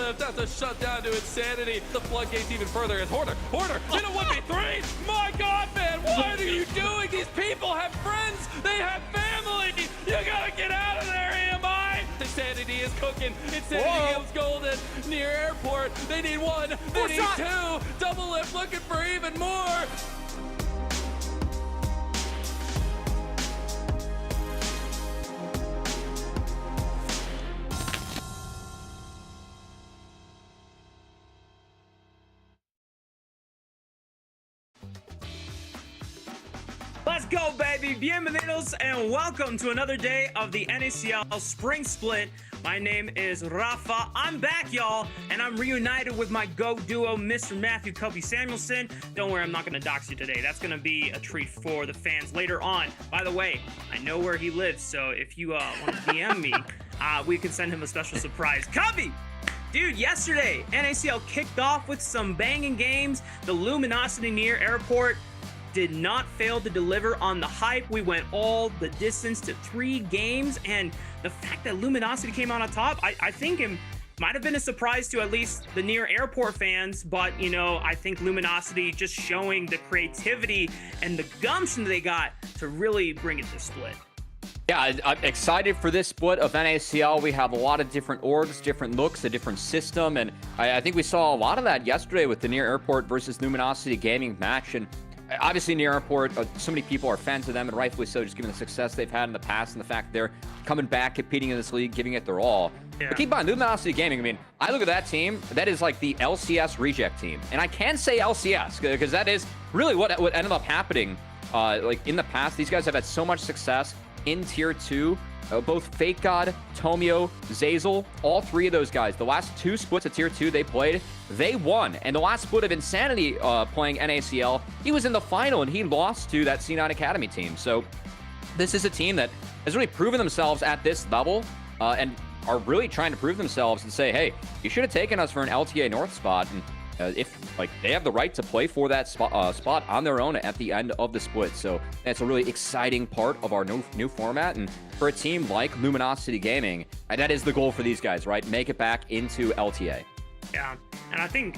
lift. That's a shutdown to Insanity. The floodgates even further as Hoarder in a 1v3. My God, man, what are you doing? These people have friends. They have family. You gotta get out of there, AMI. Insanity is cooking. Insanity goes golden near airport. They need one. They need two. Double lift looking for even more. Let's go, baby! Bienvenidos and welcome to another day of the NACL Spring Split. My name is Rafa. I'm back, y'all, and I'm reunited with my GOAT duo, Mr. Matthew Kobe Samuelson. Don't worry, I'm not going to dox you today. That's going to be a treat for the fans later on. By the way, I know where he lives, so if you want to DM me, we can send him a special surprise. Kobe! Dude, yesterday, NACL kicked off with some banging games. The Luminosity near airport did not fail to deliver on the hype. We went all the distance to 3 games, and the fact that Luminosity came out on top, I think it might have been a surprise to at least the near airport fans, but you know, I think Luminosity just showing the creativity and the gumption they got to really bring it to split. Yeah, I'm excited for this split of NACL. We have a lot of different orgs, different looks, a different system, and I think we saw a lot of that yesterday with the near airport versus Luminosity gaming match. And obviously, near airport, so many people are fans of them, and rightfully so, just given the success they've had in the past and the fact they're coming back, competing in this league, giving it their all. Yeah. But keep in mind, Luminosity Gaming, I mean, I look at that team, that is like the LCS reject team. And I can say LCS, because that is really what ended up happening. Like, in the past, these guys have had so much success in Tier 2. Both Fake God, Tomio, Zazel, all 3 of those guys, the last 2 splits of Tier 2 they played, they won. And the last split of Insanity playing NACL, he was in the final and he lost to that C9 Academy team. So this is a team that has really proven themselves at this level and are really trying to prove themselves and say, hey, you should have taken us for an LTA North spot. And if like they have the right to play for that spot on their own at the end of the split. So that's a really exciting part of our new format. And for a team like Luminosity Gaming, that is the goal for these guys, right? Make it back into LTA. Yeah, and I think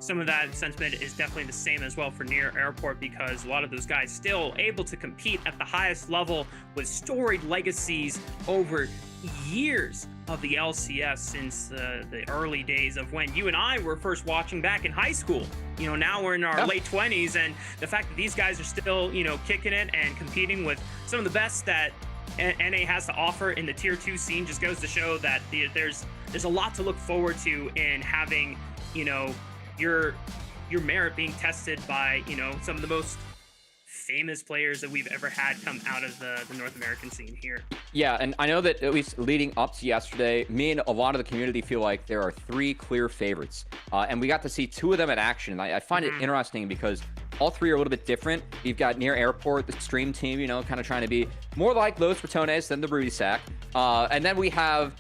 some of that sentiment is definitely the same as well for near airport, because a lot of those guys still able to compete at the highest level with storied legacies over years of the LCS since the early days of when you and I were first watching back in high school. You know, now we're in our late 20s, and the fact that these guys are still, you know, kicking it and competing with some of the best that NA has to offer in the Tier 2 scene just goes to show that there's a lot to look forward to in having, you know, your merit being tested by, you know, some of the most famous players that we've ever had come out of the North American scene here. Yeah, and I know that at least leading up to yesterday, me and a lot of the community feel like there are 3 clear favorites. And we got to see 2 of them in action. I find it interesting because all 3 are a little bit different. You've got near airport, the stream team, you know, kind of trying to be more like Los Ratones than the Broody Sack. And then we have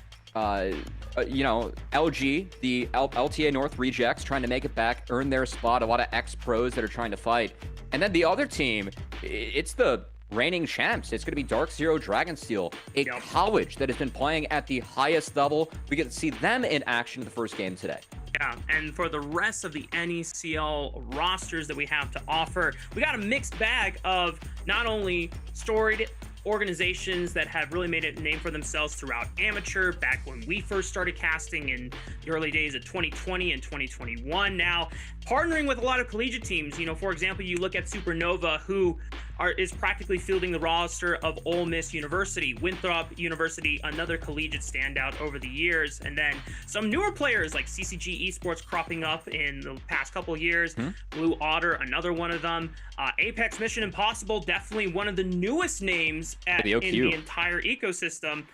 you know, LG, the LTA North rejects, trying to make it back, earn their spot. A lot of ex-pros that are trying to fight. And then the other team, it's the reigning champs. It's going to be Dark Zero Dragonsteel, a college that has been playing at the highest level. We get to see them in action in the first game today. Yeah, and for the rest of the NACL rosters that we have to offer, we got a mixed bag of not only storied organizations that have really made a name for themselves throughout amateur, back when we first started casting in the early days of 2020 and 2021, now partnering with a lot of collegiate teams. You know, for example, you look at Supernova, who is practically fielding the roster of Ole Miss University, Winthrop University, another collegiate standout over the years, and then some newer players like CGG Esports cropping up in the past couple years, Blue Otter, another one of them, Apex Mission Impossible, definitely one of the newest names in the entire ecosystem.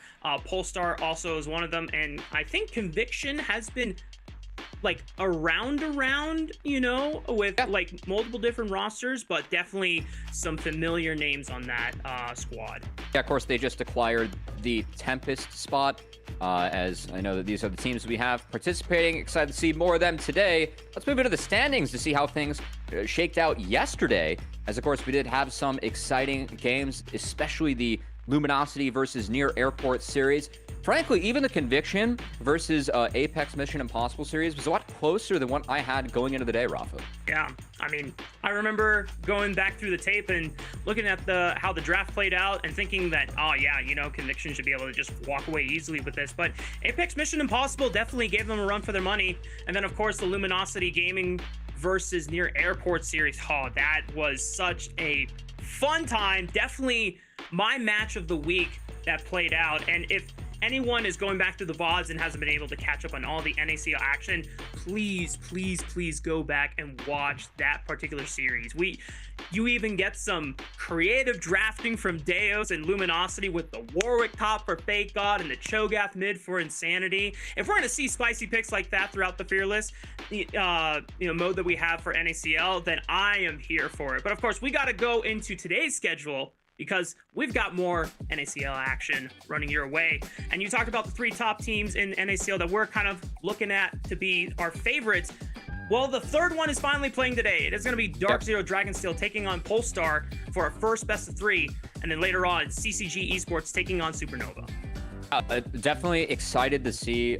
Polestar also is one of them, and I think Conviction has been like around, you know, with like multiple different rosters, but definitely some familiar names on that squad. Yeah, of course, they just acquired the Tempest spot. As I know that these are the teams we have participating. Excited to see more of them today. Let's move into the standings to see how things shaked out yesterday. As of course, we did have some exciting games, especially the Luminosity versus Near Airport series. frankly, even the Conviction versus Apex Mission Impossible series was a lot closer than what I had going into the day, Rafa. Yeah, I mean, I remember going back through the tape and looking at how the draft played out and thinking that, oh yeah, Conviction should be able to just walk away easily with this. But Apex Mission Impossible definitely gave them a run for their money. And then, of course, the Luminosity Gaming versus Near Airport series. Oh, that was such a fun time. Definitely my match of the week that played out. And if anyone is going back to the VODs and hasn't been able to catch up on all the NACL action, please go back and watch that particular series. You even get some creative drafting from Deos and Luminosity with the Warwick top for Fake God and the Cho'Gath mid for Insanity. If we're going to see spicy picks like that throughout the Fearless mode that we have for NACL, then I am here for it. But of course, we got to go into today's schedule, because we've got more NACL action running your way. And you talked about the 3 top teams in NACL that we're kind of looking at to be our favorites. Well, the third one is finally playing today. It is going to be Dark Zero Dragonsteel taking on Polestar for our first best of 3. And then later on, CCG Esports taking on Supernova. Definitely excited to see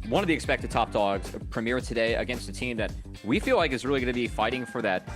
one of the expected top dogs premiere today against a team that we feel like is really going to be fighting for that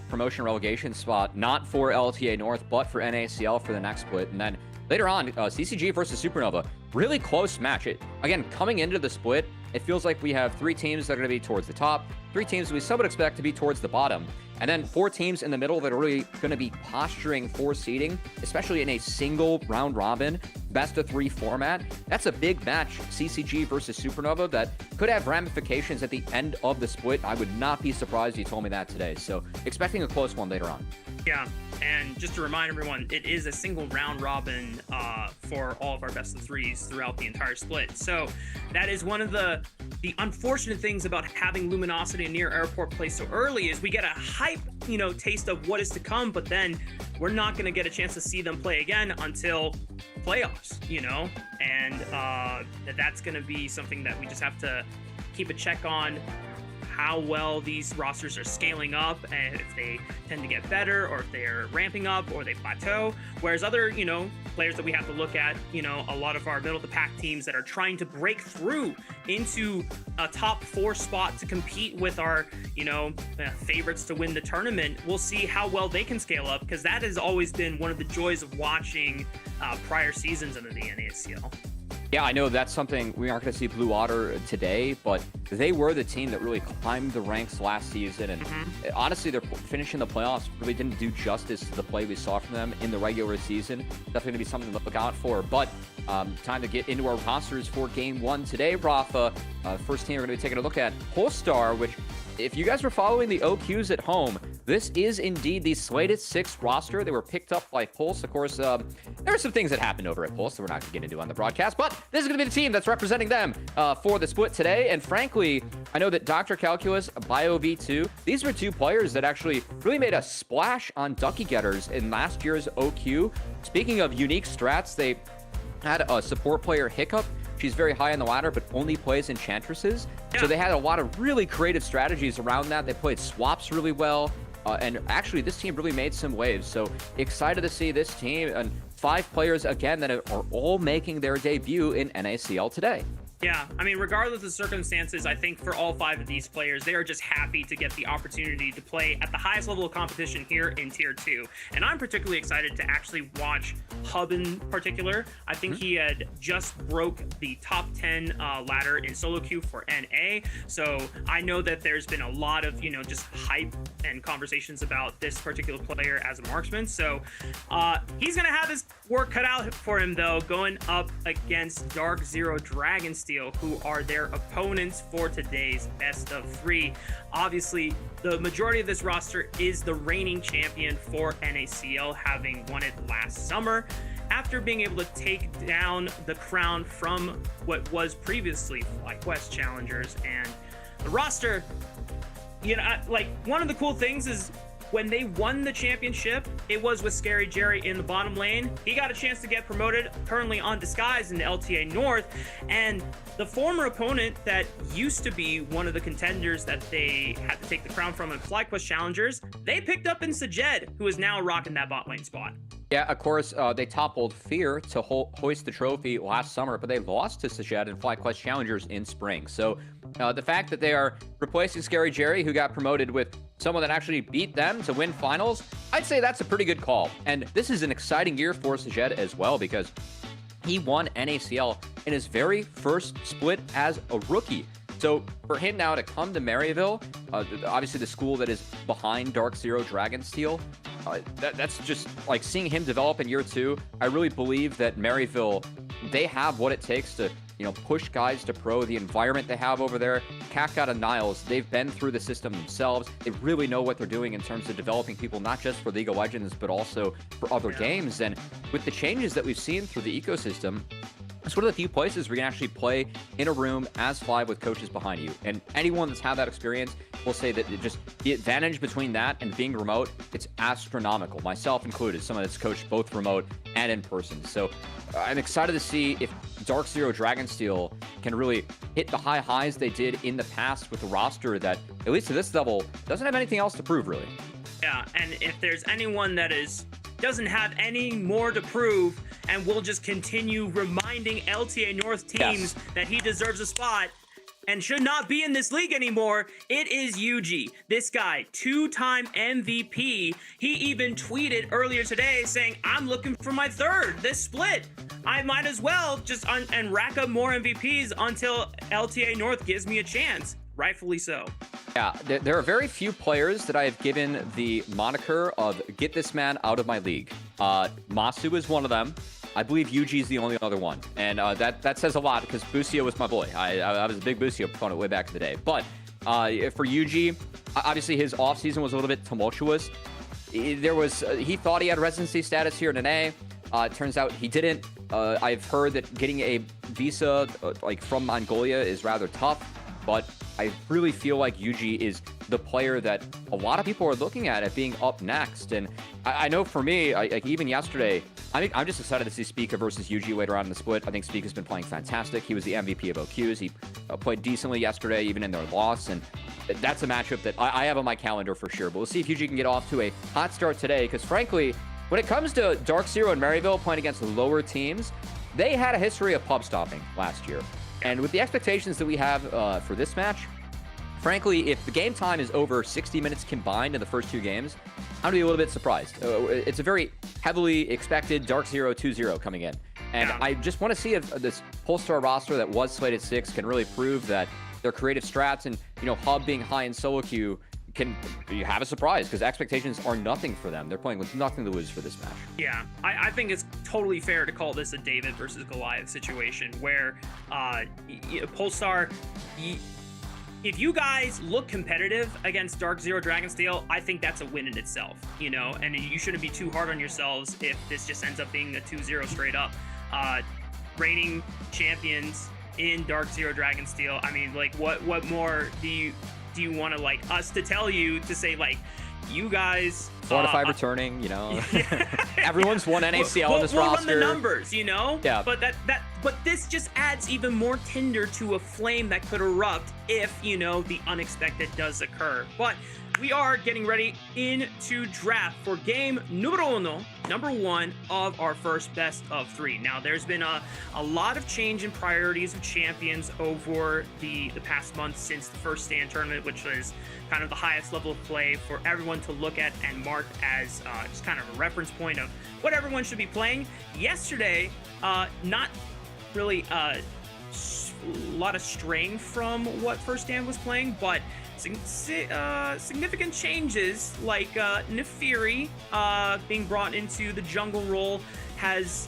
promotion relegation spot, not for LTA North, but for NACL for the next split. And then later on, CCG versus Supernova, really close match. Again, coming into the split, it feels like we have 3 teams that are going to be towards the top, 3 teams we some would expect to be towards the bottom, and then 4 teams in the middle that are really going to be posturing for seeding, especially in a single round robin best of 3 format. That's a big match, CCG versus Supernova, that could have ramifications at the end of the split. I would not be surprised if you told me that today. So expecting a close one later on. Yeah, and just to remind everyone, it is a single round robin for all of our best of 3s throughout the entire split. So that is one of the unfortunate things about having Luminosity and Near Airport play so early, is we get a hype, taste of what is to come, but then we're not going to get a chance to see them play again until playoffs, and that's going to be something that we just have to keep a check on, how well these rosters are scaling up, and if they tend to get better, or if they're ramping up, or they plateau. Whereas other, players that we have to look at, a lot of our middle of the pack teams that are trying to break through into a top 4 spot to compete with our, favorites to win the tournament, we'll see how well they can scale up, because that has always been one of the joys of watching prior seasons under the NACL. Yeah, I know that's something we aren't going to see Blue Otter today, but they were the team that really climbed the ranks last season. And honestly, their finishing the playoffs really didn't do justice to the play we saw from them in the regular season. Definitely going to be something to look out for. But time to get into our rosters for Game 1 today, Rafa. First team we're going to be taking a look at, Polestar, which, if you guys were following the OQs at home, this is indeed the slated 6th roster. They were picked up by Pulse. Of course, there are some things that happened over at Pulse that we're not going to get into on the broadcast, but this is going to be the team that's representing them for the split today. And frankly, I know that Dr. Calculus, BioV2, these were 2 players that actually really made a splash on Ducky Getters in last year's OQ. Speaking of unique strats, they had a support player, Hiccup. She's very high on the ladder, but only plays Enchantresses. Yeah. So they had a lot of really creative strategies around that. They played swaps really well. And actually, this team really made some waves. So excited to see this team, and 5 players, again, that are all making their debut in NACL today. Yeah, I mean, regardless of the circumstances, I think for all 5 of these players, they are just happy to get the opportunity to play at the highest level of competition here in Tier 2. And I'm particularly excited to actually watch Hub in particular. I think he had just broke the top 10 ladder in solo queue for NA. So I know that there's been a lot of, just hype and conversations about this particular player as a marksman. So he's going to have his work cut out for him, though, going up against Dark Zero Dragonsteel, who are their opponents for today's best of 3. Obviously, the majority of this roster is the reigning champion for NACL, having won it last summer, after being able to take down the crown from what was previously FlyQuest challengers. And the roster, like, one of the cool things is when they won the championship, it was with Scary Jerry in the bottom lane. He got a chance to get promoted, currently on Disguise in the LTA North, and the former opponent that used to be one of the contenders that they had to take the crown from in FlyQuest Challengers, they picked up in CGG, who is now rocking that bot lane spot. Yeah, of course, they toppled Fear to hoist the trophy last summer, but they lost to CGG in FlyQuest Challengers in spring. So the fact that they are replacing Scary Jerry, who got promoted with someone that actually beat them to win finals, I'd say that's a pretty good call. And this is an exciting year for CGG as well, because he won NACL in his very first split as a rookie. So for him now to come to Maryville, obviously the school that is behind Dark Zero Dragonsteel, that's just like seeing him develop in year 2. I really believe that Maryville, they have what it takes to, push guys to pro. The environment they have over there, Cacat and Niles, they've been through the system themselves. They really know what they're doing in terms of developing people, not just for League of Legends, but also for other games. And with the changes that we've seen through the ecosystem, it's one of the few places where you can actually play in a room as 5 with coaches behind you. And anyone that's had that experience will say that just the advantage between that and being remote, it's astronomical, myself included, someone that's coached both remote and in person. So I'm excited to see if Dark Zero Dragonsteel can really hit the high highs they did in the past with a roster that, at least to this level, doesn't have anything else to prove, really. Yeah, and if there's anyone that doesn't have any more to prove and will just continue reminding LTA North teams that he deserves a spot and should not be in this league anymore, it is UG. This guy, 2-time MVP. He even tweeted earlier today saying, I'm looking for my 3rd this split. I might as well just and rack up more MVPs until LTA North gives me a chance. Rightfully so. Yeah, there are very few players that I have given the moniker of get this man out of my league. Masu is one of them. I believe UG is the only other one. And that says a lot because Busio was my boy. I was a big Busio proponent way back in the day. But for UG, obviously his offseason was a little bit tumultuous. He thought he had residency status here in NA. It turns out he didn't. I've heard that getting a visa from Mongolia is rather tough. But I really feel like UG is the player that a lot of people are looking at being up next. And I know for me, even yesterday, I'm just excited to see Spica versus UG later on in the split. I think Spica's been playing fantastic. He was the MVP of OQs. He played decently yesterday, even in their loss. And that's a matchup that I have on my calendar for sure. But we'll see if UG can get off to a hot start today. Because frankly, when it comes to Dark Zero and Maryville playing against lower teams, they had a history of pub stomping last year. And with the expectations that we have for this match, frankly, if the game time is over 60 minutes combined in the first 2 games, I'm going to be a little bit surprised. It's a very heavily expected Dark Zero 2-0 coming in. And I just want to see if this Polestar roster that was slated 6 can really prove that their creative strats and, Hub being high in solo queue can have a surprise, because expectations are nothing for them. They're playing with nothing to lose for this match. Yeah, I think it's totally fair to call this a David versus Goliath situation where Polestar, if you guys look competitive against Dark Zero Dragonsteel, I think that's a win in itself, and you shouldn't be too hard on yourselves if this just ends up being a 2-0 straight up. Reigning champions in Dark Zero Dragonsteel, I mean, what more do you want us to tell you to say, you guys 4 to 5 returning, everyone's won NACL on this roster. We'll run the numbers, Yeah. But this just adds even more tinder to a flame that could erupt if, the unexpected does occur. But we are getting ready into draft for game number 1 of our first best of 3. Now, there's been a lot of change in priorities of champions over the past month since the first stand tournament, which was kind of the highest level of play for everyone to look at and mark as just kind of a reference point of what everyone should be playing. Yesterday, not really a lot of straying from what first stand was playing, but significant changes like Nefiri being brought into the jungle role has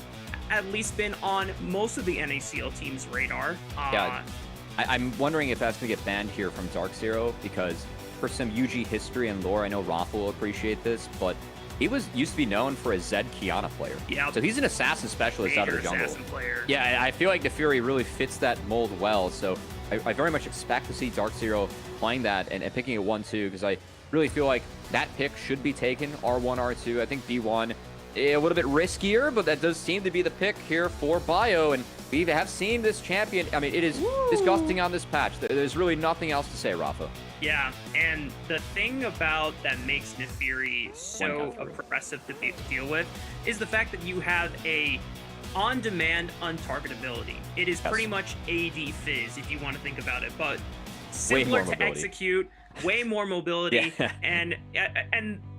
at least been on most of the NACL team's radar. I'm wondering if that's going to get banned here from Dark Zero, because for some UG history and lore, I know Rafa will appreciate this, but he used to be known for a Zed Kiana player. Yeah. So he's an assassin specialist out of the jungle. Assassin player. Yeah, I feel like Nefiri really fits that mold well, so I very much expect to see Dark Zero playing that and picking a 1-2, because really feel like that pick should be taken, R1, R2. I think B1 a little bit riskier, but that does seem to be the pick here for Bio, and we have seen this champion. I mean, it is disgusting on this patch. There's really nothing else to say, Rafa. Yeah, and the thing about that makes Nefiri so oppressive to deal with is the fact that you have a on-demand untargetability. It is pretty much AD Fizz, if you want to think about it, but simpler to execute, way more mobility, and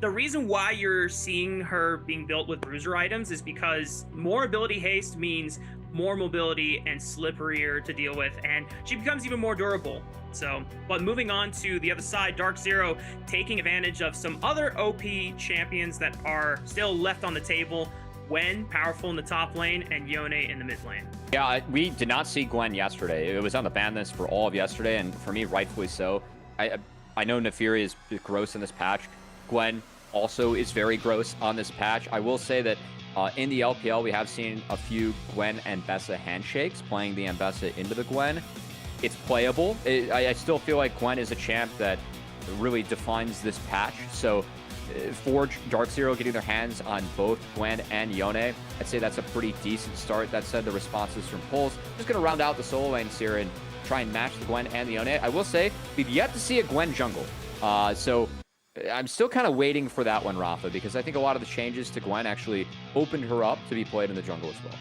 the reason why you're seeing her being built with bruiser items is because more ability haste means more mobility and slipperier to deal with, and she becomes even more durable. So, but moving on to the other side, Dark Zero taking advantage of some other OP champions that are still left on the table. Gwen, powerful in the top lane, and Yone in the mid lane. Yeah, we did not see Gwen yesterday. It was on the ban list for all of yesterday, and for me, rightfully so. I know Nefiri is gross in this patch. Gwen also is very gross on this patch. I will say that in the LPL, we have seen a few Gwen and Bessa handshakes, playing the Ambessa into the Gwen. It's playable. I still feel like Gwen is a champ that really defines this patch. So for Dark Zero getting their hands on both Gwen and Yone, I'd say that's a pretty decent start. That said, the responses from Pulse, just going to round out the solo lanes here and try and match the Gwen and the Yone. I will say, we've yet to see a Gwen jungle. So I'm still kind of waiting for that one, Rafa, because I think a lot of the changes to Gwen actually opened her up to be played in the jungle as well.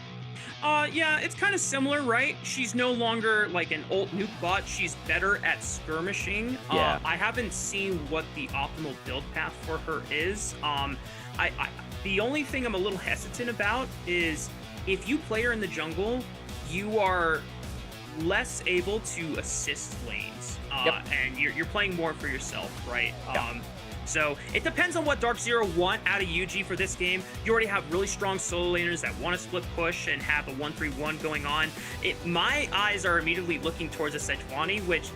Yeah, it's kind of similar, right? She's no longer like an ult nuke bot. She's better at skirmishing. I haven't seen what the optimal build path for her is. The only thing I'm a little hesitant about is if you play her in the jungle, you are less able to assist lanes, and you're playing more for yourself, right? So it depends on what Dark Zero want out of UG for this game. You already have really strong solo laners that want to split push and have a 1-3-1 going on. My eyes are immediately looking towards a Sejuani, which,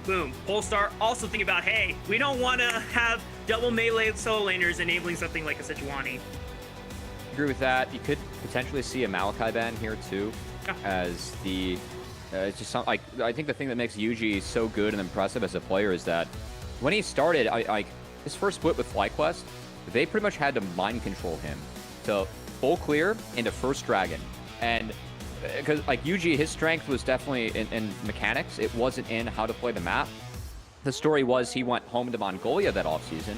boom, Polestar also think about, hey, we don't want to have double melee solo laners enabling something like a Sejuani. Agree with that. You could potentially see a Maokai ban here too, as the it's just some, like, I think the thing that makes Yuji so good and impressive as a player is that when he started, his first split with FlyQuest, they pretty much had to mind control him to full clear into first dragon. And because like Yuji, his strength was definitely in mechanics. It wasn't in how to play the map. The story was he went home to Mongolia that offseason,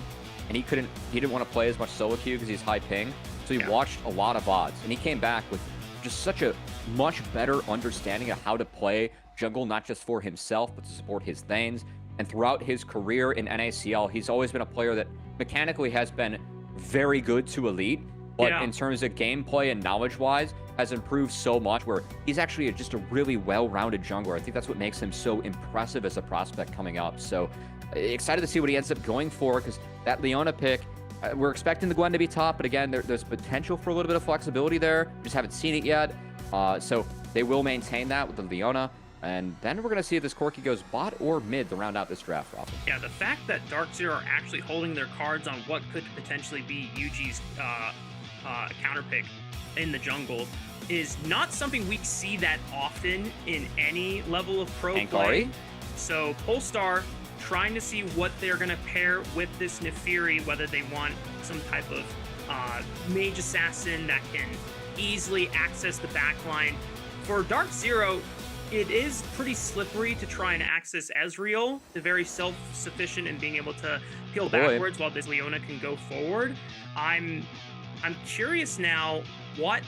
and he didn't want to play as much solo queue because he's high ping. So he watched a lot of VODs, and he came back with just such a much better understanding of how to play jungle, not just for himself, but to support his lanes. And throughout his career in NACL, he's always been a player that mechanically has been very good to elite, but in terms of gameplay and knowledge-wise, has improved so much where he's actually just a really well-rounded jungler. I think that's what makes him so impressive as a prospect coming up. So excited to see what he ends up going for, because that Leona pick, we're expecting the Gwen to be top, but again, there's potential for a little bit of flexibility there. We just haven't seen it yet. So they will maintain that with the Leona. And then we're going to see if this Corki goes bot or mid to round out this draft, Rafa. Yeah, the fact that Dark Zero are actually holding their cards on what could potentially be Yuji's counter pick in the jungle is not something we see that often in any level of pro play. So Polestar trying to see what they're going to pair with this Nefiri, whether they want some type of mage assassin that can easily access the backline. For Dark Zero, it is pretty slippery to try and access Ezreal. They're very self-sufficient in being able to peel backwards while this Leona can go forward. I'm curious now what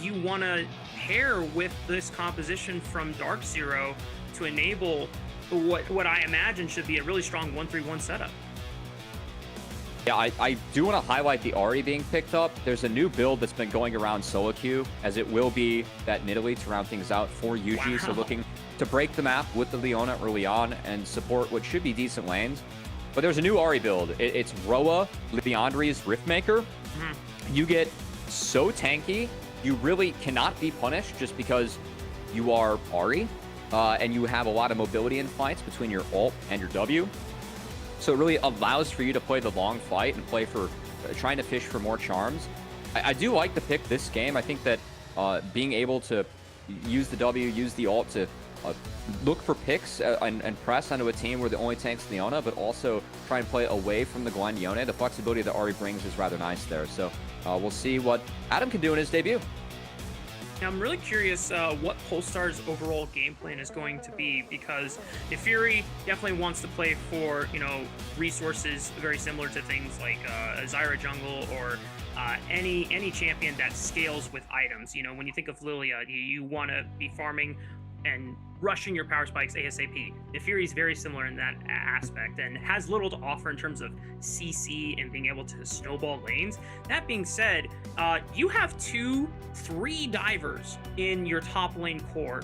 you want to pair with this composition from Dark Zero to enable what I imagine should be a really strong 1-3-1 setup. Yeah, I do want to highlight the Ahri being picked up. There's a new build that's been going around solo queue, as it will be that Nidalee to round things out for UG. So looking to break the map with the Leona early on and support what should be decent lanes. But there's a new Ahri build. It's Roa, Leandri's Riftmaker. You get so tanky, you really cannot be punished just because you are Ahri, and you have a lot of mobility in fights between your ult and your W. So it really allows for you to play the long fight and play for trying to fish for more charms. I do like the pick this game. I think that being able to use the W, use the ult to look for picks and press onto a team where the only tank's Leona, but also try and play away from the Gwen Yone. The flexibility that Ahri brings is rather nice there. So we'll see what Adam can do in his debut. Now, I'm really curious what Polestar's overall game plan is going to be, because Nefiri definitely wants to play for, resources very similar to things like a Zyra jungle or any champion that scales with items. When you think of Lilia, you want to be farming and rushing your power spikes ASAP. Nefiri is very similar in that aspect and has little to offer in terms of CC and being able to snowball lanes. That being said, you have 3 divers in your top lane core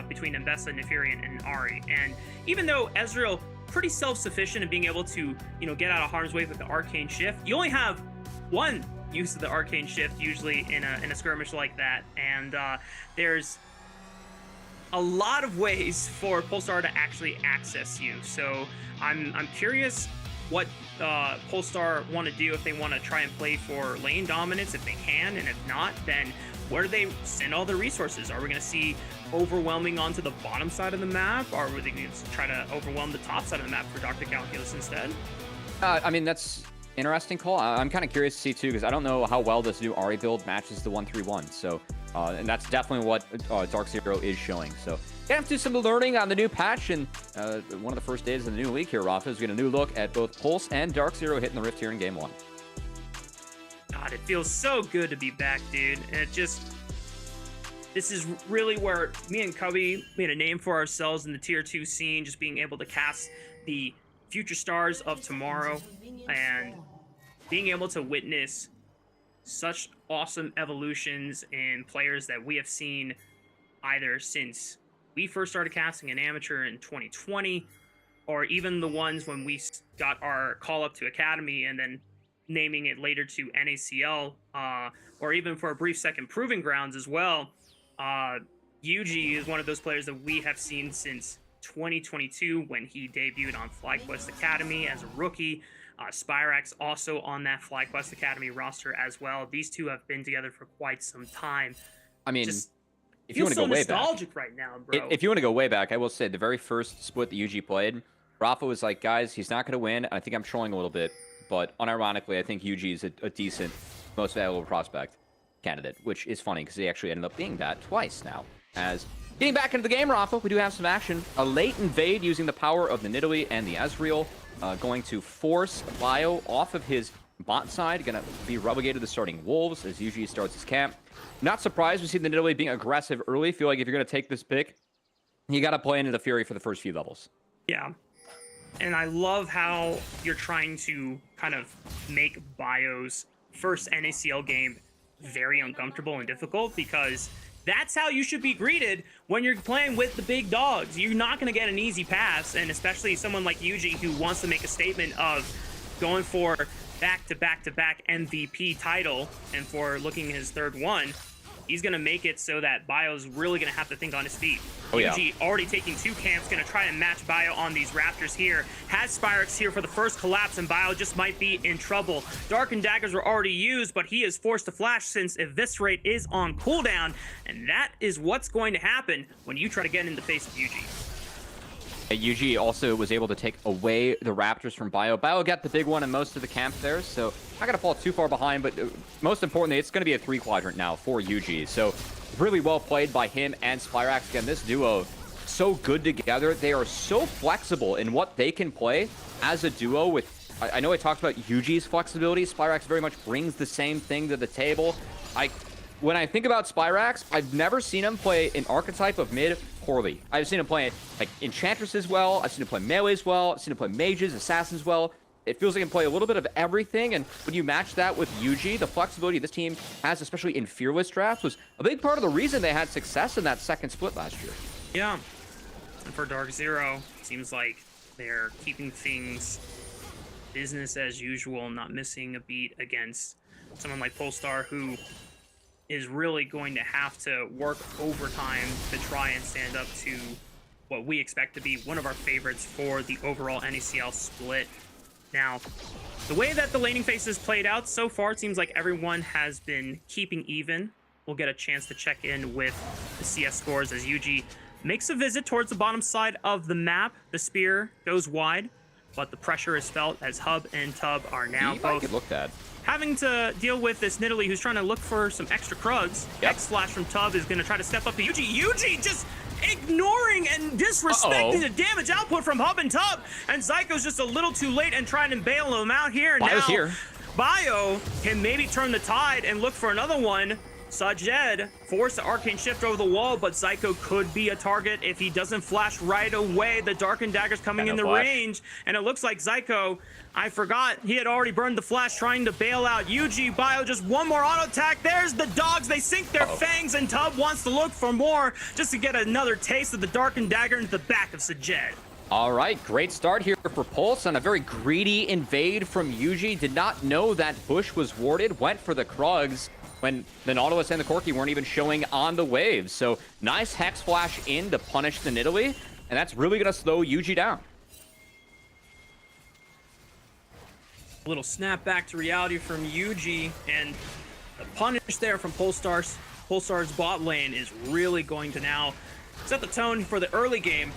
between Mbessa, Nefiri, and Ahri. And even though Ezreal pretty self-sufficient in being able to, get out of harm's way with the Arcane Shift, you only have 1 use of the Arcane Shift usually in a skirmish like that. And there's a lot of ways for Polestar to actually access you. So I'm curious what Polestar want to do, if they want to try and play for lane dominance, if they can, and if not, then where do they send all the resources? Are we going to see overwhelming onto the bottom side of the map? Or are they going to try to overwhelm the top side of the map for Dr. Calculus instead? I mean, that's interesting call. I'm kind of curious to see too, because I don't know how well this new Ahri build matches the 1-3-1. So and that's definitely what Dark Zero is showing. So gonna have to do some learning on the new patch, and one of the first days of the new league here, Rafa, is we get a new look at both Pulse and Dark Zero hitting the Rift here in Game 1. God, it feels so good to be back, dude. And this is really where me and Cubby made a name for ourselves in the Tier 2 scene, just being able to cast the future stars of tomorrow and being able to witness such awesome evolutions in players that we have seen either since we first started casting an amateur in 2020, or even the ones when we got our call up to Academy and then naming it later to NACL, or even for a brief second Proving Grounds as well. Yuji is one of those players that we have seen since 2022 when he debuted on FlyQuest Academy as a rookie. Spyrax also on that FlyQuest Academy roster as well. These two have been together for quite some time. I mean, just if you want to go way back, nostalgic right now, bro. If you want to go way back, I will say the very first split that UG played, Rafa was like, guys, he's not going to win. I think I'm trolling a little bit, but unironically, I think UG is a decent, most valuable prospect candidate, which is funny because he actually ended up being that twice now. As getting back into the game, Rafa, we do have some action. A late invade using the power of the Nidalee and the Ezreal, going to force Bio off of his bot side, going to be relegated to starting Wolves as UG starts his camp. Not surprised we see the Nidalee being aggressive early. Feel like if you're going to take this pick, you got to play into the Fury for the first few levels. Yeah. And I love how you're trying to kind of make Bio's first NACL game very uncomfortable and difficult, because that's how you should be greeted when you're playing with the big dogs. You're not going to get an easy pass, and especially someone like Yuji who wants to make a statement of going for back-to-back-to-back MVP title, and for looking his third one, he's going to make it so that Bio's really going to have to think on his feet. Oh, yeah. Yuji already taking 2 camps, going to try and match Bio on these Raptors here. Has Spyrax here for the first collapse, and Bio just might be in trouble. Dark and Daggers were already used, but he is forced to flash since Eviscerate is on cooldown, and that is what's going to happen when you try to get in the face of Yuji. UG also was able to take away the Raptors from Bio. Bio got the big one in most of the camp there, so not going to fall too far behind, but most importantly, it's going to be a 3-quadrant now for UG. So really well played by him and Spyrax. Again, this duo, so good together. They are so flexible in what they can play as a duo with... I know I talked about UG's flexibility. Spyrax very much brings the same thing to the table. When I think about Spyrax, I've never seen him play an archetype of mid poorly. I've seen him play like Enchantresses well, I've seen him play melees well, I've seen him play mages, assassins well. It feels like he can play a little bit of everything, and when you match that with UG, the flexibility this team has, especially in Fearless drafts, was a big part of the reason they had success in that second split last year. Yeah, and for Dark Zero, it seems like they're keeping things business as usual, not missing a beat against someone like Polestar, who is really going to have to work overtime to try and stand up to what we expect to be one of our favorites for the overall NACL split. Now, the way that the laning phase has played out so far, it seems like everyone has been keeping even. We'll get a chance to check in with the CS scores as UG makes a visit towards the bottom side of the map. The spear goes wide, but the pressure is felt as Hub and Tub are now both looked at. having to deal with this Nidalee who's trying to look for some extra Krugs. Yep. X-Slash from Tub is going to try to step up to Yuji. Yuji just ignoring and disrespecting the damage output from Hub and Tub. And Zyko's just a little too late and trying to bail him out here. Bio's now, here. Bio can maybe turn the tide and look for another one. Sajed forced the Arcane Shift over the wall, but Zyko could be a target if he doesn't flash right away. The Darkened Dagger's coming in the range, and it looks like Zyko, I forgot, he had already burned the flash trying to bail out Yuji. Bio, just one more auto attack. There's the dogs. They sink their fangs, and Tub wants to look for more just to get another taste of the Darkened Dagger into the back of Sajed. All right, great start here for Pulse on a very greedy invade from Yuji. Did not know that bush was warded, went for the Krugs when the Nautilus and the Corki weren't even showing on the waves. So nice Hex Flash in to punish the Nidalee, and that's really going to slow Yuji down. A little snap back to reality from Yuji, and the punish there from Polestar's bot lane is really going to now set the tone for the early game.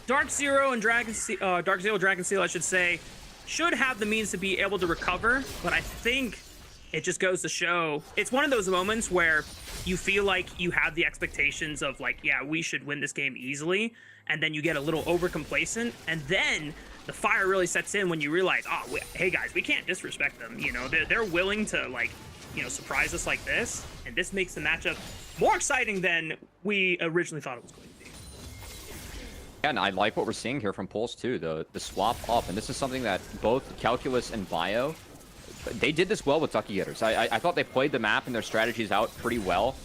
Dark Zero and Dragon Seal, I should say, should have the means to be able to recover, but I think it just goes to show, it's one of those moments where you feel like you have the expectations of like, yeah, we should win this game easily, and then you get a little over complacent, and then the fire really sets in when you realize, oh, hey guys, we can't disrespect them. You know, they're willing to, like, you know, surprise us like this, and this makes the matchup more exciting than we originally thought it was going to be. And I like what we're seeing here from Pulse too, the swap up, and this is something that both Calculus and Bio, they did this well with Ducky Getters. I thought they played the map and their strategies out pretty well,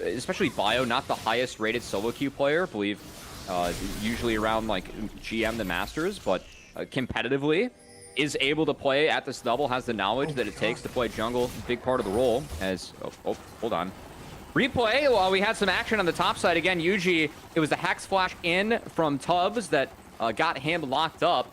especially Bio, not the highest rated solo queue player, I believe usually around like GM the Masters, but competitively is able to play at this level, has the knowledge that it takes to play jungle, big part of the role. As, hold on. Replay, while we had some action on the top side. Again, Yuji, it was the Hex Flash in from Tubbs that got him locked up.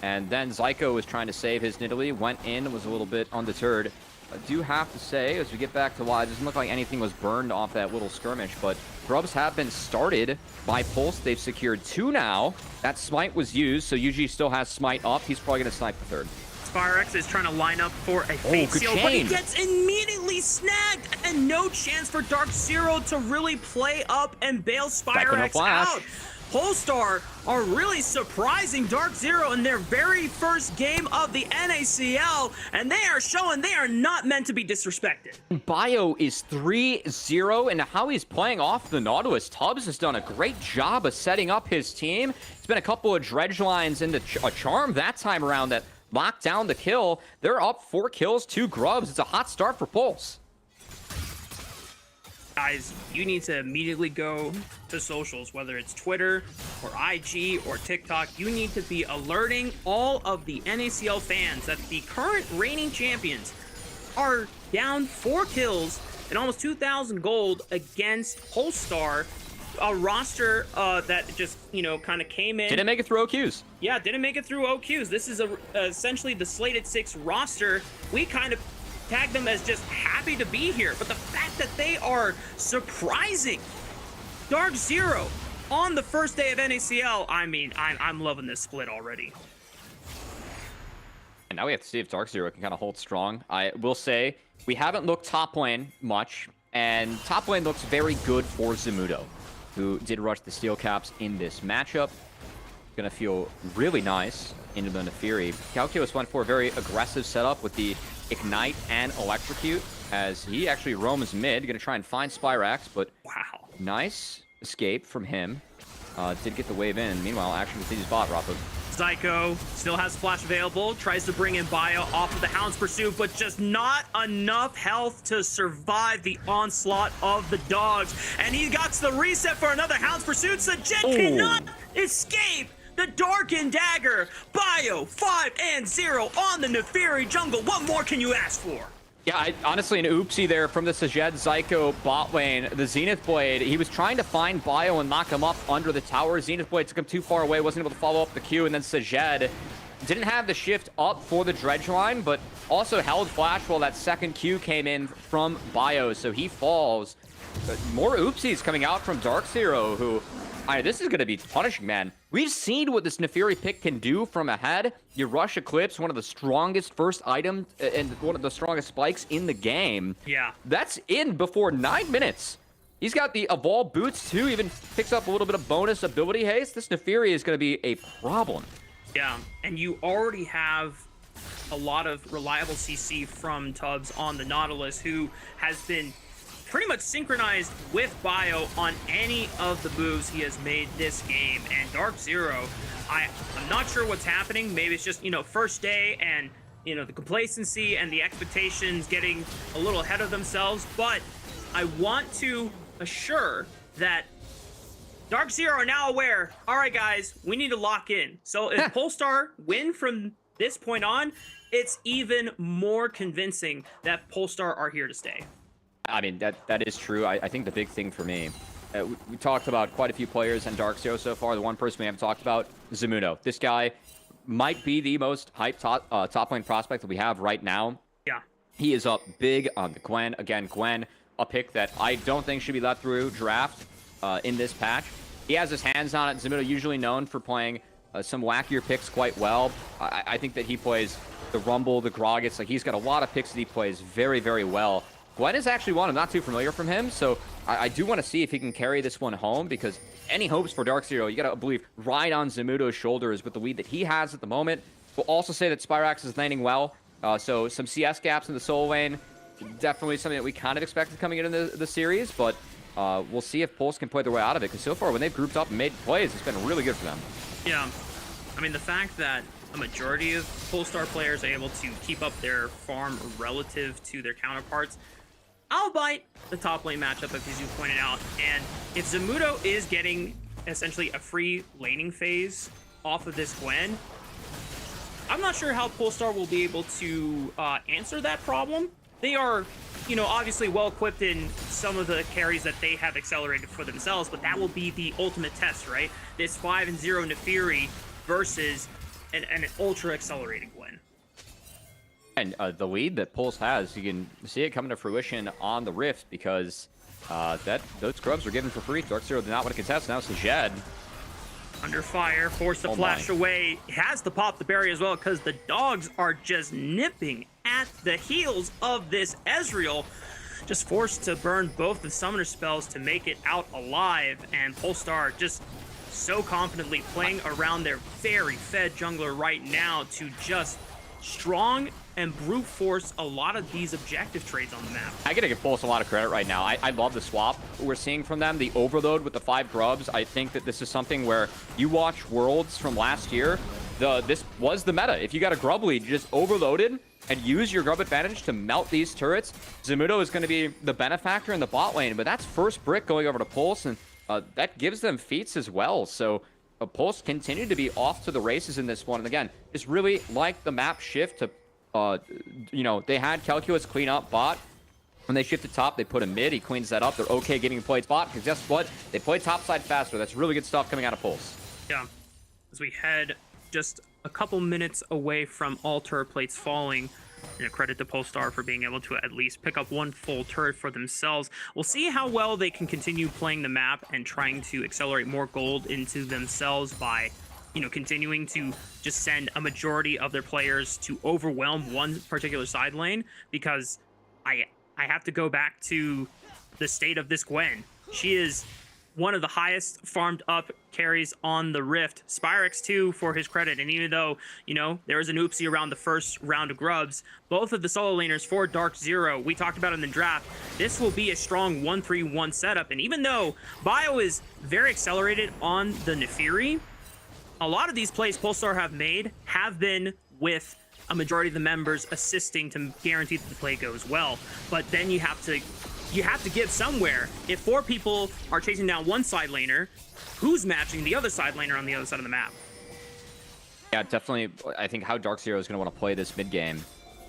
And then Zyko was trying to save his Nidalee, went in, was a little bit undeterred. I do have to say, as we get back to live, it doesn't look like anything was burned off that little skirmish, but grubs have been started by Pulse. They've secured 2 now. That smite was used, so Yuji still has smite up. He's probably going to snipe the third. SpireX is trying to line up for a Fate Seal, but he gets immediately snagged, and no chance for Dark Zero to really play up and bail SpireX out. Polestar are really surprising Dark Zero in their very first game of the NACL, and they are showing they are not meant to be disrespected. Bio is 3-0, and how he's playing off the Nautilus. Tubbs has done a great job of setting up his team. It's been a couple of dredge lines into a charm that time around that locked down the kill. They're up 4 kills, 2 grubs. It's a hot start for Pulse. Guys, you need to immediately go to socials, whether it's Twitter or IG or TikTok. You need to be alerting all of the NACL fans that the current reigning champions are down 4 kills and almost 2,000 gold against Polestar, a roster that just, you know, kind of came in. Didn't make it through OQs. Yeah, didn't make it through OQs. This is essentially the Slated 6 roster. We kind of tag them as just happy to be here, but the fact that they are surprising Dark Zero on the first day of NACL, I mean, I'm loving this split already. And now we have to see if Dark Zero can kind of hold strong. I will say, we haven't looked top lane much, and top lane looks very good for Zamudo, who did rush the steel caps in this matchup. Gonna feel really nice into the Nefiri. Calculus went for a very aggressive setup with the Ignite and Electrocute, as he actually roams mid. Gonna try and find Spyrax, but wow, nice escape from him. Did get the wave in. Meanwhile, action continues bot, Rafa. Zyko still has flash available, tries to bring in Bio off of the Hound's Pursuit, but just not enough health to survive the onslaught of the dogs. And he got the reset for another Hound's Pursuit. Sajed cannot escape the Darkened Dagger. Bio 5-0 on the Nefiri jungle. What more can you ask for? Yeah, honestly, an oopsie there from the Sajed Zyko bot lane. The Zenith Blade, he was trying to find Bio and knock him up under the tower. Zenith Blade took him too far away, wasn't able to follow up the Q, and then Sajed didn't have the shift up for the dredge line, but also held flash while that second Q came in from Bio, so he falls. But more oopsies coming out from Dark Zero, who This is going to be punishing, man. We've seen what this Nefiri pick can do from ahead. You rush Eclipse, one of the strongest first items and one of the strongest spikes in the game. Yeah. That's in before 9 minutes. He's got the Evolve boots, too. Even picks up a little bit of bonus ability haste. This Nefiri is going to be a problem. Yeah, and you already have a lot of reliable CC from Tubbs on the Nautilus, who has been pretty much synchronized with Bio on any of the moves he has made this game. And Dark Zero, I'm not sure what's happening. Maybe it's just, first day and, the complacency and the expectations getting a little ahead of themselves. But I want to assure that Dark Zero are now aware, all right, guys, we need to lock in. So if Polestar win from this point on, it's even more convincing that Polestar are here to stay. I mean, that is true. I think the big thing for me, we talked about quite a few players in Dark Zero so far. The one person we haven't talked about, Zamuno. This guy might be the most hyped top lane prospect that we have right now. Yeah. He is up big on the Gwen. Again, Gwen, a pick that I don't think should be let through draft in this patch. He has his hands on it. Zamuno usually known for playing some wackier picks quite well. I think that he plays the Rumble, the Groggets. Like, he's got a lot of picks that he plays very, very well. Gwen is actually one I'm not too familiar from him, so I do want to see if he can carry this one home, because any hopes for Dark Zero, you got to believe, ride on Zamuto's shoulders with the lead that he has at the moment. We'll also say that Spyrax is landing well, so some CS gaps in the solo lane, definitely something that we kind of expected coming into the series, but we'll see if Pulse can play their way out of it, because so far when they've grouped up and made plays, it's been really good for them. Yeah, I mean, the fact that a majority of Polestar players are able to keep up their farm relative to their counterparts, albeit the top lane matchup, as you pointed out. And if Zamuto is getting essentially a free laning phase off of this Gwen, I'm not sure how Polestar will be able to answer that problem. They are, obviously well equipped in some of the carries that they have accelerated for themselves, but that will be the ultimate test, right? This 5-0 Nefiri versus an ultra accelerated Gwen. And the lead that Pulse has, you can see it coming to fruition on the Rift, because those grubs were given for free. Dark Zero did not want to contest. Now it's the Jed. Under fire, forced to flash away. Has to pop the berry as well, because the dogs are just nipping at the heels of this Ezreal. Just forced to burn both the summoner spells to make it out alive. And Polestar just so confidently playing around their very fed jungler right now to just strong and brute force a lot of these objective trades on the map. I gotta give Pulse a lot of credit right now. I love the swap we're seeing from them, the overload with the 5 grubs. I think that this is something where you watch Worlds from last year, this was the meta. If you got a grub lead, you just overloaded and use your grub advantage to melt these turrets. Zamuto is going to be the benefactor in the bot lane, but that's first brick going over to Pulse, and that gives them feats as well. So Pulse continued to be off to the races in this one. And again, just really like the map shift to they had Calculus clean up bot. When they shifted top, they put him mid. He cleans that up. They're okay getting played bot, because guess what? They play top side faster. That's really good stuff coming out of Pulse. Yeah. As we head just a couple minutes away from all turret plates falling, credit to Polestar for being able to at least pick up one full turret for themselves. We'll see how well they can continue playing the map and trying to accelerate more gold into themselves by continuing to just send a majority of their players to overwhelm one particular side lane, because I have to go back to the state of this Gwen. She is one of the highest farmed up carries on the Rift. Spyrex too, for his credit, and even though, there was an oopsie around the first round of grubs, both of the solo laners for Dark Zero, we talked about in the draft, this will be a strong 1-3-1 setup. And even though Bio is very accelerated on the Nefiri, a lot of these plays Polestar have made have been with a majority of the members assisting to guarantee that the play goes well. But then you have to give somewhere. If 4 people are chasing down one side laner, who's matching the other side laner on the other side of the map? Yeah, definitely. I think how Dark Zero is going to want to play this mid game.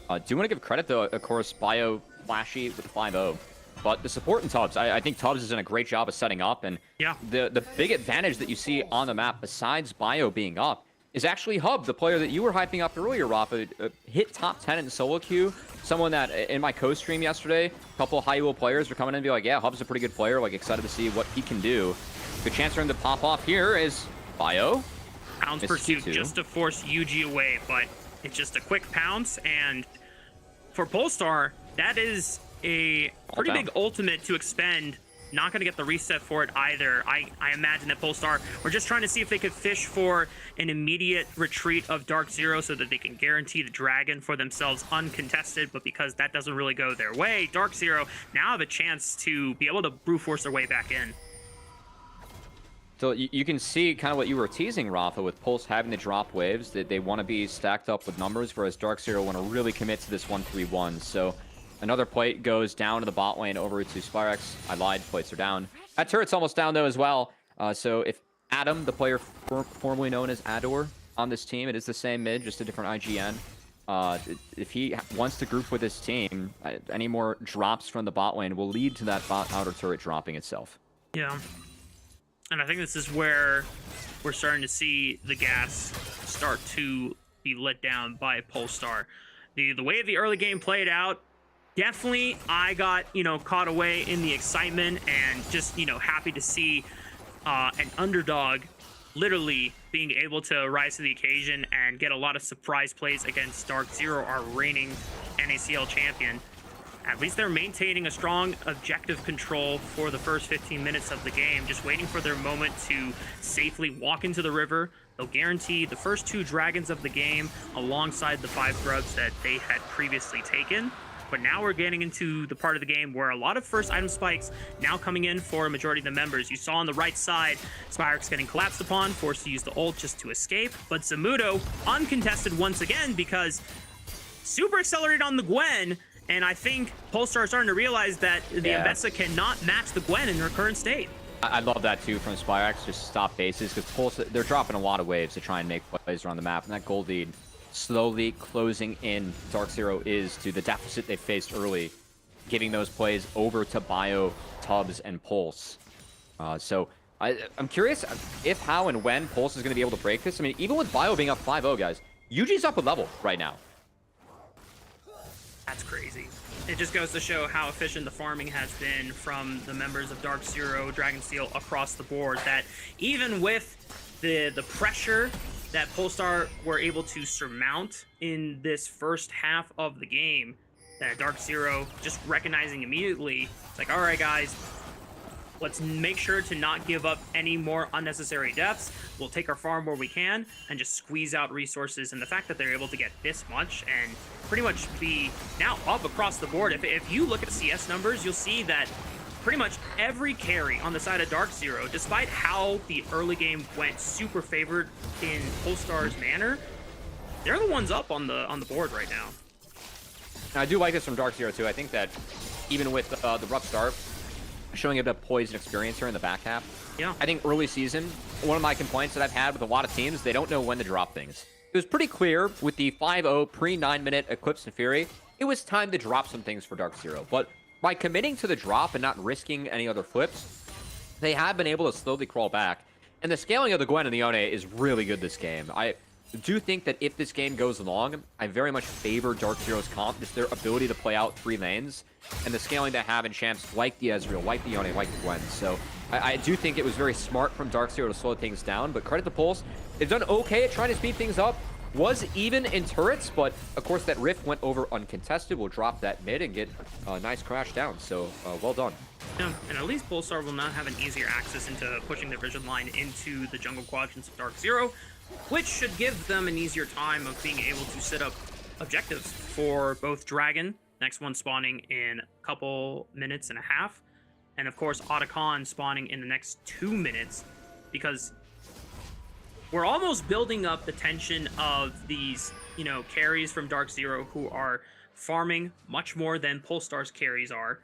Do you want to give credit to, of course, Bio flashy with the 5-0. But the support in Tubbs, I think Tubbs is doing a great job of setting up. And yeah, the big advantage that you see on the map, besides Bio being up, is actually Hub, the player that you were hyping up earlier, Rafa. Hit top 10 in solo queue. Someone that, in my co-stream yesterday, a couple of high-elo players were coming in and be like, yeah, Hub's a pretty good player. Like, excited to see what he can do. Good chance for him to pop off here is Bio. Pounce pursuit just to force UG away, but it's just a quick pounce. And for Polestar, that is a pretty big ultimate to expend. Not going to get the reset for it either. I imagine that Polestar were just trying to see if they could fish for an immediate retreat of Dark Zero so that they can guarantee the Dragon for themselves uncontested. But because that doesn't really go their way, Dark Zero now have a chance to be able to brute force their way back in. So you can see kind of what you were teasing, Rafa, with Pulse having to drop waves. That they want to be stacked up with numbers, whereas Dark Zero want to really commit to this 1-3-1. So another plate goes down to the bot lane over to Spyrex. I lied, plates are down. That turret's almost down though as well. So if Adam, the player formerly known as Ador on this team, it is the same mid, just a different IGN. If he wants to group with his team, any more drops from the bot lane will lead to that bot outer turret dropping itself. Yeah. And I think this is where we're starting to see the gas start to be let down by Polestar. The way the early game played out, definitely I got, caught away in the excitement and just, happy to see an underdog literally being able to rise to the occasion and get a lot of surprise plays against Dark Zero, our reigning NACL champion. At least they're maintaining a strong objective control for the first 15 minutes of the game, just waiting for their moment to safely walk into the river. They'll guarantee the first 2 dragons of the game alongside the 5 grubs that they had previously taken. But now we're getting into the part of the game where a lot of first item spikes now coming in for a majority of the members. You saw on the right side, Spyrex getting collapsed upon, forced to use the ult just to escape. But Zamudo uncontested once again because super accelerated on the Gwen. And I think Polestar is starting to realize that the Ambessa cannot match the Gwen in her current state. I love that too from Spyrex, just stop bases, because they're dropping a lot of waves to try and make plays around the map, and that gold lead slowly closing in Dark Zero is to the deficit they faced early, giving those plays over to Bio, Tubbs, and Pulse. So I'm curious if, how, and when Pulse is going to be able to break this. I mean, even with Bio being up 5-0, guys, UG's up a level right now. That's crazy. It just goes to show how efficient the farming has been from the members of Dark Zero, Dragonsteel across the board, that even with the pressure that Polestar were able to surmount in this first half of the game, that Dark Zero just recognizing immediately, it's like, all right, guys, let's make sure to not give up any more unnecessary deaths. We'll take our farm where we can and just squeeze out resources. And the fact that they're able to get this much and pretty much be now up across the board. If you look at CS numbers, you'll see that pretty much every carry on the side of Dark Zero, despite how the early game went super favored in Polestar's manner, they're the ones up on the board right now. And I do like this from Dark Zero too. I think that even with the rough start, showing a bit of poise and experience here in the back half. Yeah. I think early season, one of my complaints that I've had with a lot of teams, they don't know when to drop things. It was pretty clear with the 5-0 pre-9-minute Eclipse and Fury, it was time to drop some things for Dark Zero. But by committing to the drop and not risking any other flips, they have been able to slowly crawl back. And the scaling of the Gwen and the Yone is really good this game. I do think that if this game goes long, I very much favor Dark Zero's comp, just their ability to play out 3 lanes, and the scaling they have in champs like the Ezreal, like the Yone, like the Gwen. So I do think it was very smart from Dark Zero to slow things down, but credit to Pulse. They've done okay at trying to speed things up. Was even in turrets, but of course that Rift went over uncontested. We'll drop that mid and get a nice crash down. So well done. Yeah, and at least Polestar will not have an easier access into pushing their vision line into the jungle quadrants of Dark Zero, which should give them an easier time of being able to set up objectives for both Dragon, next one spawning in a couple minutes and a half, and of course Otacon spawning in the next 2 minutes, because we're almost building up the tension of these, carries from Dark Zero who are farming much more than Polestar's carries are,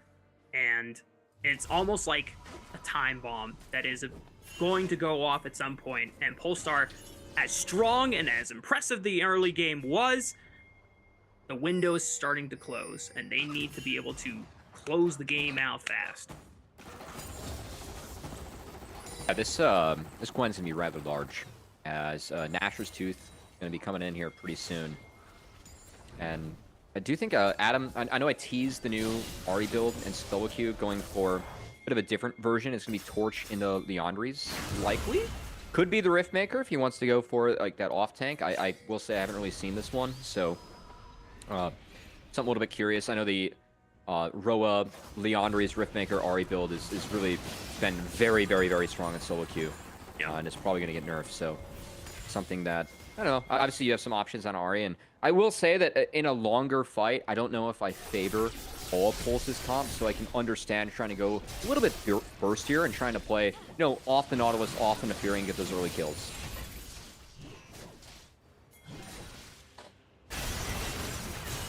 and it's almost like a time bomb that is going to go off at some point. And Polestar, as strong and as impressive the early game was, the window is starting to close, and they need to be able to close the game out fast. Yeah, this Gwen's gonna be rather large, as Nashor's Tooth is gonna be coming in here pretty soon. And I do think Adam, I know I teased the new Ahri build and Spellcube going for bit of a different version. It's going to be Torch into Leandri's, likely. Could be the Riftmaker if he wants to go for like that off tank. I will say I haven't really seen this one, so something a little bit curious. I know the Roa, Leandri's Riftmaker Ari build is really been very, very, very strong in solo queue. Yeah. And it's probably going to get nerfed, so something that, I don't know. Obviously, you have some options on Ari, and I will say that in a longer fight, I don't know if I favor all of Pulse's comp, so I can understand trying to go a little bit burst here and trying to play, you know, off the Nautilus, off the Neferi, and get those early kills.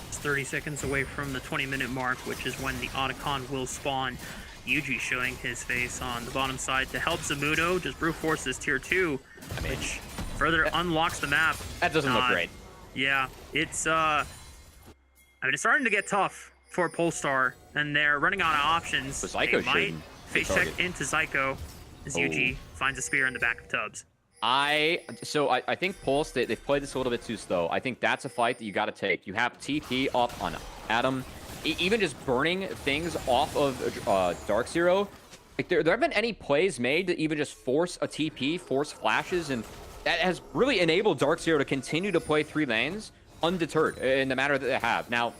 It's 30 seconds away from the 20-minute mark, which is when the Otacon will spawn. Yuji showing his face on the bottom side to help Zamudo just brute force this tier 2, which further unlocks the map. That doesn't look great. Yeah, it's I mean, it's starting to get tough for Polestar, and they're running out of options. The Zyko they might should face check into Zyko as Yuji finds a spear in the back of Tubbs. I think Pulse, they've played this a little bit too slow. I think that's a fight that you got to take. You have TP up on Adam. Even just burning things off of Dark Zero. Like there haven't been any plays made to even just force a TP, force flashes, and that has really enabled Dark Zero to continue to play 3 lanes undeterred in the manner that they have. Now,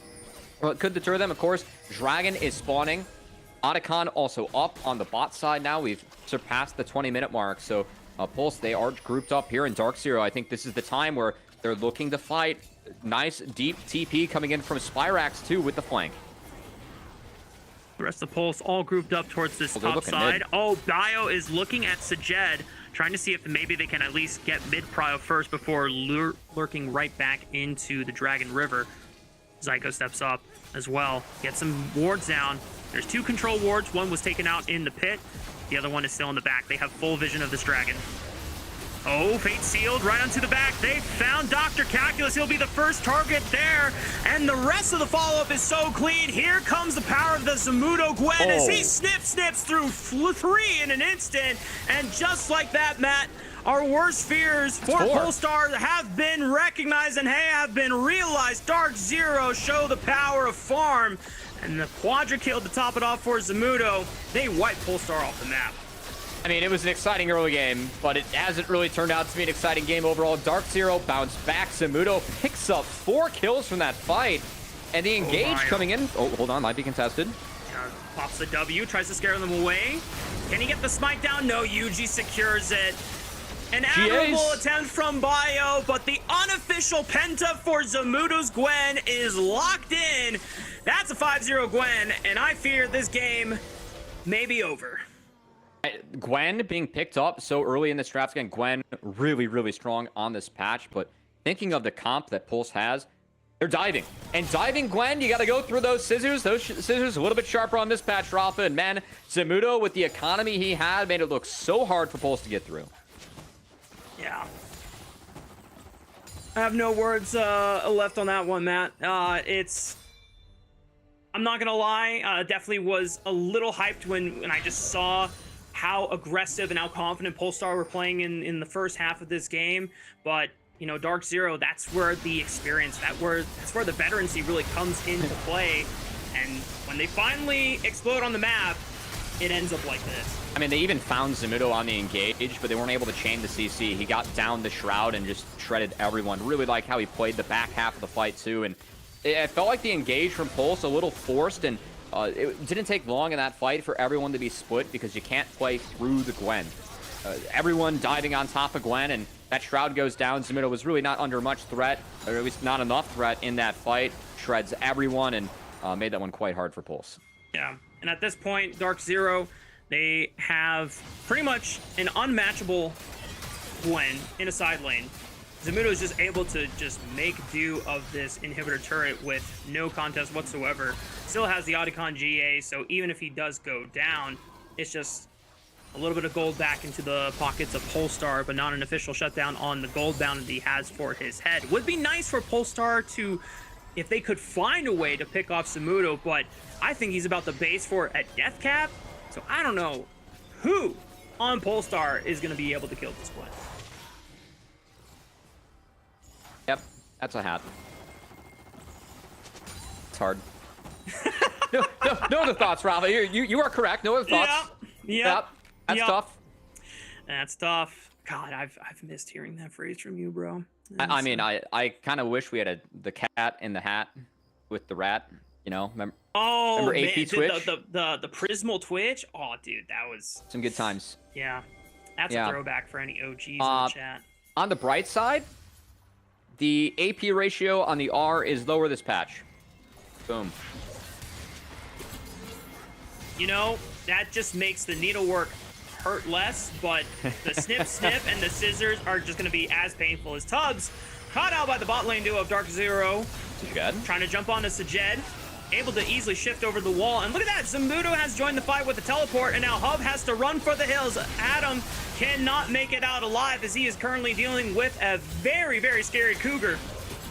what could deter them, of course, Dragon is spawning. Otacon also up on the bot side now. We've surpassed the 20-minute mark, so Pulse, they are grouped up here in Dark Zero. I think this is the time where they're looking to fight. Nice deep TP coming in from Spyrax too with the flank. The rest of the Pulse all grouped up towards this top side. Mid. Oh, Bio is looking at CGG, trying to see if maybe they can at least get mid prio first before lurking right back into the Dragon River. Zyko steps up as well, gets some wards down. There's 2 control wards. One was taken out in the pit. The other one is still in the back. They have full vision of this dragon. Oh, Fate sealed right onto the back. They found Dr. Calculus. He'll be the first target there. And the rest of the follow-up is so clean. Here comes the power of the Zamudo Gwen as he snips through 3 in an instant. And just like that, Matt, our worst fears for Polestar have been recognized and have been realized. Dark Zero show the power of farm. And the quadra kill to top it off for Zamudo. They wipe Polestar off the map. I mean, it was an exciting early game, but it hasn't really turned out to be an exciting game overall. Dark Zero bounced back. Zamudo picks up 4 kills from that fight. And the engage coming in. Oh, hold on. Might be contested. Pops the W. Tries to scare them away. Can he get the smite down? No. Yuji secures it. An admirable attempt from Bio, but the unofficial penta for Zamudo's Gwen is locked in. That's a 5-0 Gwen, and I fear this game may be over. Gwen being picked up so early in this draft. Again, Gwen really, really strong on this patch. But thinking of the comp that Pulse has, they're diving. And diving Gwen, you got to go through those scissors. Those scissors a little bit sharper on this patch, Rafa. And man, Zamudo, with the economy he had, made it look so hard for Pulse to get through. Yeah. I have no words left on that one, Matt. I'm not going to lie, definitely was a little hyped when I just saw how aggressive and how confident Polestar were playing in the first half of this game. But, you know, Dark Zero, that's where the experience, that's where the veterancy really comes into play. And when they finally explode on the map, it ends up like this. I mean, they even found Zamudo on the engage, but they weren't able to chain the CC. He got down the Shroud and just shredded everyone. Really like how he played the back half of the fight, too. And it felt like the engage from Pulse a little forced, and it didn't take long in that fight for everyone to be split because you can't play through the Gwen. Everyone diving on top of Gwen, and that Shroud goes down. Zamudo was really not under much threat, or at least not enough threat in that fight. Shreds everyone and made that one quite hard for Pulse. Yeah, and at this point, Dark Zero, they have pretty much an unmatchable Gwen in a side lane. Zamudo is just able to just make do of this inhibitor turret with no contest whatsoever. Still has the Otacon GA, so even if he does go down, it's just a little bit of gold back into the pockets of Polestar, but not an official shutdown on the gold bound that he has for his head. Would be nice for Polestar to, if they could find a way to pick off Zamudo, but I think he's about the base for it at death cap, so I don't know who on Polestar is going to be able to kill this one. Yep, that's a hat. It's hard. no other thoughts, Rafa. You are correct. No other thoughts. Yep. That's tough. That's tough. God, I've missed hearing that phrase from you, bro. I mean, I kind of wish we had the cat in the hat with the rat. You know, remember man, AP Twitch? the Prismal Twitch. Oh, dude, that was Some good times. yeah. That's a throwback for any OGs in the chat. On the bright side, the AP ratio on the R is lower this patch. Boom. You know, that just makes the needlework hurt less, but the snip and the scissors are just going to be as painful as Tubbs. Caught out by the bot lane duo of Dark Zero. Good. Trying to jump onto Sajed. Able to easily shift over the wall. And look at that, Zamudo has joined the fight with the teleport, and now Hub has to run for the hills. Adam cannot make it out alive as he is currently dealing with a very, very scary Cougar.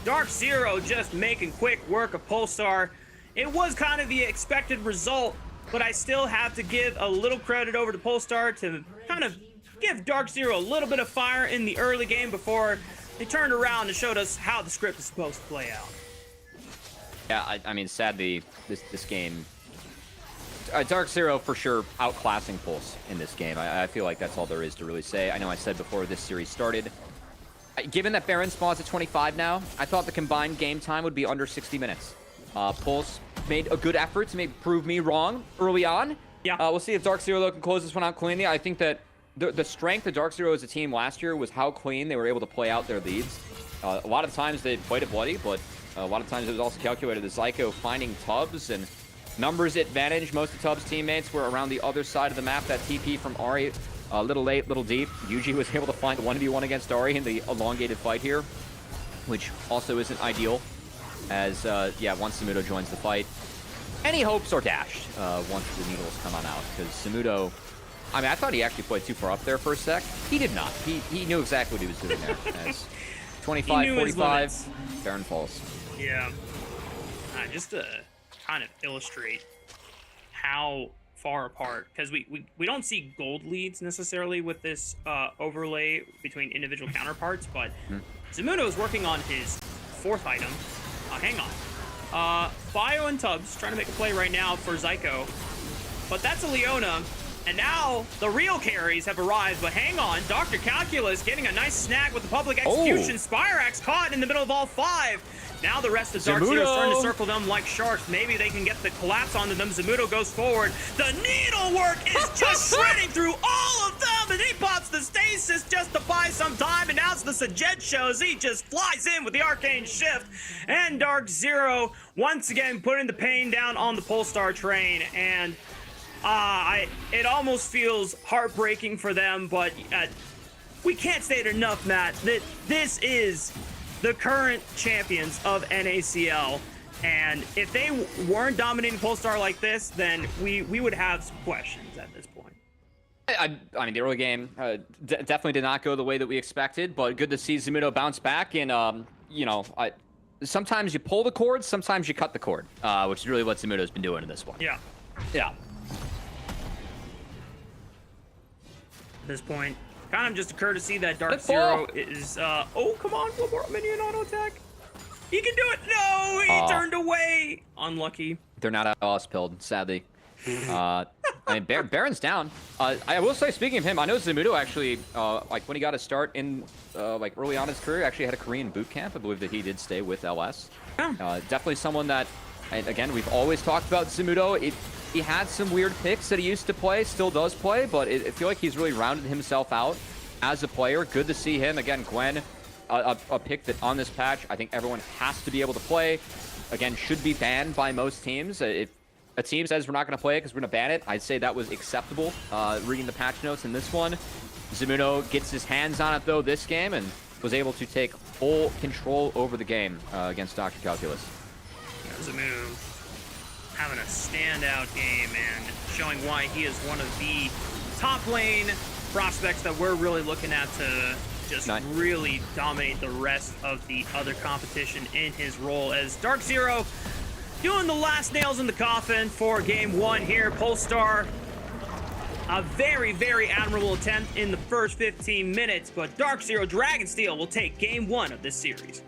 Dark Zero just making quick work of Polestar. It was kind of the expected result, but I still have to give a little credit over to Polestar to kind of give Dark Zero a little bit of fire in the early game before they turned around and showed us how the script is supposed to play out. Yeah, I mean, sadly, this game, Dark Zero for sure outclassing Pulse in this game. I feel like that's all there is to really say. I know I said before this series started, given that Baron spawns at 25 now, I thought the combined game time would be under 60 minutes. Pulse made a good effort to prove me wrong early on. Yeah. We'll see if Dark Zero can close this one out cleanly. I think that the strength of Dark Zero as a team last year was how clean they were able to play out their leads. A lot of times they played it bloody, but a lot of times it was also calculated. The Zyko finding Tubbs and numbers advantage. Most of Tubbs' teammates were around the other side of the map. That TP from Ahri, a little late, little deep. Yuji was able to find 1v1 against Ahri in the elongated fight here, which also isn't ideal. As, once Zamudo joins the fight, any hopes are dashed once the needles come on out. Because Zamudo, I mean, I thought he actually played too far up there for a sec. He did not. He knew exactly what he was doing there. As 25, 45, Baron falls. Yeah. Just to kind of illustrate how far apart, because we don't see gold leads necessarily with this overlay between individual counterparts, but Zamudo is working on his fourth item. Hang on. Bio and Tubbs trying to make a play right now for Zyko, but that's a Leona. And now the real carries have arrived, but hang on. Dr. Calculus getting a nice snag with the public execution. Spirax caught in the middle of all five. Now the rest of Dark Zero is starting to circle them like sharks. Maybe they can get the collapse onto them. Zamudo goes forward. The needlework is just shredding through all of them, and he pops the stasis just to buy some time. And now as the Sajed shows, he just flies in with the arcane shift. And Dark Zero once again putting the pain down on the Polestar train. And it almost feels heartbreaking for them, but we can't say it enough, Matt, that this is the current champions of NACL, and if they weren't dominating Polestar like this, then we would have some questions at this point. I mean, the early game definitely did not go the way that we expected, but good to see Zamudo bounce back, and, sometimes you pull the cord, sometimes you cut the cord, which is really what Zamudo's been doing in this one. Yeah. Yeah. At this point, kind of just a courtesy that Dark Zero is, oh, come on, one more minion auto attack. He can do it. No, he turned away. Unlucky. They're not all pilled, sadly. I mean, Baron's down. I will say, speaking of him, I know Zamudo actually, when he got a start in, early on in his career, actually had a Korean boot camp. I believe that he did stay with LS. Yeah. Definitely someone that, again, we've always talked about Zamudo. He had some weird picks that he used to play, still does play, but I feel like he's really rounded himself out as a player. Good to see him. Again, Gwen, a pick that on this patch, I think everyone has to be able to play. Again, should be banned by most teams. If a team says we're not going to play it because we're going to ban it, I'd say that was acceptable, reading the patch notes in this one. Zamudo gets his hands on it, though, this game, and was able to take full control over the game against Dr. Calculus. Yeah, Zamudo having a standout game and showing why he is one of the top lane prospects that we're really looking at to just really dominate the rest of the other competition in his role, as Dark Zero doing the last nails in the coffin for game one here. Polestar, a very, very admirable attempt in the first 15 minutes, but Dark Zero Dragonsteel will take game one of this series.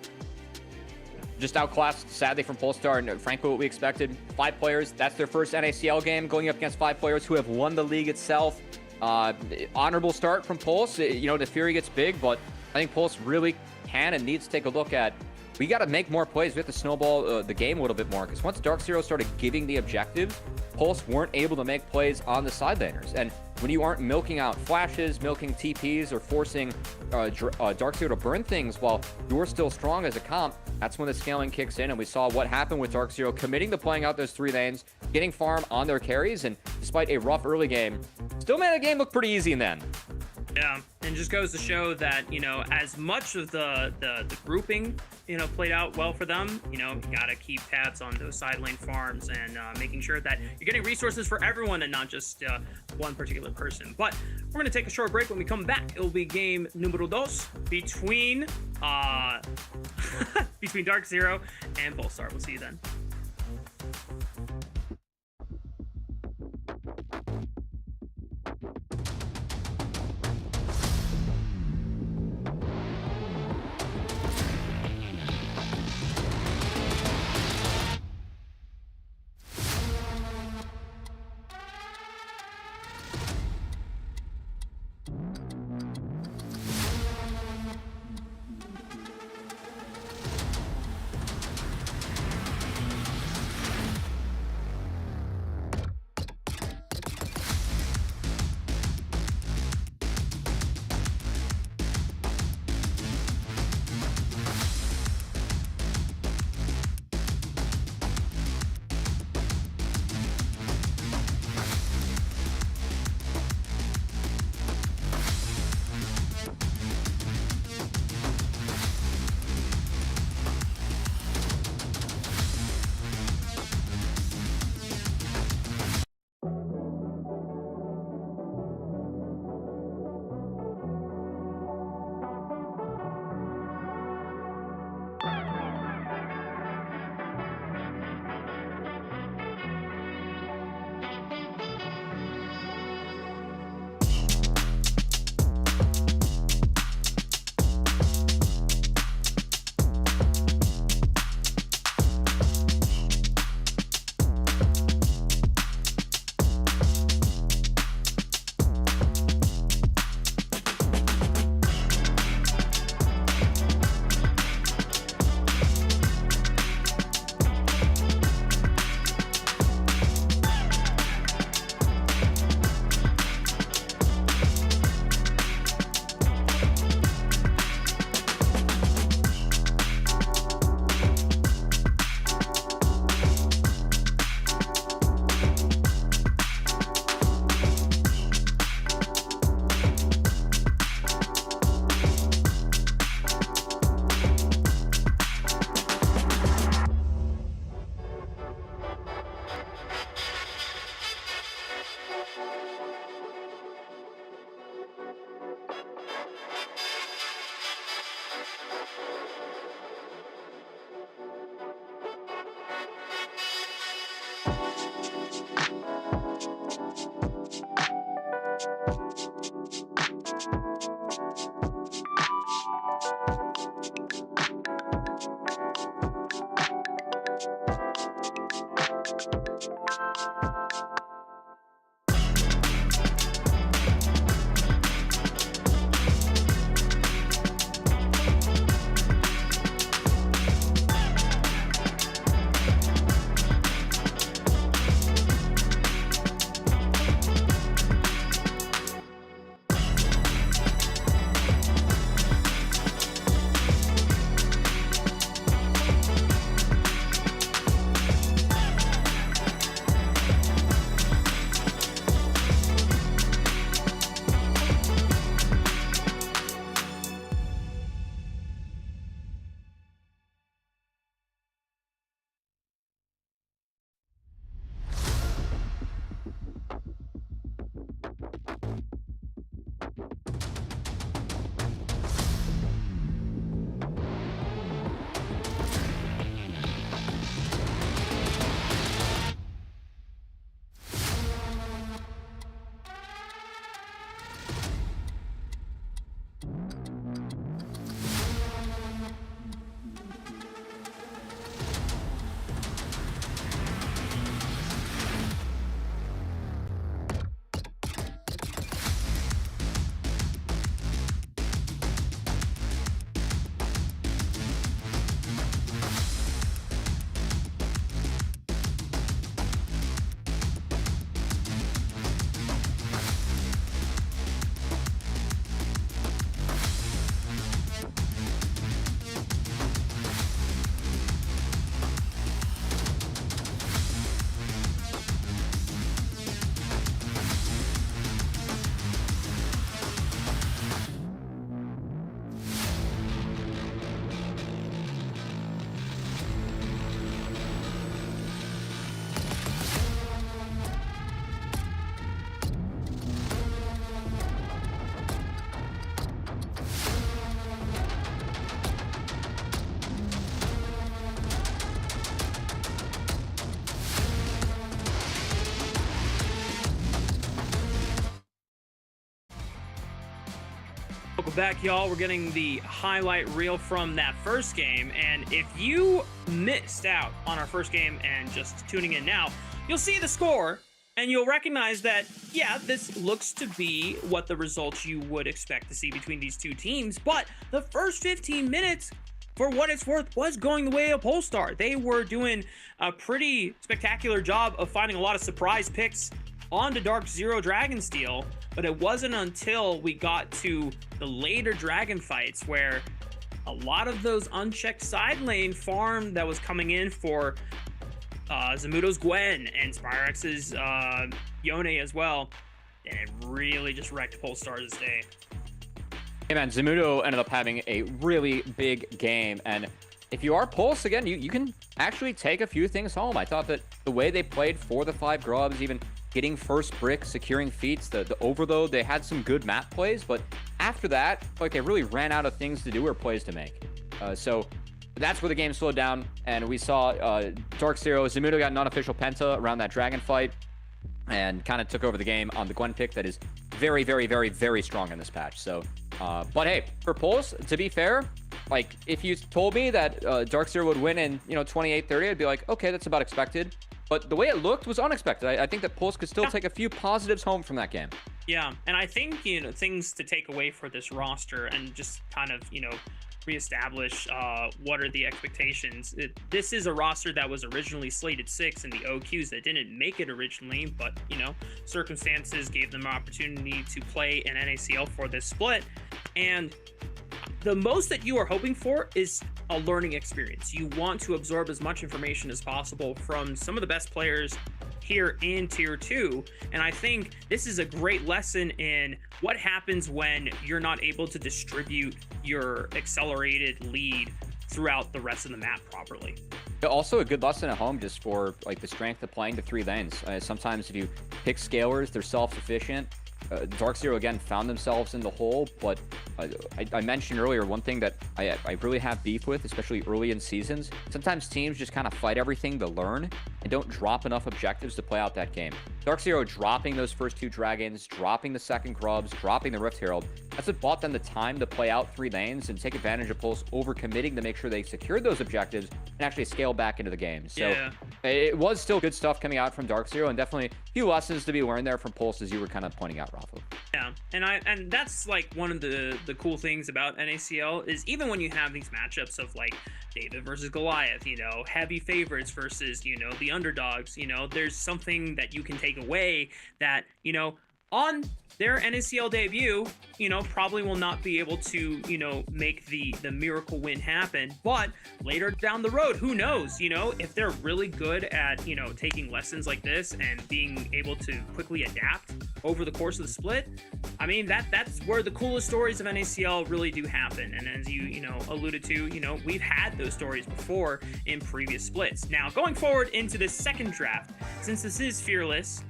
just outclassed, sadly, from Polestar, and frankly, what we expected. 5 players, that's their first NACL game, going up against 5 players who have won the league itself. Honorable start from Pulse. You know, the Fury gets big, but I think Pulse really can and needs to take a look at, we got to make more plays. We have to snowball the game a little bit more, because once Dark Zero started giving the objectives, Pulse weren't able to make plays on the side laners. And when you aren't milking out flashes, milking TPs, or forcing Dark Zero to burn things while you're still strong as a comp, that's when the scaling kicks in. And we saw what happened with Dark Zero committing to playing out those 3 lanes, getting farm on their carries, and despite a rough early game, still made the game look pretty easy in the end. Yeah, and just goes to show that, you know, as much of the grouping, you know, played out well for them, you know, you got to keep tabs on those side lane farms and making sure that you're getting resources for everyone and not just one particular person. But we're going to take a short break. When we come back, it will be game numero dos between between Dark Zero and Polestar. We'll see you then. Welcome back, y'all. We're getting the highlight reel from that first game, and if you missed out on our first game and just tuning in now, you'll see the score, and you'll recognize that, yeah, this looks to be what the results you would expect to see between these two teams, but the first 15 minutes, for what it's worth, was going the way of Polestar. They were doing a pretty spectacular job of finding a lot of surprise picks onto Dark Zero Dragonsteel, but it wasn't until we got to the later dragon fights where a lot of those unchecked side lane farm that was coming in for Zamudo's Gwen and Spyrex's Yone as well, and it really just wrecked Polestar's day. Hey man, Zamudo ended up having a really big game, and if you are Pulse, again, you can actually take a few things home. I thought that the way they played for the 5 grubs, even getting first brick, securing feats, the overload, they had some good map plays, but after that, like, they really ran out of things to do or plays to make. So that's where the game slowed down, and we saw Dark Zero. Zamudo got an unofficial penta around that dragon fight and kind of took over the game on the Gwen pick that is very, very, very, very strong in this patch. So, but hey, for Pulse, to be fair, like, if you told me that Dark Zero would win in, 28-30, I'd be like, okay, that's about expected. But the way it looked was unexpected. I think that Pulse could still take a few positives home from that game. Yeah, and I think, things to take away for this roster and just kind of, reestablish what are the expectations. This is a roster that was originally slated 6 in the OQs that didn't make it originally, but, circumstances gave them an opportunity to play in NACL for this split. And the most that you are hoping for is a learning experience. You want to absorb as much information as possible from some of the best players here in Tier 2, and I think this is a great lesson in what happens when you're not able to distribute your accelerated lead throughout the rest of the map properly. Also a good lesson at home just for, like, the strength of playing the 3 lanes. Sometimes if you pick scalers, they're self-sufficient. Dark Zero again found themselves in the hole, but I mentioned earlier one thing that I really have beef with, especially early in seasons. Sometimes teams just kind of fight everything to learn and don't drop enough objectives to play out that game. Dark Zero dropping those first 2 dragons, dropping the second grubs, dropping the Rift Herald. That's what bought them the time to play out 3 lanes and take advantage of Pulse overcommitting to make sure they secured those objectives and actually scale back into the game. So yeah, it was still good stuff coming out from Dark Zero, and definitely a few lessons to be learned there from Pulse, as you were kind of pointing out, Rafa. Yeah, and that's like one of the cool things about NACL is even when you have these matchups of like David versus Goliath, heavy favorites versus, the underdogs, there's something that you can take away that, on their NACL debut, probably will not be able to, make the miracle win happen. But later down the road, who knows, if they're really good at, taking lessons like this and being able to quickly adapt over the course of the split. I mean, that's where the coolest stories of NACL really do happen. And as you, alluded to, we've had those stories before in previous splits. Now, going forward into this second draft, since this is Fearless,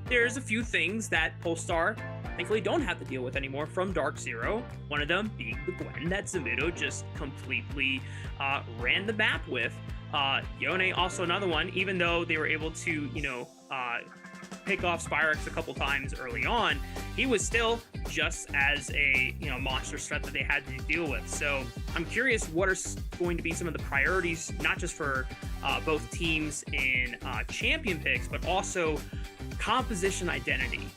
there's a few things that Polestar thankfully don't have to deal with anymore from Dark Zero. One of them being the Gwen that Zamudo just completely ran the map with. Yone also another one, even though they were able to, pick off Spyrex a couple times early on, he was still just as a monster threat that they had to deal with. So I'm curious what are going to be some of the priorities, not just for both teams in champion picks, but also composition identity.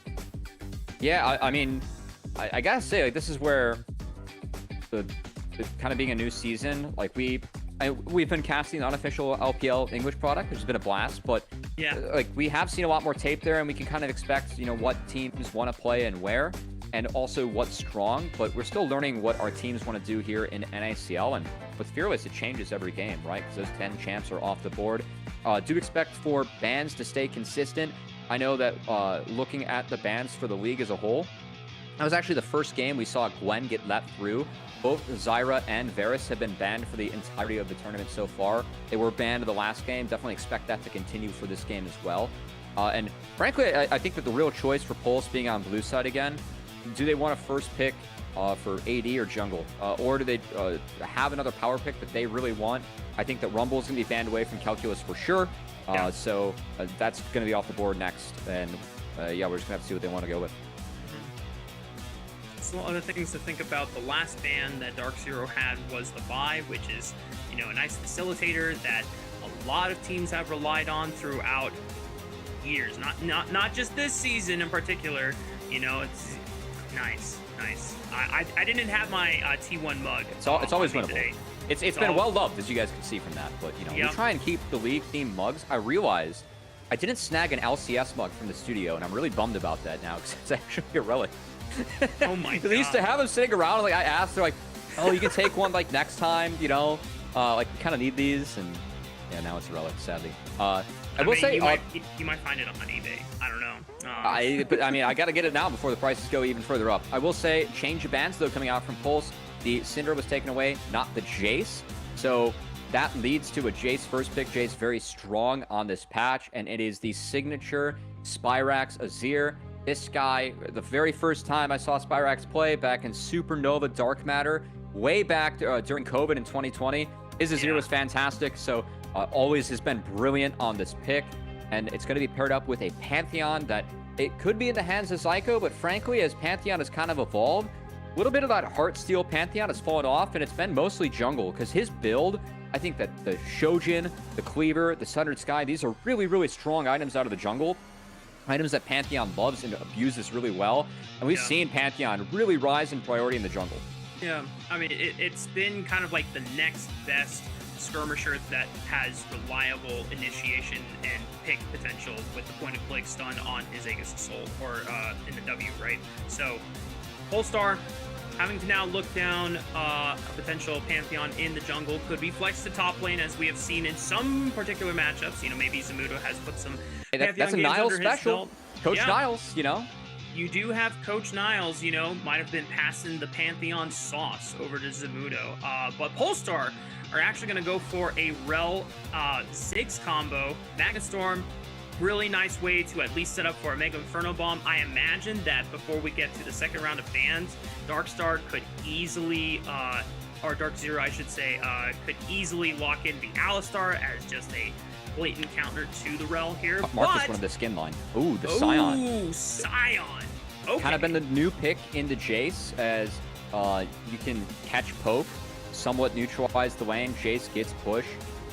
Yeah, I mean, I gotta say, like, this is where the kind of being a new season, like we've been casting the unofficial LPL English product, which has been a blast, but yeah, like, we have seen a lot more tape there, and we can kind of expect, what teams want to play and where, and also what's strong, but we're still learning what our teams want to do here in NACL, and with Fearless, it changes every game, right? Because those 10 champs are off the board. Do expect for bans to stay consistent. I know that looking at the bans for the league as a whole, that was actually the first game we saw Gwen get let through. Both Zyra and Varus have been banned for the entirety of the tournament so far. They were banned in the last game. Definitely expect that to continue for this game as well. And frankly, I think that the real choice for Pulse being on blue side again, do they want to first pick for AD or jungle? Or do they have another power pick that they really want? I think that Rumble is going to be banned away from Calculus for sure. Yeah. So that's going to be off the board next. And yeah, we're just going to have to see what they want to go with. It's a lot of things to think about. The last ban that Dark Zero had was the buy, which is, you know, a nice facilitator that a lot of teams have relied on throughout years. Not just this season in particular. You know, it's nice. I didn't have my T1 mug. It's always winnable. Today. It's been well loved, as you guys can see from that. But, you know, we try and keep the league-themed mugs. I realized I didn't snag an LCS mug from the studio, and I'm really bummed about that now because it's actually a relic. Oh my god! They used to have them sitting around. Like I asked, they're like, "Oh, you can take one like next time." You know, like we kind of need these, and yeah, now it's a relic, sadly. I will mean, say you might find it on eBay. I don't know. But I mean, I got to get it now before the prices go even further up. I will say, change of bans though coming out from Pulse. The Cinder was taken away, not the Jace. So that leads to a Jace first pick. Jace very strong on this patch, and it is the signature Spyrax Azir. This guy, the very first time I saw Spyrax play back in Supernova Dark Matter, way back during COVID in 2020, his Azir was fantastic. So always has been brilliant on this pick, and it's going to be paired up with a Pantheon that it could be in the hands of Zyko, but frankly, as Pantheon has kind of evolved, a little bit of that Heartsteel Pantheon has fallen off, and it's been mostly jungle, because his build, I think that the Shojin, the Cleaver, the Sundered Sky, these are really, really strong items out of the jungle. Items that Pantheon loves and abuses really well. And we've seen Pantheon really rise in priority in the jungle. Yeah, I mean, it's been kind of like the next best skirmisher that has reliable initiation and pick potential with the point-and-click stun on his Aegis Assault, or in the W, right? So, Polestar having to now look down a potential Pantheon in the jungle could be flexed to top lane, as we have seen in some particular matchups. You know, maybe Zamudo has put some that's a Niles special. Coach Niles, you know. You do have Coach Niles, you know, might have been passing the Pantheon sauce over to Zamudo. But Polestar are actually going to go for a Rel Ziggs combo. Magnastorm, really nice way to at least set up for a Mega Inferno Bomb. I imagine that before we get to the second round of bans, Darkstar could easily, or Dark Zero, I should say, could easily lock in the Alistar as just a blatant counter to the Rel here. Marcus wanted the skin line. Ooh, the Scion. Ooh, Scion. Okay. Kind of been the new pick into Jace, as you can catch poke, somewhat neutralize the lane. Jace gets push,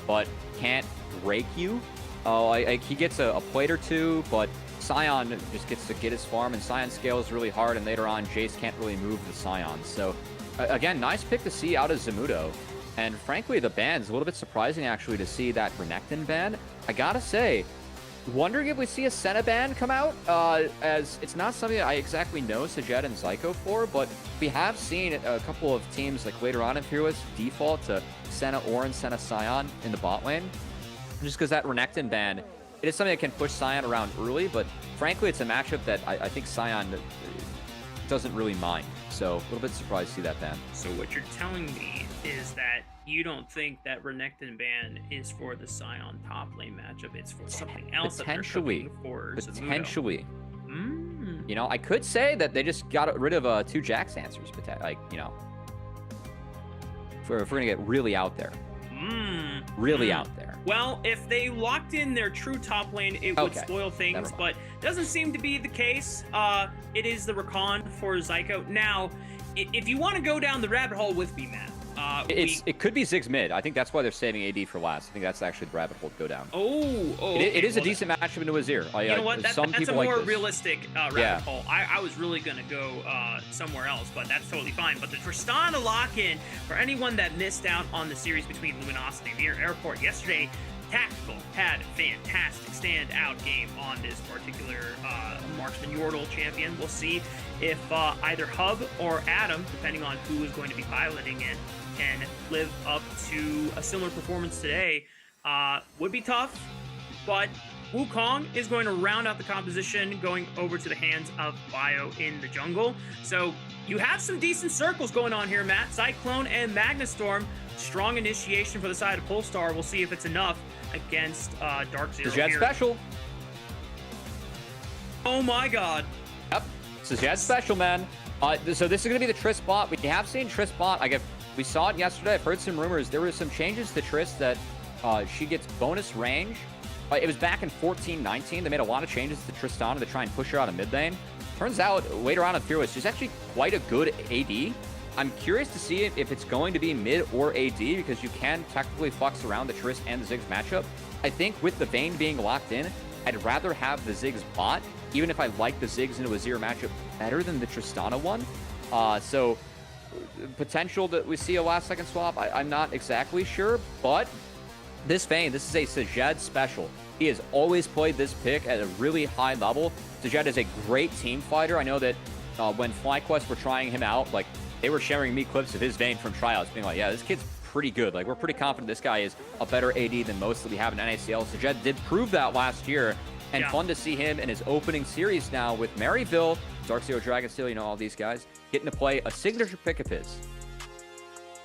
but can't break you. He gets a plate or two, but Scion just gets to get his farm, and Scion scales really hard, and later on, Jace can't really move the Scion. So, again, nice pick to see out of Zamudo. And frankly, the ban's a little bit surprising, actually, to see that Renekton ban. I gotta say, wondering if we see a Senna ban come out, as it's not something that I exactly know Sajet and Zyko for, but we have seen a couple of teams, like later on in Fearless, default to Senna Orin, Senna Scion in the bot lane. Just because that Renekton ban, it is something that can push Scion around early, but frankly, it's a matchup that I think Scion doesn't really mind. So, a little bit surprised to see that ban. So what you're telling me is that you don't think that Renekton ban is for the Scion top lane matchup, it's for something else. Potentially. Potentially. You know, I could say that they just got rid of 2 Jax answers, but like, you know, if we're gonna get really out there. Really out there. Well, if they locked in their true top lane, it would spoil things, but doesn't seem to be the case. It is the Rakan for Zyko. Now, if you want to go down the rabbit hole with me, Matt, it could be Ziggs mid. I think that's why they're saving AD for last. I think that's actually the rabbit hole to go down. It is a decent matchup into Azir. You know what? That's a more realistic rabbit hole. I was really going to go somewhere else, but that's totally fine. But the Tristana lock-in, for anyone that missed out on the series between Luminosity and Near Airport yesterday, Tactical had a fantastic standout game on this particular Marksman Yordle champion. We'll see if either Hub or Adam, depending on who is going to be piloting it, can live up to a similar performance today. Would be tough, but Wukong is going to round out the composition, going over to the hands of Bio in the jungle. So you have some decent circles going on here, Matt. Cyclone and Magnastorm. Strong initiation for the side of Polestar. We'll see if it's enough against Dark Zero. Jet special. Oh my god. Yep. This is Jet special, man. So this is going to be the Triss bot. We have seen Triss bot. We saw it yesterday. I've heard some rumors. There were some changes to Triss that she gets bonus range. It was back in 14-19. They made a lot of changes to Tristana to try and push her out of mid lane. turns out later on in Fearless, she's actually quite a good AD. I'm curious to see if it's going to be mid or AD, because you can technically flex around the Triss and the Ziggs matchup. I think with the Vayne being locked in, I'd rather have the Ziggs bot, even if I like the Ziggs into a Zero matchup better than the Tristana one. So potential that we see a last second swap, I'm not exactly sure, but this Vayne, this is a CGG special. He has always played this pick at a really high level. CGG is a great team fighter. I know that when FlyQuest were trying him out, like, they were sharing me clips of his Vayne from tryouts, being like, yeah, this kid's pretty good. Like, we're pretty confident this guy is a better AD than most that we have in NACL. CGG did prove that last year, and fun to see him in his opening series now with Maryville, Darkseer, Dragonsteel, you know, all these guys, getting to play a signature pick of his.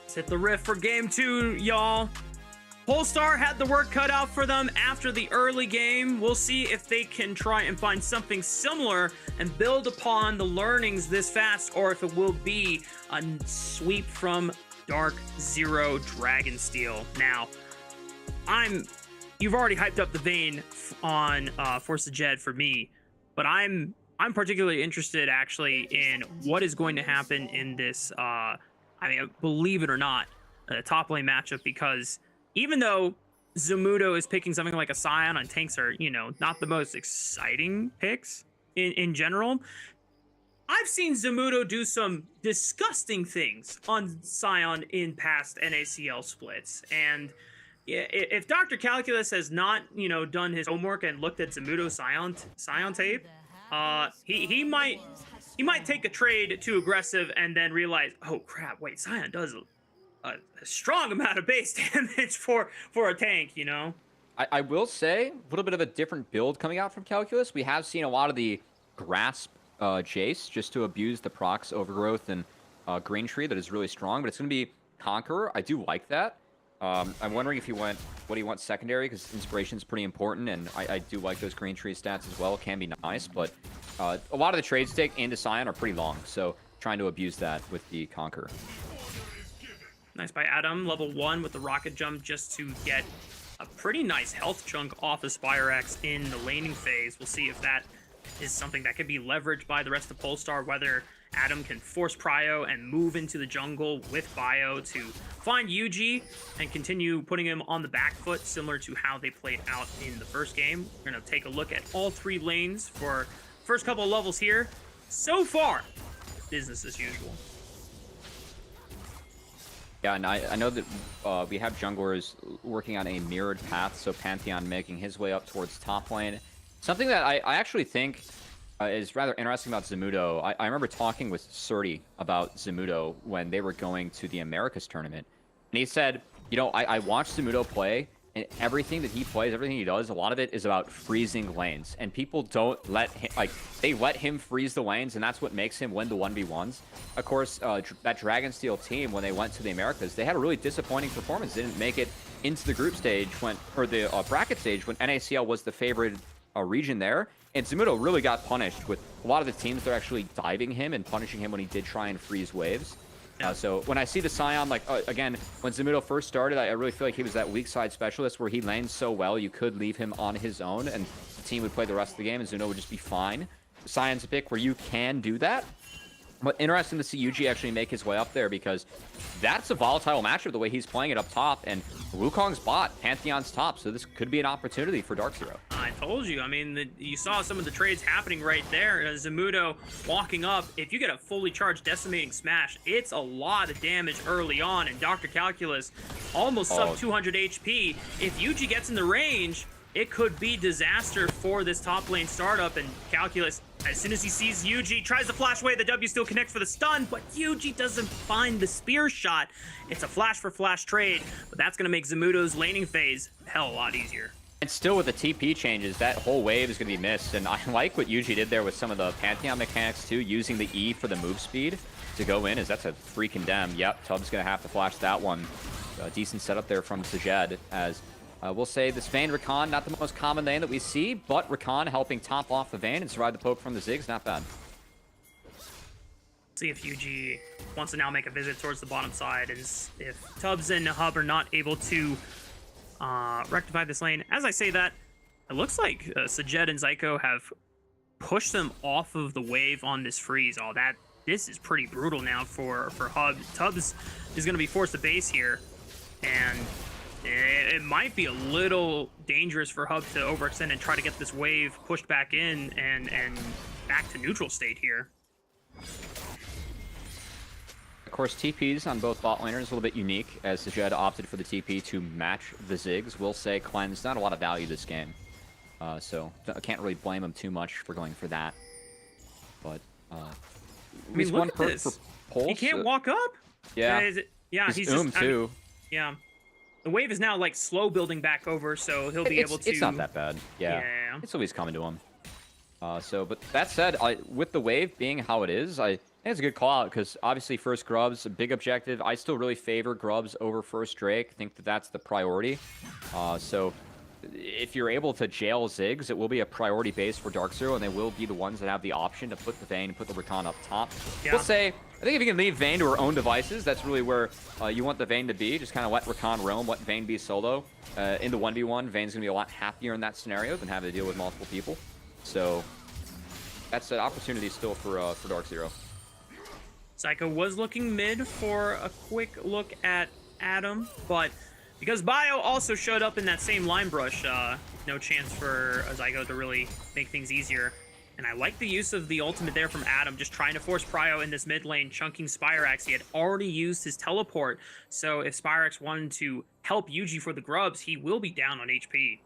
Let's hit the riff for game 2, y'all. Polestar had the work cut out for them after the early game. We'll see if they can try and find something similar and build upon the learnings this fast, or if it will be a sweep from Dark Zero Dragonsteel. Now, you've already hyped up the Vayne on Force of Jed for me, but I'm particularly interested actually in what is going to happen in this, I mean, believe it or not, top lane matchup, because even though Zamudo is picking something like a Scion, and tanks are, you know, not the most exciting picks in general, I've seen Zamudo do some disgusting things on Scion in past NACL splits. And if Dr. Calculus has not, you know, done his homework and looked at Zamudo Scion tape, he might take a trade too aggressive and then realize, oh crap, wait, Scion does a strong amount of base damage for a tank, you know? I will say, a little bit of a different build coming out from Calculus. We have seen a lot of the Grasp Jace, just to abuse the procs Overgrowth and Green Tree that is really strong, but it's going to be Conqueror. I do like that. I'm wondering if he went secondary, because Inspiration is pretty important, and I do like those Green Tree stats as well. It can be nice, but a lot of the trades take into Scion are pretty long, so trying to abuse that with the Conqueror. Nice by Adam, level 1 with the rocket jump, just to get a pretty nice health chunk off of SpireX in the laning phase. We'll see if that is something that can be leveraged by the rest of Polestar, whether Adam can force Prio and move into the jungle with Bio to find Yuji and continue putting him on the back foot, similar to how they played out in the first game. We're going to take a look at all 3 lanes for first couple of levels here. So far, business as usual. Yeah, and I know that we have junglers working on a mirrored path, so Pantheon making his way up towards top lane. Something that I actually think is rather interesting about Zamudo. I remember talking with Surti about Zamudo when they were going to the Americas tournament, and he said, you know, I watched Zamudo play, and everything that he plays, everything he does, a lot of it is about freezing lanes, and people don't let him, like, they let him freeze the lanes, and that's what makes him win the 1v1s. Of course, that Dragonsteel team, when they went to the Americas, they had a really disappointing performance. They didn't make it into the group stage, or the bracket stage, when NACL was the favorite region there, and Zamudo really got punished with a lot of the teams that are actually diving him and punishing him when he did try and freeze waves. So when I see the Scion, like, again, when Zamudo first started, I really feel like he was that weak side specialist where he lanes so well, you could leave him on his own, and the team would play the rest of the game, and Zamudo would just be fine. Scion's a pick where you can do that. But interesting to see Yuji actually make his way up there, because that's a volatile matchup the way he's playing it up top, and Wukong's bot, Pantheon's top, so this could be an opportunity for Dark Zero. I told you. I mean, you saw some of the trades happening right there. Zamudo walking up. If you get a fully charged Decimating Smash, it's a lot of damage early on, and Dr. Calculus almost sub 200 HP. If Yuji gets in the range, it could be disaster for this top lane startup, and Calculus, as soon as he sees Yuji, tries to flash away. The W still connects for the stun, but Yuji doesn't find the spear shot. It's a flash for flash trade, but that's going to make Zamudo's laning phase a hell of a lot easier. And still with the TP changes, that whole wave is going to be missed, and I like what Yuji did there with some of the Pantheon mechanics too, using the E for the move speed to go in, as that's a free condemn. Yep, Tubb's going to have to flash that one. A decent setup there from CGG, as we'll say this Vayne Rakan, not the most common lane that we see, but Rakan helping top off the Vayne and survive the poke from the Ziggs, not bad. See if Yuji wants to now make a visit towards the bottom side, and if Tubbs and Hub are not able to rectify this lane. As I say that, it looks like CGG and Zyko have push them off of the wave on this freeze. Oh, this is pretty brutal now for Hub. Tubbs is going to be forced to base here, and it might be a little dangerous for Hub to overextend and try to get this wave pushed back in and back to neutral state here. Of course, TPs on both bot laners a little bit unique, as the Jed opted for the TP to match the Ziggs. Will say Cleanse, not a lot of value this game. So I can't really blame him too much for going for that. But I mean, look at this. For Pulse. He can't walk up. Yeah. Yeah, he's just too. Yeah. The wave is now like slow building back over, so he'll be able to. It's not that bad. Yeah. It's always coming to him. But that said, with the wave being how it is, I think it's a good call out because obviously first Grubs a big objective. I still really favor Grubs over first Drake. I think that's the priority. So if you're able to jail Ziggs, it will be a priority base for Dark Zero, and they will be the ones that have the option to put the Vayne and put the Rakan up top. Yeah. We'll say, I think if you can leave Vayne to her own devices, that's really where you want the Vayne to be. Just kind of let Rakan roam, let Vayne be solo. In the 1v1, Vayne's going to be a lot happier in that scenario than having to deal with multiple people. So that's an opportunity still for Dark Zero. Psycho was looking mid for a quick look at Adam, but because Bio also showed up in that same line brush, no chance for Zygo to really make things easier. And I like the use of the ultimate there from Adam, just trying to force Prio in this mid lane, chunking Spyrax. He had already used his teleport, so if Spyrax wanted to help Yuji for the grubs, he will be down on HP.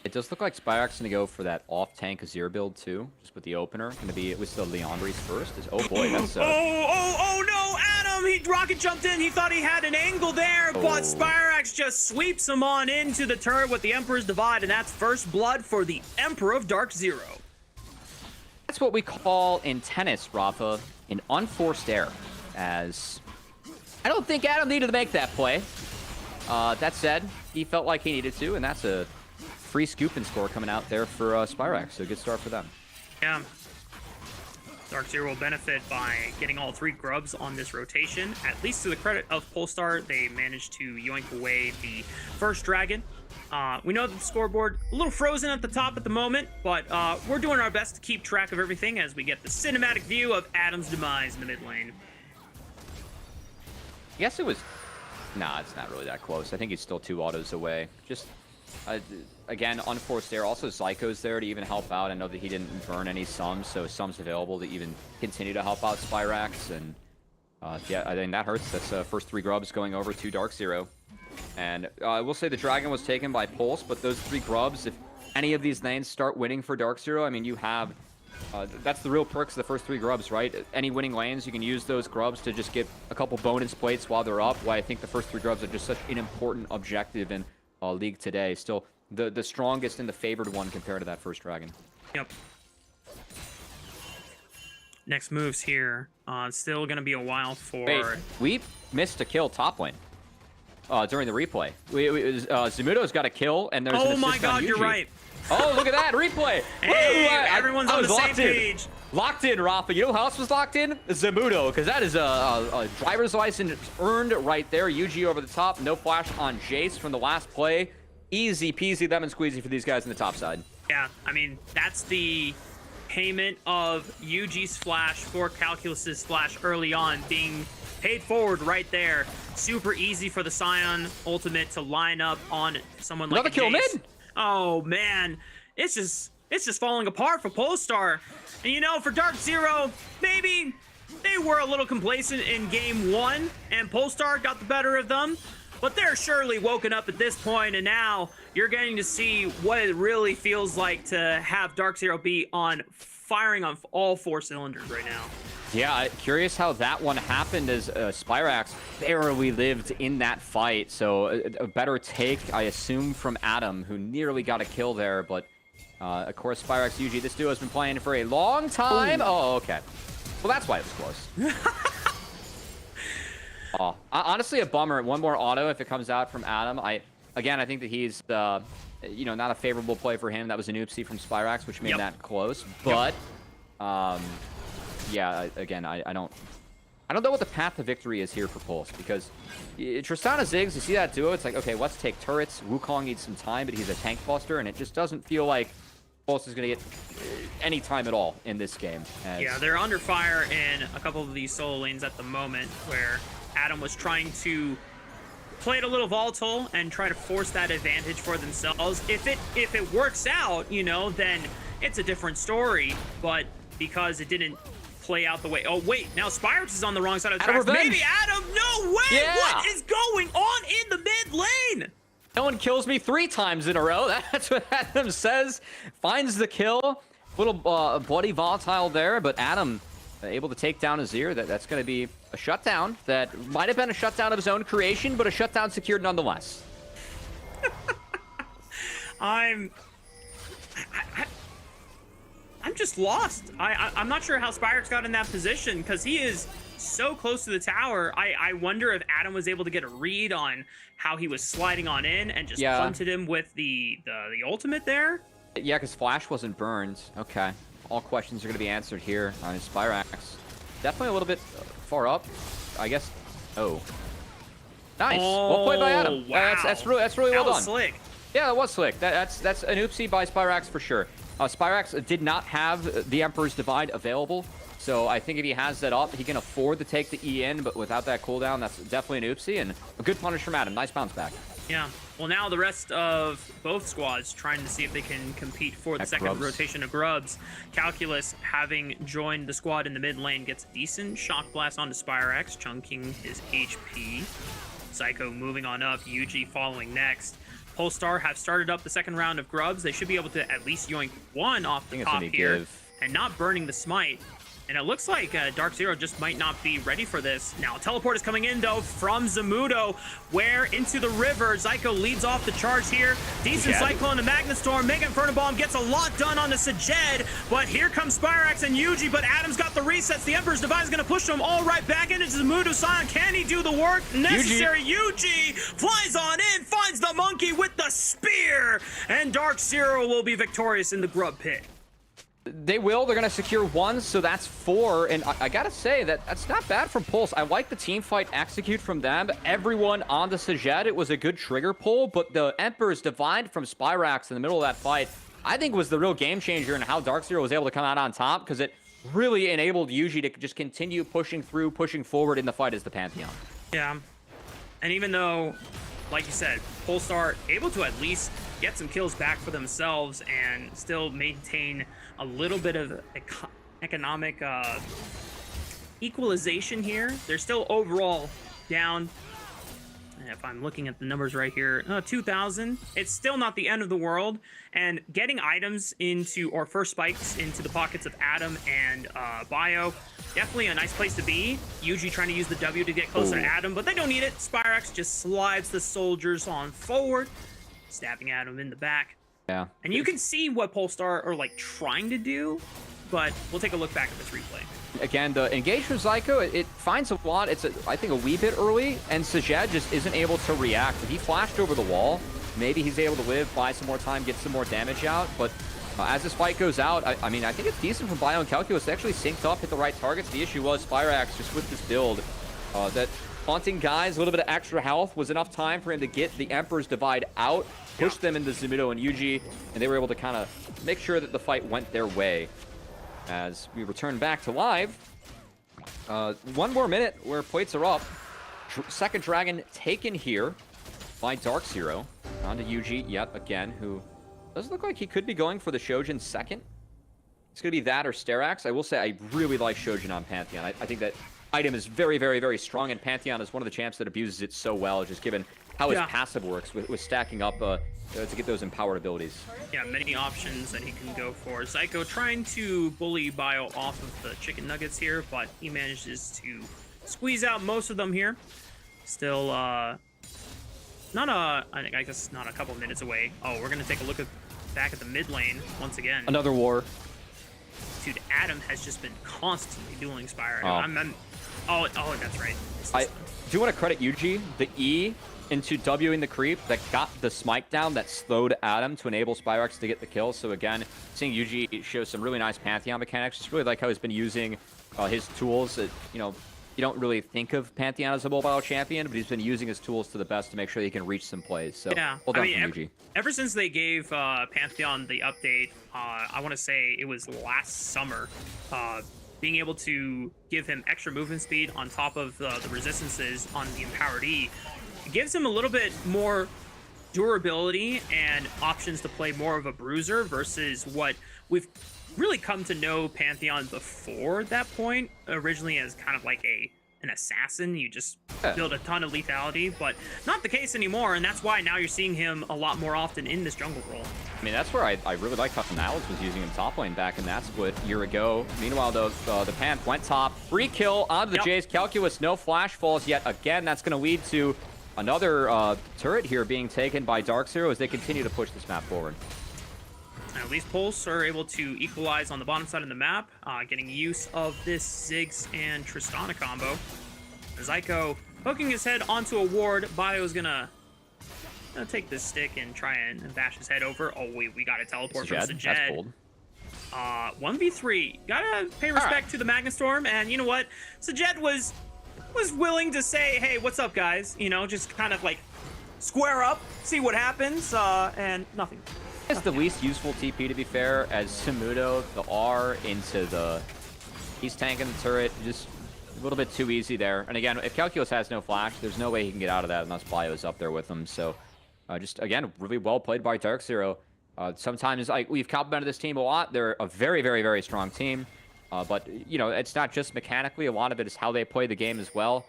It does look like Spyrax is going to go for that off-tank Azir build, too, just with the opener. Going to be, it was the Leandri's first. Oh, boy, that's... Oh, no, Adam! He rocket jumped in. He thought he had an angle there, but Spyrax just sweeps him on into the turret with the Emperor's Divide, and that's first blood for the Emperor of Dark Zero. That's what we call in tennis, Rafa, an unforced error, as I don't think Adam needed to make that play. That said, he felt like he needed to, and that's a free scoop and score coming out there for Spyrax, so good start for them. Yeah. Dark Zero will benefit by getting all three grubs on this rotation. At least to the credit of Polestar, they managed to yoink away the first dragon. We know that the scoreboard a little frozen at the top at the moment, but we're doing our best to keep track of everything as we get the cinematic view of Adam's demise in the mid lane. I guess it was... Nah, it's not really that close. I think he's still 2 autos away. Just, again, unforced error. Also, Zyko's there to even help out. I know that he didn't burn any sums, so sums available to even continue to help out Spyrax. And, yeah, I think that hurts. That's first 3 grubs going over to Dark Zero. And I will say the dragon was taken by Pulse, but those 3 grubs, if any of these lanes start winning for Dark Zero, I mean, you have... that's the real perks of the first 3 grubs, right? Any winning lanes, you can use those grubs to just get a couple bonus plates while they're up. Why I think the first 3 grubs are just such an important objective in League today. Still, the strongest and the favored one compared to that first dragon. Yep. Next moves here. Still going to be a while for... Wait, we missed a kill top lane. During the replay. Zamudo's got a kill, and there's an assist on Yuji. Oh my god, you're right. Oh, look at that replay! Hey, everyone's on the same page. Locked in, Rafa. You know who else was locked in? Zamudo, because that is a driver's license earned right there. Yuji over the top. No flash on Jace from the last play. Easy peasy lemon squeezy for these guys on the top side. Yeah, I mean, that's the payment of Yuji's flash for Calculus's flash early on being paid forward right there. Super easy for the Scion ultimate to line up on someone like another kill mid. Oh man, it's just falling apart for Polestar. And you know, for Dark Zero, maybe they were a little complacent in game 1 and Polestar got the better of them, but they're surely woken up at this point, and now you're getting to see what it really feels like to have Dark Zero be firing on all 4 cylinders right now. Yeah, curious how that one happened as Spyrax barely lived in that fight. So a better take, I assume, from Adam, who nearly got a kill there. But, of course, Spyrax, Yuji, this duo has been playing for a long time. Ooh. Oh, okay. Well, that's why it was close. Honestly, a bummer. One more auto if it comes out from Adam. I think that he's, you know, not a favorable play for him. That was an oopsie from Spyrax, which made that close. But... yeah, again, I don't know what the path to victory is here for Pulse, because Tristana Ziggs, you see that duo, it's like, okay, let's take turrets. Wukong needs some time, but he's a tank buster, and it just doesn't feel like Pulse is going to get any time at all in this game. Yeah, they're under fire in a couple of these solo lanes at the moment, where Adam was trying to play it a little volatile and try to force that advantage for themselves. If it works out, you know, then it's a different story. But because it didn't play out the way... Oh, wait, now Spyrex is on the wrong side of the tracks. Maybe Adam... No way! Yeah. What is going on in the mid lane? No one kills me 3 times in a row. That's what Adam says. Finds the kill. Little bloody volatile there, but Adam able to take down Azir. That's going to be a shutdown. That might have been a shutdown of his own creation, but a shutdown secured nonetheless. I'm just lost. I'm not sure how Spyrex got in that position, because he is so close to the tower. I wonder if Adam was able to get a read on how he was sliding on in and just punted him with the ultimate there. Yeah, because Flash wasn't burned. Okay. All questions are going to be answered here on Spyrex. Definitely a little bit far up, I guess. Oh. Nice. Well played by Adam. Wow. That's really well done. Slick. Yeah, that was slick. That's an oopsie by Spyrex for sure. Spyrex did not have the Emperor's Divide available, so I think if he has that up, he can afford to take the E in, but without that cooldown, that's definitely an oopsie, and a good punish from Adam. Nice bounce back. Yeah. Well, now the rest of both squads trying to see if they can compete for the second rotation of Grubs. Calculus, having joined the squad in the mid lane, gets a decent shock blast onto Spyrex, chunking his HP. Psycho moving on up, Yuji following next. Polestar have started up the second round of Grubs. They should be able to at least yoink one off the top here and not burning the smite. And it looks like Dark Zero just might not be ready for this. Now, teleport is coming in, though, from Zamudo, where into the river. Zyko leads off the charge here. Decent Cyclone and Magnetstorm. Mega Inferno Bomb gets a lot done on the Sajed, but here comes Spyrex and Yuji, but Adam's got the resets. The Emperor's Divide is going to push them all right back into Zamudo. Sion, can he do the work necessary? Yuji flies on in, finds the monkey with the spear, and Dark Zero will be victorious in the Grub Pit. They will. They're going to secure 1, so that's 4. And I got to say, that's not bad from Pulse. I like the team fight execute from them. Everyone on the Sajed, it was a good trigger pull, but the Emperor's Divide from Spyrex in the middle of that fight, I think was the real game changer in how Dark Zero was able to come out on top, because it really enabled Yuji to just continue pushing through, pushing forward in the fight as the Pantheon. Yeah. And even though, like you said, Polestar able to at least get some kills back for themselves and still maintain a little bit of economic equalization here. They're still overall down. If I'm looking at the numbers right here, 2,000. It's still not the end of the world. And getting items into, or first spikes into the pockets of Adam and Bio, definitely a nice place to be. Yuji trying to use the W to get closer to Adam, but they don't need it. Spyrex just slides the soldiers on forward, stabbing Adam in the back. Yeah. And you can see what Polestar are like trying to do, but we'll take a look back at this replay. Again, the engagement of Zyko, it finds a lot. It's, I think, a wee bit early, and Sajed just isn't able to react. If he flashed over the wall, maybe he's able to live, buy some more time, get some more damage out. But as this fight goes out, I mean, I think it's decent from Bio and Calculus. They actually synced up, hit the right targets. The issue was Spyrex just with this build, that haunting guys, a little bit of extra health was enough time for him to get the Emperor's Divide out, push them into Zamudo and Yuji, and they were able to kind of make sure that the fight went their way. As we return back to live, 1 more minute where plates are up. Second dragon taken here by Dark Zero. On to Yuji yet again, who doesn't look like he could be going for the Shojin second. It's going to be that or Sterax. I will say I really like Shojin on Pantheon. I think that item is very, very, very strong, and Pantheon is one of the champs that abuses it so well, just given how his passive works with stacking up to get those empowered abilities. Yeah, many options that he can go for. Zyko trying to bully Bio off of the chicken nuggets here, but he manages to squeeze out most of them here. Still, I guess not a couple minutes away. Oh, we're going to take a look back at the mid lane once again. Another war. Dude, Adam has just been constantly dueling Spyre. Oh. Oh, that's right. I do want to credit Yuji. The E into Wing the creep that got the smite down that slowed Adam to enable Spyrex to get the kill. So again, seeing Yuji show some really nice Pantheon mechanics. Just really like how he's been using his tools. You know, you don't really think of Pantheon as a mobile champion, but he's been using his tools to the best to make sure he can reach some plays. So, yeah, well done I mean, from Yuji. ever since they gave Pantheon the update, I want to say it was last summer, being able to give him extra movement speed on top of the resistances on the Empowered E, it gives him a little bit more durability and options to play more of a bruiser versus what we've really come to know Pantheon before that point, originally as kind of like an assassin. You just build a ton of lethality, but not the case anymore, and that's why now you're seeing him a lot more often in this jungle role. I mean, that's where I really like how Alex was using him top lane back in that split a year ago. Meanwhile, the Panth went top. Free kill onto the Jace. Calculus, no flash falls yet again. That's going to lead to another turret here being taken by Darkzero as they continue to push this map forward. And at least Pulse are able to equalize on the bottom side of the map, getting use of this Ziggs and Tristana combo. Zyko poking his head onto a ward. Bio's gonna take this stick and try and bash his head over. Oh, we got a teleport from Sajed. That's bold. 1v3. Gotta pay respect to the Magnastorm, and you know what? Sajed was willing to say, hey, what's up, guys? You know, just kind of like square up, see what happens, and nothing. It's the least useful TP, to be fair, as Samudo, the R into the... He's tanking the turret, just a little bit too easy there. And again, if Calculus has no flash, there's no way he can get out of that unless Bio is up there with him. So, just, again, really well played by Darkzero. Sometimes, we've complimented this team a lot. They're a very, very, very strong team. But, you know, it's not just mechanically. A lot of it is how they play the game as well.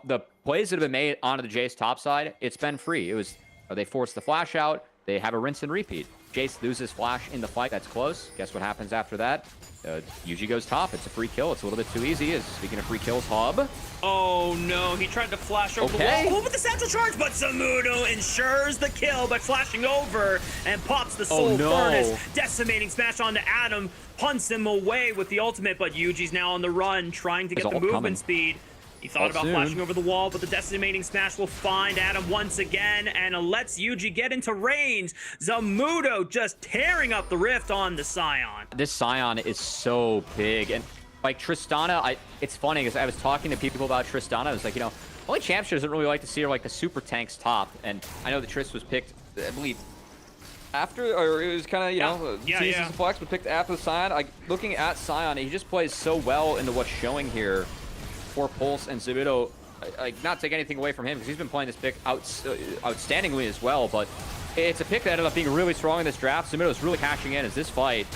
The plays that have been made onto the Jace top side, it's been free. It was, they forced the flash out. They have a rinse and repeat. Jace loses flash in the fight. That's close. Guess what happens after that? Yuji goes top. It's a free kill. It's a little bit too easy. Speaking of free kills, Hub. Oh, no. He tried to flash over the wall with the satchel charge, but Samudo ensures the kill by flashing over and pops the Soul Furnace. Decimating smash onto Adam. Punts him away with the ultimate, but Yuji's now on the run, trying to get the movement speed. He thought about flashing over the wall, but the decimating smash will find Adam once again and lets Yuji get into range. Zamudo just tearing up the rift on the Scion. This Scion is so big. And like Tristana, it's funny because I was talking to people about Tristana. I was like, you know, only Champster doesn't really like to see her like the super tanks top. And I know that Trist was picked, I believe, after, or it was kind of, you know, seasons of flex, but picked after the Scion. Looking at Scion, he just plays so well into what's showing here. For Pulse and Zabuto, not take anything away from him because he's been playing this pick outstandingly as well, but it's a pick that ended up being really strong in this draft. Zabuto's really cashing in as this fight.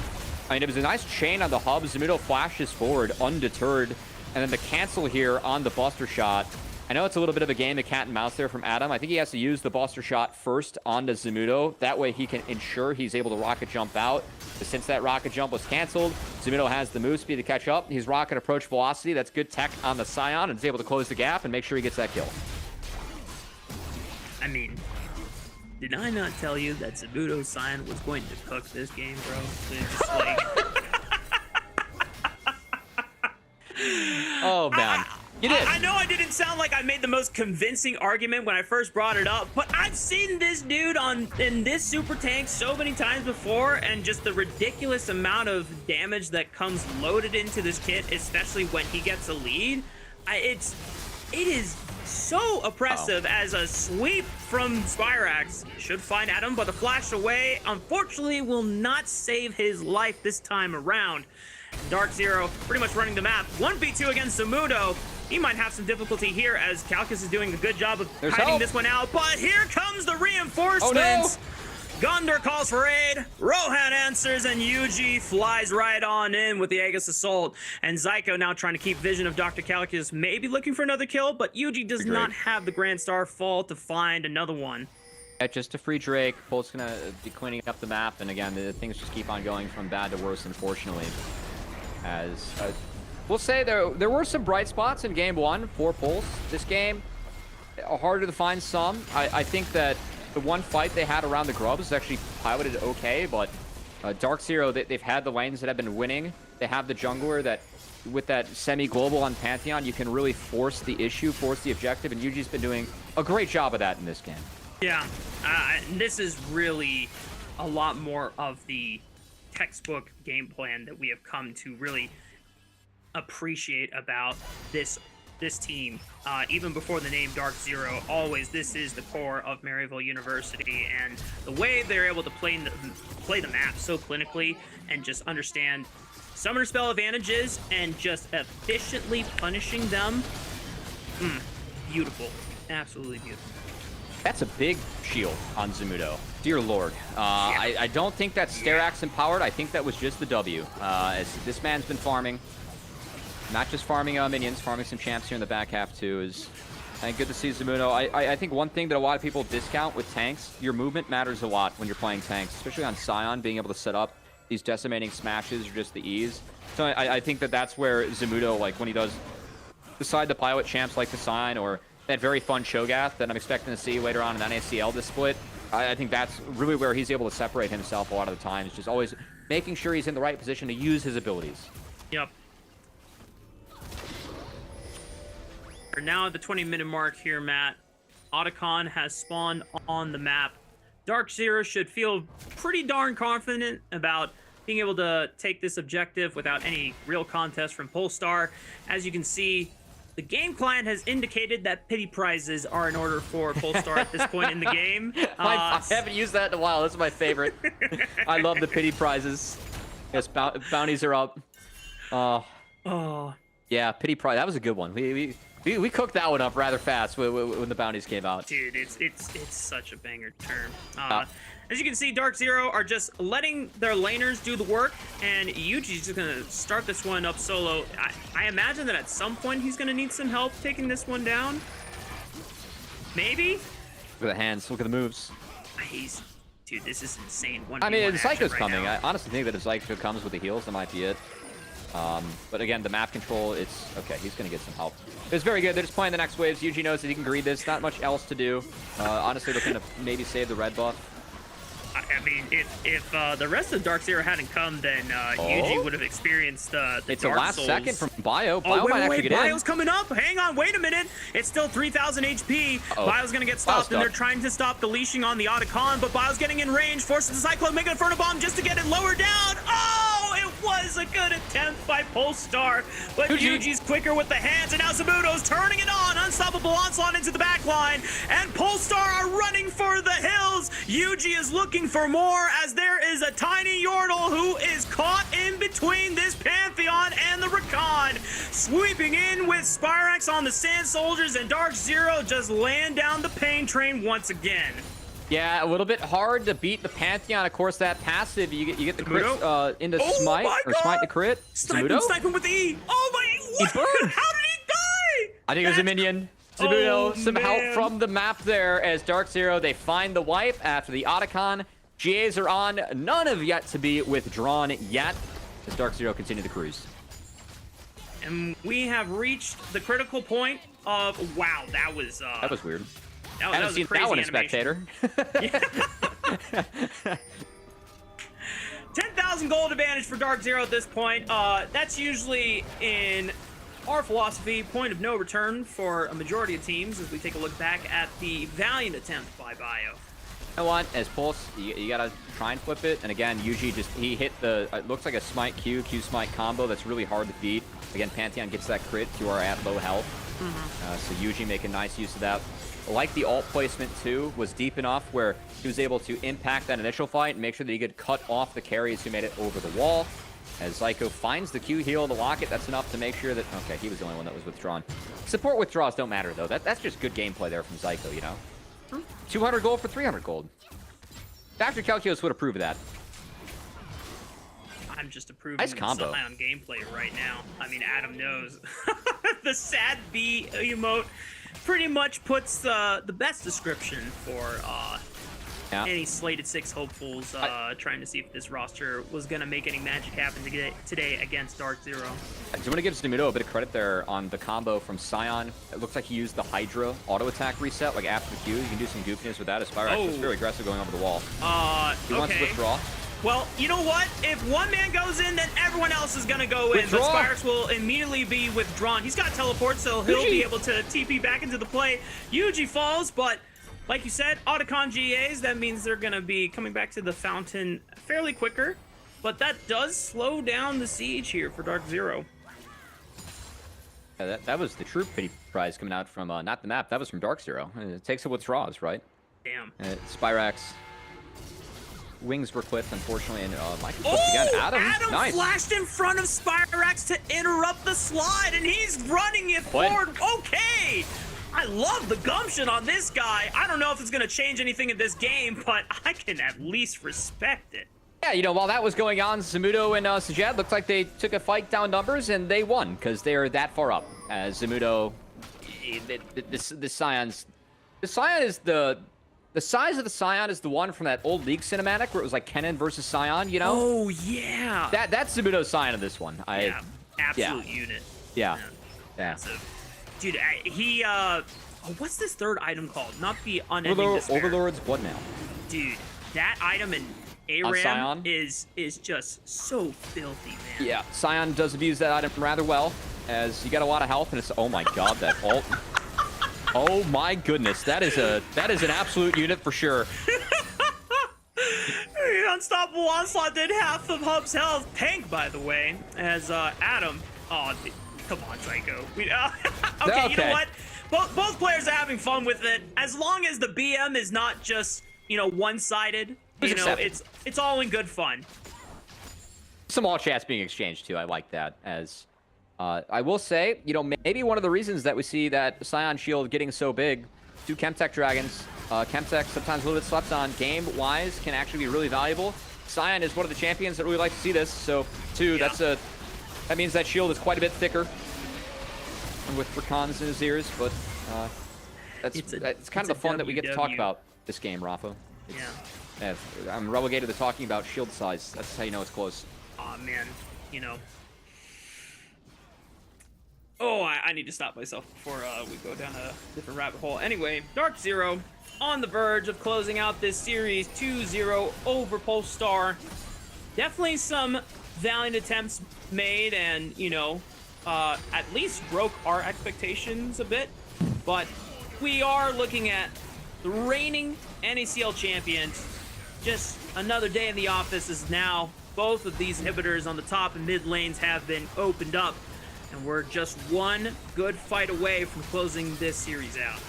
I mean, it was a nice chain on the hub. Zabuto flashes forward undeterred, and then the cancel here on the Buster Shot. I know it's a little bit of a game of cat and mouse there from Adam. I think he has to use the Buster Shot first onto Zamudo. That way he can ensure he's able to rocket jump out. But since that rocket jump was canceled, Zamudo has the move speed to catch up. He's rocket approach velocity. That's good tech on the Scion, and is able to close the gap and make sure he gets that kill. I mean, did I not tell you that Zamudo Scion was going to cook this game, bro? It's just like... Oh, man. You did. I know I didn't sound like I made the most convincing argument when I first brought it up, but I've seen this dude in this super tank so many times before, and just the ridiculous amount of damage that comes loaded into this kit, especially when he gets a lead. It is so oppressive as a sweep from Spyrax. Should find Adam, but the flash away, unfortunately, will not save his life this time around. Darkzero pretty much running the map. 1v2 against Zamudo. He might have some difficulty here as Calcus is doing a good job of hiding this one out, but here comes the reinforcements. Oh, no. Gundar calls for aid, Rohan answers, and Yuji flies right on in with the Aegis Assault. And Zyko now trying to keep vision of Dr. Calcus, maybe looking for another kill, but Yuji does not have the Grand Star fall to find another one. Just a free Drake. Pulse gonna be cleaning up the map, and again, the things just keep on going from bad to worse, unfortunately. As we'll say, there were some bright spots in game one for Pulse. This game, harder to find some. I think that the one fight they had around the Grubs is actually piloted okay, but Darkzero, they've had the lanes that have been winning. They have the jungler that, with that semi-global on Pantheon, you can really force the issue, force the objective, and Yuji's been doing a great job of that in this game. Yeah, this is really a lot more of the textbook game plan that we have come to really appreciate about this this team, even before the name Dark Zero, always this is the core of Maryville University, and the way they're able to play the map so clinically and just understand summoner spell advantages and just efficiently punishing them. Beautiful, absolutely beautiful. That's a big shield on Zamudo. Dear Lord. I don't think that's Sterax empowered. I think that was just the W. As this man's been farming. Not just farming minions, farming some champs here in the back half too. Is good to see Zamudo. I think one thing that a lot of people discount with tanks, your movement matters a lot when you're playing tanks, especially on Scion, being able to set up these decimating smashes or just the ease. So I think that that's where Zamudo, like when he does decide to pilot champs like the Scion or that very fun Shogath that I'm expecting to see later on in NACL this split, I think that's really where he's able to separate himself a lot of the time. It's just always making sure he's in the right position to use his abilities. Yep. We're now at the 20-minute mark here, Matt. Otacon has spawned on the map. Dark Zero should feel pretty darn confident about being able to take this objective without any real contest from Polestar. As you can see, the game client has indicated that pity prizes are in order for Polestar at this point in the game. I haven't used that in a while. This is my favorite. I love the pity prizes. Yes, bounties are up. Oh. Yeah, pity prize. That was a good one. We cooked that one up rather fast when the bounties came out. Dude, it's such a banger term. As you can see, Dark Zero are just letting their laners do the work, and Yuji's just gonna start this one up solo. I imagine that at some point he's gonna need some help taking this one down. Maybe? Look at the hands. Look at the moves. Dude, this is insane. I mean, the Psycho's right coming. now. I honestly think that if Psycho comes with the heals, that might be it. But again, the map control, it's okay. He's gonna get some help. It's very good. They're just playing the next waves. Yuji knows that he can greed this. Not much else to do. Honestly, looking to maybe save the red buff. I mean, if the rest of Dark Zero hadn't come, then Yuji would have experienced the It's Dark a last Souls. second from Bio. Bio wait, might actually get Bio's in. coming up. Hang on, wait a minute. It's still 3,000 HP. Bio's gonna get stopped, and they're trying to stop the leashing on the Otacon, but Bio's getting in range, forces the Cyclone, making a Inferno Bomb just to get it lower down. Oh, it was a good attempt by Polestar, but Yuji's quicker with the hands, and now Zamudo's turning it on. Unstoppable onslaught into the back line, and Polestar are running for the hills. Yuji is looking for more, as there is a tiny Yordle who is caught in between this Pantheon and the Rakan, sweeping in with Spyrax on the Sand Soldiers, and Dark Zero just laying down the pain train once again. Yeah, a little bit hard to beat the Pantheon. Of course, that passive, you get the crit into Smite, or Smite to crit. Sniping with E. Oh my, what? How did he die? I think it was a minion. Zamudo, some help from the map there as Dark Zero, they find the wipe after the Otacon. GAs are on. None have yet to be withdrawn yet as Dark Zero continue to cruise. And we have reached the critical point of, wow, that was weird. That I haven't was seen a crazy that one in animation. Spectator. 10,000 gold advantage for Dark Zero at this point. That's usually in our philosophy, point of no return for a majority of teams as we take a look back at the valiant attempt by Bio. You know what? As Pulse, you gotta try and flip it. And again, Yuji he hit the, it looks like a Smite Q Smite combo that's really hard to beat. Again, Pantheon gets that crit if you are at low health. So Yuji making nice use of that. Like the ult placement too, was deep enough where he was able to impact that initial fight and make sure that he could cut off the carries who made it over the wall. As Zyko finds the Q heal, the locket, that's enough to make sure that, okay, he was the only one that was withdrawn. Support withdrawals don't matter though. That's just good gameplay there from Zyko, you know? 200 gold for 300 gold. Factor Calculus would approve of that. I'm just approving nice combo. Zion gameplay right now. I mean, Adam knows. The sad B emote pretty much puts the best description for any slated 6 hopefuls trying to see if this roster was going to make any magic happen today against Dark Zero. I do want to give Zamudo a bit of credit there on the combo from Scion. It looks like he used the Hydra auto attack reset, like after the Q. You can do some goofiness with that. Spyrax was very aggressive going over the wall. He wants to withdraw. Well, you know what? If one man goes in, then everyone else is going to go in. But Spyrax will immediately be withdrawn. He's got teleport, so he'll be able to TP back into the play. Yuji falls, but like you said, Otacon GAs, that means they're going to be coming back to the fountain fairly quicker. But that does slow down the siege here for Dark Zero. That was the true pity prize coming out from not the map. That was from Dark Zero. It takes it withdraws, right? Damn. Spyrax. Wings were clipped, unfortunately, and Mike Oh, again. Adam nice. Flashed in front of Spyrax to interrupt the slide, and he's running it forward. Okay. I love the gumption on this guy. I don't know if it's going to change anything in this game, but I can at least respect it. Yeah, you know, while that was going on, Zamudo and CGG looked like they took a fight down numbers, and they won because they're that far up. As Zamudo, the Scions, the Scion is the size of the Scion is the one from that old League cinematic where it was like Kennen versus Scion, you know? Oh yeah. That's Zamudo's Scion of this one. Yeah, absolute unit. Yeah. Massive. Dude, he what's this third item called? Not the unending despair. Overlord's Bloodmail. Dude, that item in ARAM is just so filthy, man. Yeah, Scion does abuse that item rather well, as you got a lot of health, and it's oh my god, that ult. Oh my goodness, that is an absolute unit for sure. Unstoppable Onslaught did half of Hub's health. Tank, by the way, as Adam. Oh, come on, Psycho. Okay, you know what? Both players are having fun with it. As long as the BM is not just, one-sided. It's all in good fun. Some all chats being exchanged too. I like that. As I will say, maybe one of the reasons that we see that Scion Shield getting so big, 2 Chemtech Dragons. Chemtech sometimes a little bit slept on. Game-wise, can actually be really valuable. Scion is one of the champions that really like to see this. So, 2, that means that shield is quite a bit thicker. And with Rakans in his ears, but it's kind of the fun that we get to talk about this game, Rafa. Yeah, I'm relegated to talking about shield size. That's how you know it's close. Aw, man. Oh, I need to stop myself before we go down a different rabbit hole. Anyway, Dark Zero on the verge of closing out this series 2-0 over Polestar. Definitely some valiant attempts made and, at least broke our expectations a bit. But we are looking at the reigning NACL champions. Just another day in the office is now both of these inhibitors on the top and mid lanes have been opened up. And we're just one good fight away from closing this series out.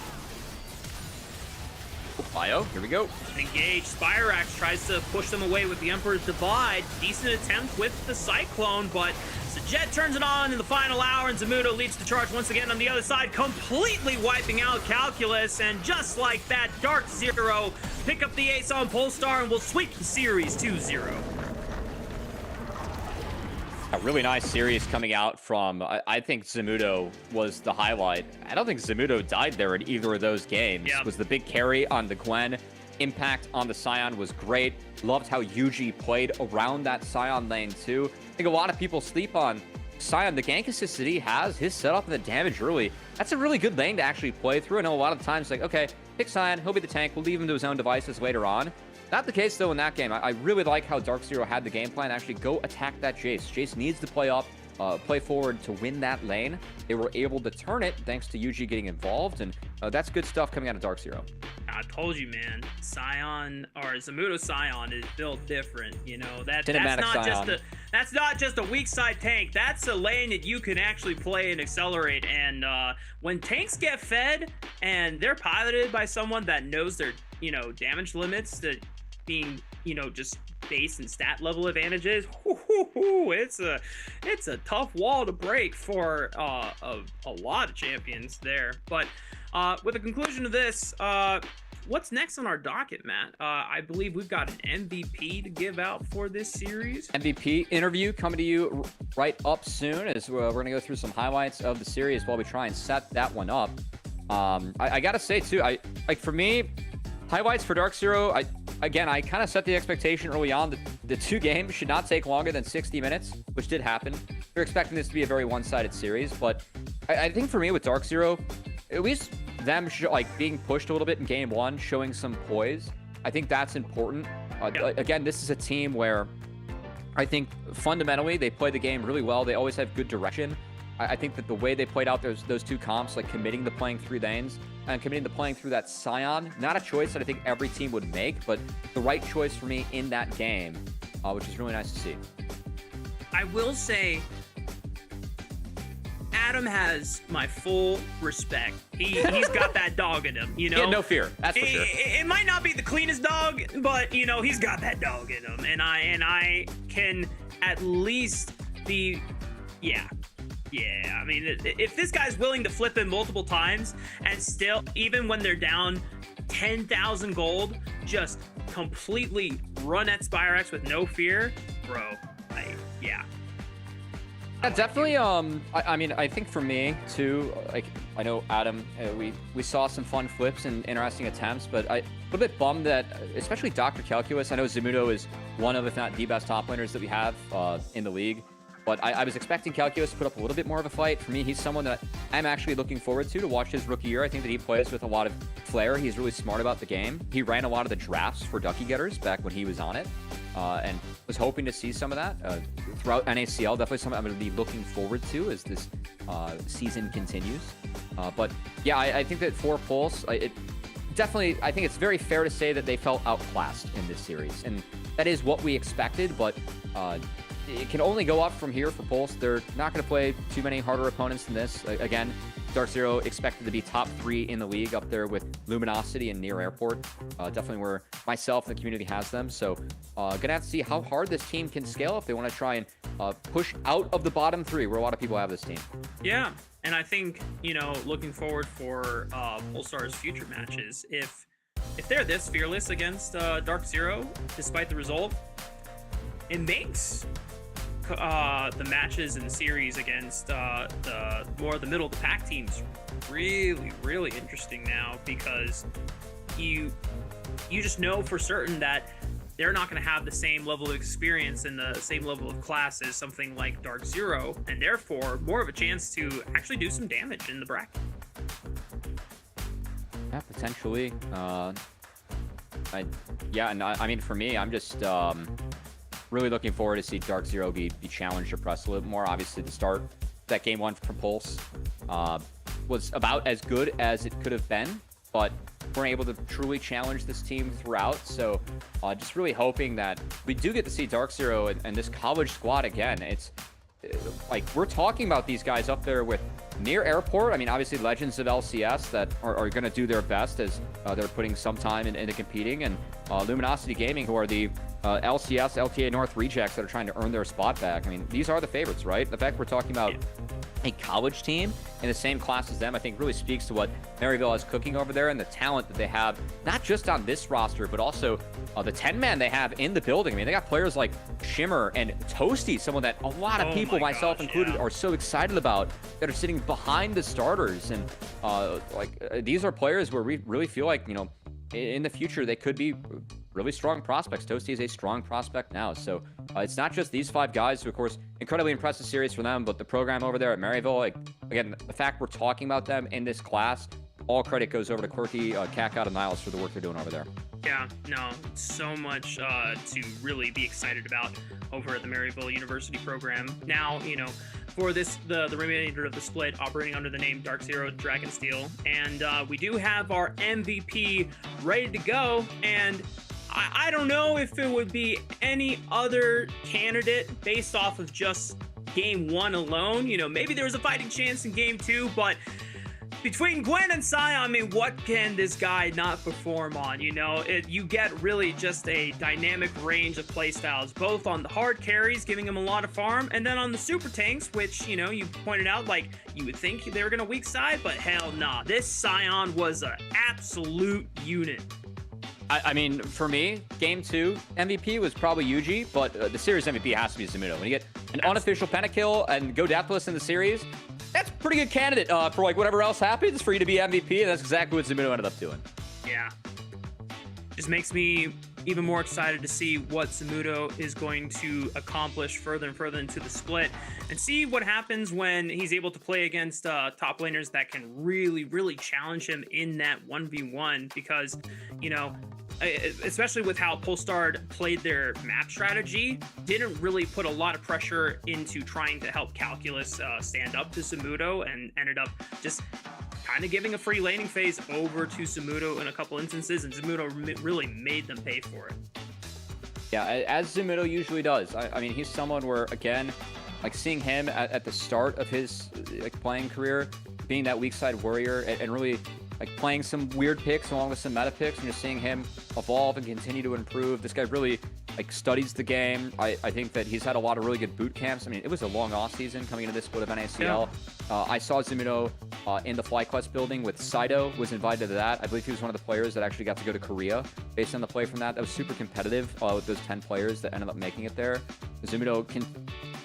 Bio, here we go. Engage. Spyrax tries to push them away with the Emperor's Divide. Decent attempt with the Cyclone, but CGG turns it on in the final hour, and Zamudo leads the charge once again on the other side, completely wiping out Calculus. And just like that, Dark Zero pick up the ace on Polestar and will sweep the series 2-0. A really nice series coming out from, I think Zamudo was the highlight. I don't think Zamudo died there in either of those games. Yep. Was the big carry on the Gwen. Impact on the Scion was great. Loved how Yuji played around that Scion lane too. I think a lot of people sleep on Scion. The gank assist that he has, his setup and the damage early, that's a really good lane to actually play through. I know a lot of times like, okay, pick Scion, he'll be the tank, we'll leave him to his own devices later on. Not the case, though, in that game. I really like how Dark Zero had the game plan. Actually, go attack that Jace. Jace needs to play up, play forward to win that lane. They were able to turn it thanks to Yuji getting involved, and that's good stuff coming out of Dark Zero. I told you, man. Scion, or Zamudo Scion is built different. That's not just a weak side tank. That's a lane that you can actually play and accelerate. And when tanks get fed and they're piloted by someone that knows their damage limits, that being just base and stat level advantages, it's a tough wall to break for a lot of champions there. But with the conclusion of this, what's next on our docket, Matt? I believe we've got an MVP to give out for this series. MVP interview coming to you right up soon, as we're going to go through some highlights of the series while we try and set that one up. I gotta say too, for me, highlights for Dark Zero, I kind of set the expectation early on that the 2 games should not take longer than 60 minutes, which did happen. We're expecting this to be a very one-sided series, but I think for me with Dark Zero, at least them being pushed a little bit in game 1, showing some poise, I think that's important. Again, this is a team where I think fundamentally they play the game really well. They always have good direction. I think that the way they played out those 2 comps, like committing to playing 3 lanes and committing to playing through that Scion, not a choice that I think every team would make, but the right choice for me in that game, which is really nice to see. I will say, Adam has my full respect. He's got that dog in him, you know. Yeah, no fear. That's for sure. It might not be the cleanest dog, but you know, he's got that dog in him, and I can at least be, yeah. I mean, if this guy's willing to flip him multiple times and still, even when they're down 10,000 gold, just completely run at Spyrex with no fear, bro. Yeah. Yeah, definitely. I mean, I think for me too. Like, I know Adam. We saw some fun flips and interesting attempts, but a little bit bummed that, especially Dr. Calculus. I know Zamudo is one of, if not the best top laners that we have in the league. But I was expecting Calculus to put up a little bit more of a fight. For me, he's someone that I'm actually looking forward to watch his rookie year. I think that he plays with a lot of flair. He's really smart about the game. He ran a lot of the drafts for Ducky Getters back when he was on it, and was hoping to see some of that throughout NACL. Definitely something I'm going to be looking forward to as this season continues. But yeah, I think that for Pulse, I think it's very fair to say that they felt outclassed in this series, and that is what we expected. But it can only go up from here for Pulse. They're not going to play too many harder opponents than this. Again, Dark Zero expected to be top 3 in the league, up there with Luminosity and Near Airport. Definitely where myself and the community has them. So gonna have to see how hard this team can scale if they want to try and push out of the bottom 3, where a lot of people have this team. Yeah, and I think, you know, looking forward for Polestar's future matches, if they're this fearless against Dark Zero, despite the result, it makes the matches in the series against the more of the middle of the pack teams really interesting now, because you just know for certain that they're not going to have the same level of experience and the same level of class as something like Dark Zero, and therefore more of a chance to actually do some damage in the bracket. Yeah, potentially. I mean, for me, I'm just really looking forward to see Dark Zero be challenged or pressed a little more. Obviously, the start that game 1 for Pulse was about as good as it could have been, but weren't able to truly challenge this team throughout. So just really hoping that we do get to see Dark Zero and this college squad again. It's like, we're talking about these guys up there with Near Airport. I mean, obviously legends of LCS that are going to do their best as they're putting some time into competing, and Luminosity Gaming, who are the LCS, LTA North rejects that are trying to earn their spot back. I mean, these are the favorites, right? The fact we're talking about a college team in the same class as them, I think really speaks to what Maryville is cooking over there and the talent that they have, not just on this roster, but also the 10-man they have in the building. I mean, they got players like Shimmer and Toasty, someone that a lot of people, myself included, are so excited about, that are sitting behind the starters. And these are players where we really feel like, you know, in the future they could be really strong prospects. Toasty is a strong prospect now. So it's not just these 5 guys who, of course, incredibly impressive series for them, but the program over there at Maryville, like, again, the fact we're talking about them in this class, all credit goes over to Quirky, Kakat, and Niles for the work they're doing over there. Yeah, no, so much to really be excited about over at the Maryville University program. Now, you know, for this, the remainder of the split operating under the name Dark Zero Dragonsteel, and we do have our MVP ready to go, and I don't know if it would be any other candidate based off of just game 1 alone. You know, maybe there was a fighting chance in game 2, but between Gwen and Sion, I mean, what can this guy not perform on? You know, you get really just a dynamic range of playstyles, both on the hard carries, giving him a lot of farm, and then on the super tanks, which, you know, you pointed out, like, you would think they were going to weak side, but hell nah. This Sion was an absolute unit. I mean, for me, game 2 MVP was probably Yuji, but the series MVP has to be Zamudo. When you get an unofficial pentakill and go deathless in the series, that's a pretty good candidate for, like, whatever else happens for you to be MVP, and that's exactly what Zamudo ended up doing. Yeah. Just makes me even more excited to see what Zamudo is going to accomplish further and further into the split, and see what happens when he's able to play against top laners that can really challenge him in that 1v1, because, you know, especially with how Polestar played their map strategy, didn't really put a lot of pressure into trying to help Calculus stand up to Zamudo, and ended up just kind of giving a free laning phase over to Zamudo in a couple instances, and Zamudo really made them pay for it. Yeah, as Zamudo usually does. I mean, he's someone where, again, like seeing him at the start of his like playing career, being that weak side warrior and really like playing some weird picks along with some meta picks, and just seeing him evolve and continue to improve. This guy really like studies the game. I think that he's had a lot of really good boot camps. I mean, it was a long off season coming into this split of NACL. I saw Zumuno in the FlyQuest building with Saito, was invited to that. I believe he was one of the players that actually got to go to Korea based on the play from that. That was super competitive with those 10 players that ended up making it there. Zumuno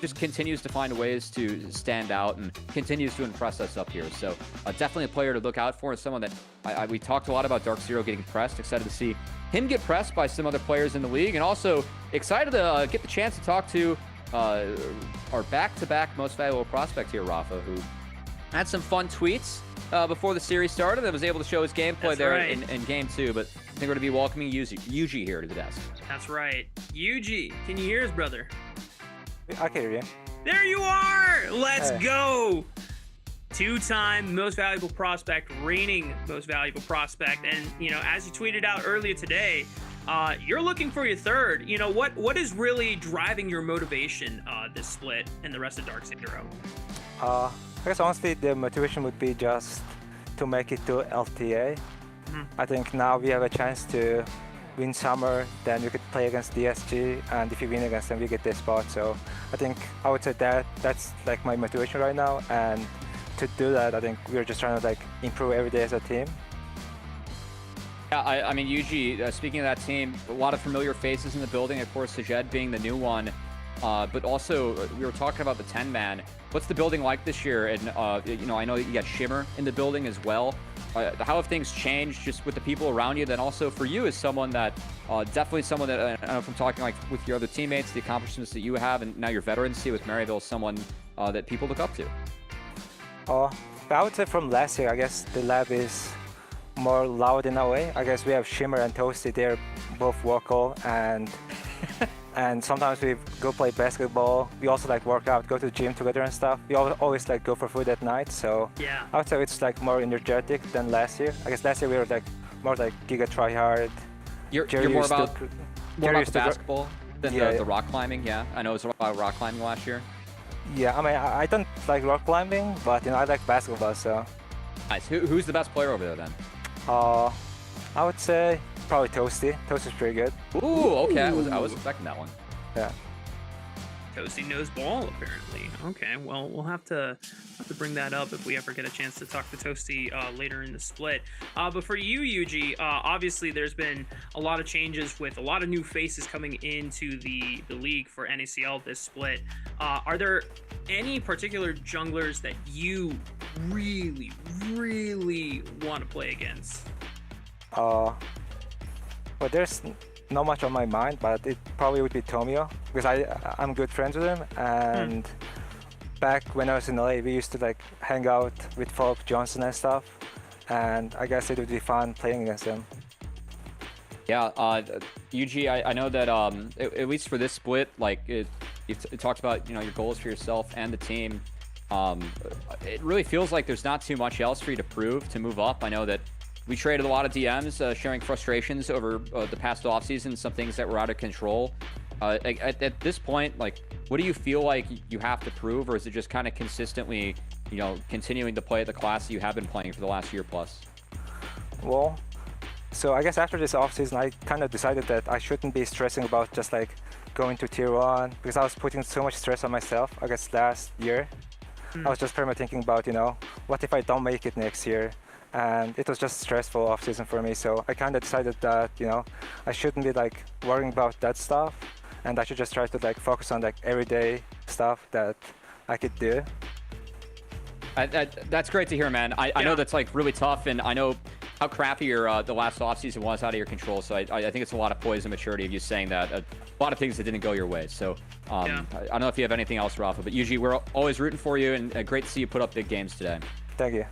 just continues to find ways to stand out and continues to impress us up here. So definitely a player to look out for, and someone that we talked a lot about Dark Zero getting pressed. Excited to see him get pressed by some other players in the league, and also excited to get the chance to talk to our back-to-back most valuable prospect here, Rafa, who had some fun tweets before the series started and was able to show his gameplay in game 2. But I think we're going to be welcoming Yuji here to the desk. That's right. Yuji, can you hear us, brother? I can hear you. There you are! Let's go! 2-time most valuable prospect, reigning most valuable prospect. And, you know, as you tweeted out earlier today, you're looking for your third. You know, what is really driving your motivation this split and the rest of Dark Zero? I guess honestly the motivation would be just to make it to LTA. I think now we have a chance to win summer, then we could play against DSG, and if we win against them we get this spot. So I think I would say that's like my motivation right now, and to do that I think we're just trying to like improve every day as a team. Yeah, I mean, Yuji, speaking of that team, a lot of familiar faces in the building, of course, CGG being the new one, but also we were talking about the 10-man. What's the building like this year? And, you know, I know that you got Shimmer in the building as well. How have things changed just with the people around you? Then also for you as someone that, definitely someone that, I don't know if I'm talking like with your other teammates, the accomplishments that you have, and now your veterancy with Maryville, someone that people look up to. I would say from last year, I guess the lab is more loud in a way. I guess we have Shimmer and Toasty, they're both vocal, and and sometimes we go play basketball. We also like work out, go to the gym together and stuff. We always like go for food at night, so yeah, I would say it's like more energetic than last year. I guess last year we were like more like giga try hard. You're more about the basketball than the rock climbing. Yeah, I know it was about rock climbing last year. Yeah, I mean I don't like rock climbing, but you know I like basketball, so. Nice. Who's the best player over there then? I would say probably Toasty. Toasty's pretty good. Ooh, okay. I was expecting that one. Yeah. Toasty knows ball, apparently. Okay, well, we'll have to bring that up if we ever get a chance to talk to Toasty later in the split. But for you, Yuji, obviously there's been a lot of changes with a lot of new faces coming into the league for NACL this split. Are there any particular junglers that you really, really want to play against? Well, there's not much on my mind, but it probably would be Tomio, because I'm good friends with him, and back when I was in LA we used to like hang out with Folk Johnson and stuff, and I guess it would be fun playing against him. Yeah, Yuji, I know that at least for this split, like it talks about, you know, your goals for yourself and the team. It really feels like there's not too much else for you to prove to move up. I know that we traded a lot of DMs sharing frustrations over the past offseason, some things that were out of control. At this point, like, what do you feel like you have to prove, or is it just kind of consistently, you know, continuing to play at the class that you have been playing for the last year plus? Well, so I guess after this offseason, I kind of decided that I shouldn't be stressing about just like going to tier 1, because I was putting so much stress on myself, I guess, last year. I was just pretty much thinking about, you know, what if I don't make it next year? And it was just stressful off season for me, so I kind of decided that, you know, I shouldn't be like worrying about that stuff, and I should just try to like focus on like everyday stuff that I could do. That's great to hear, man. I know that's like really tough, and I know how crappy your the last offseason was out of your control, so I think it's a lot of poise and maturity of you saying that. A lot of things that didn't go your way, so I don't know if you have anything else, Rafa, but usually we're always rooting for you, and great to see you put up big games today. Thank you.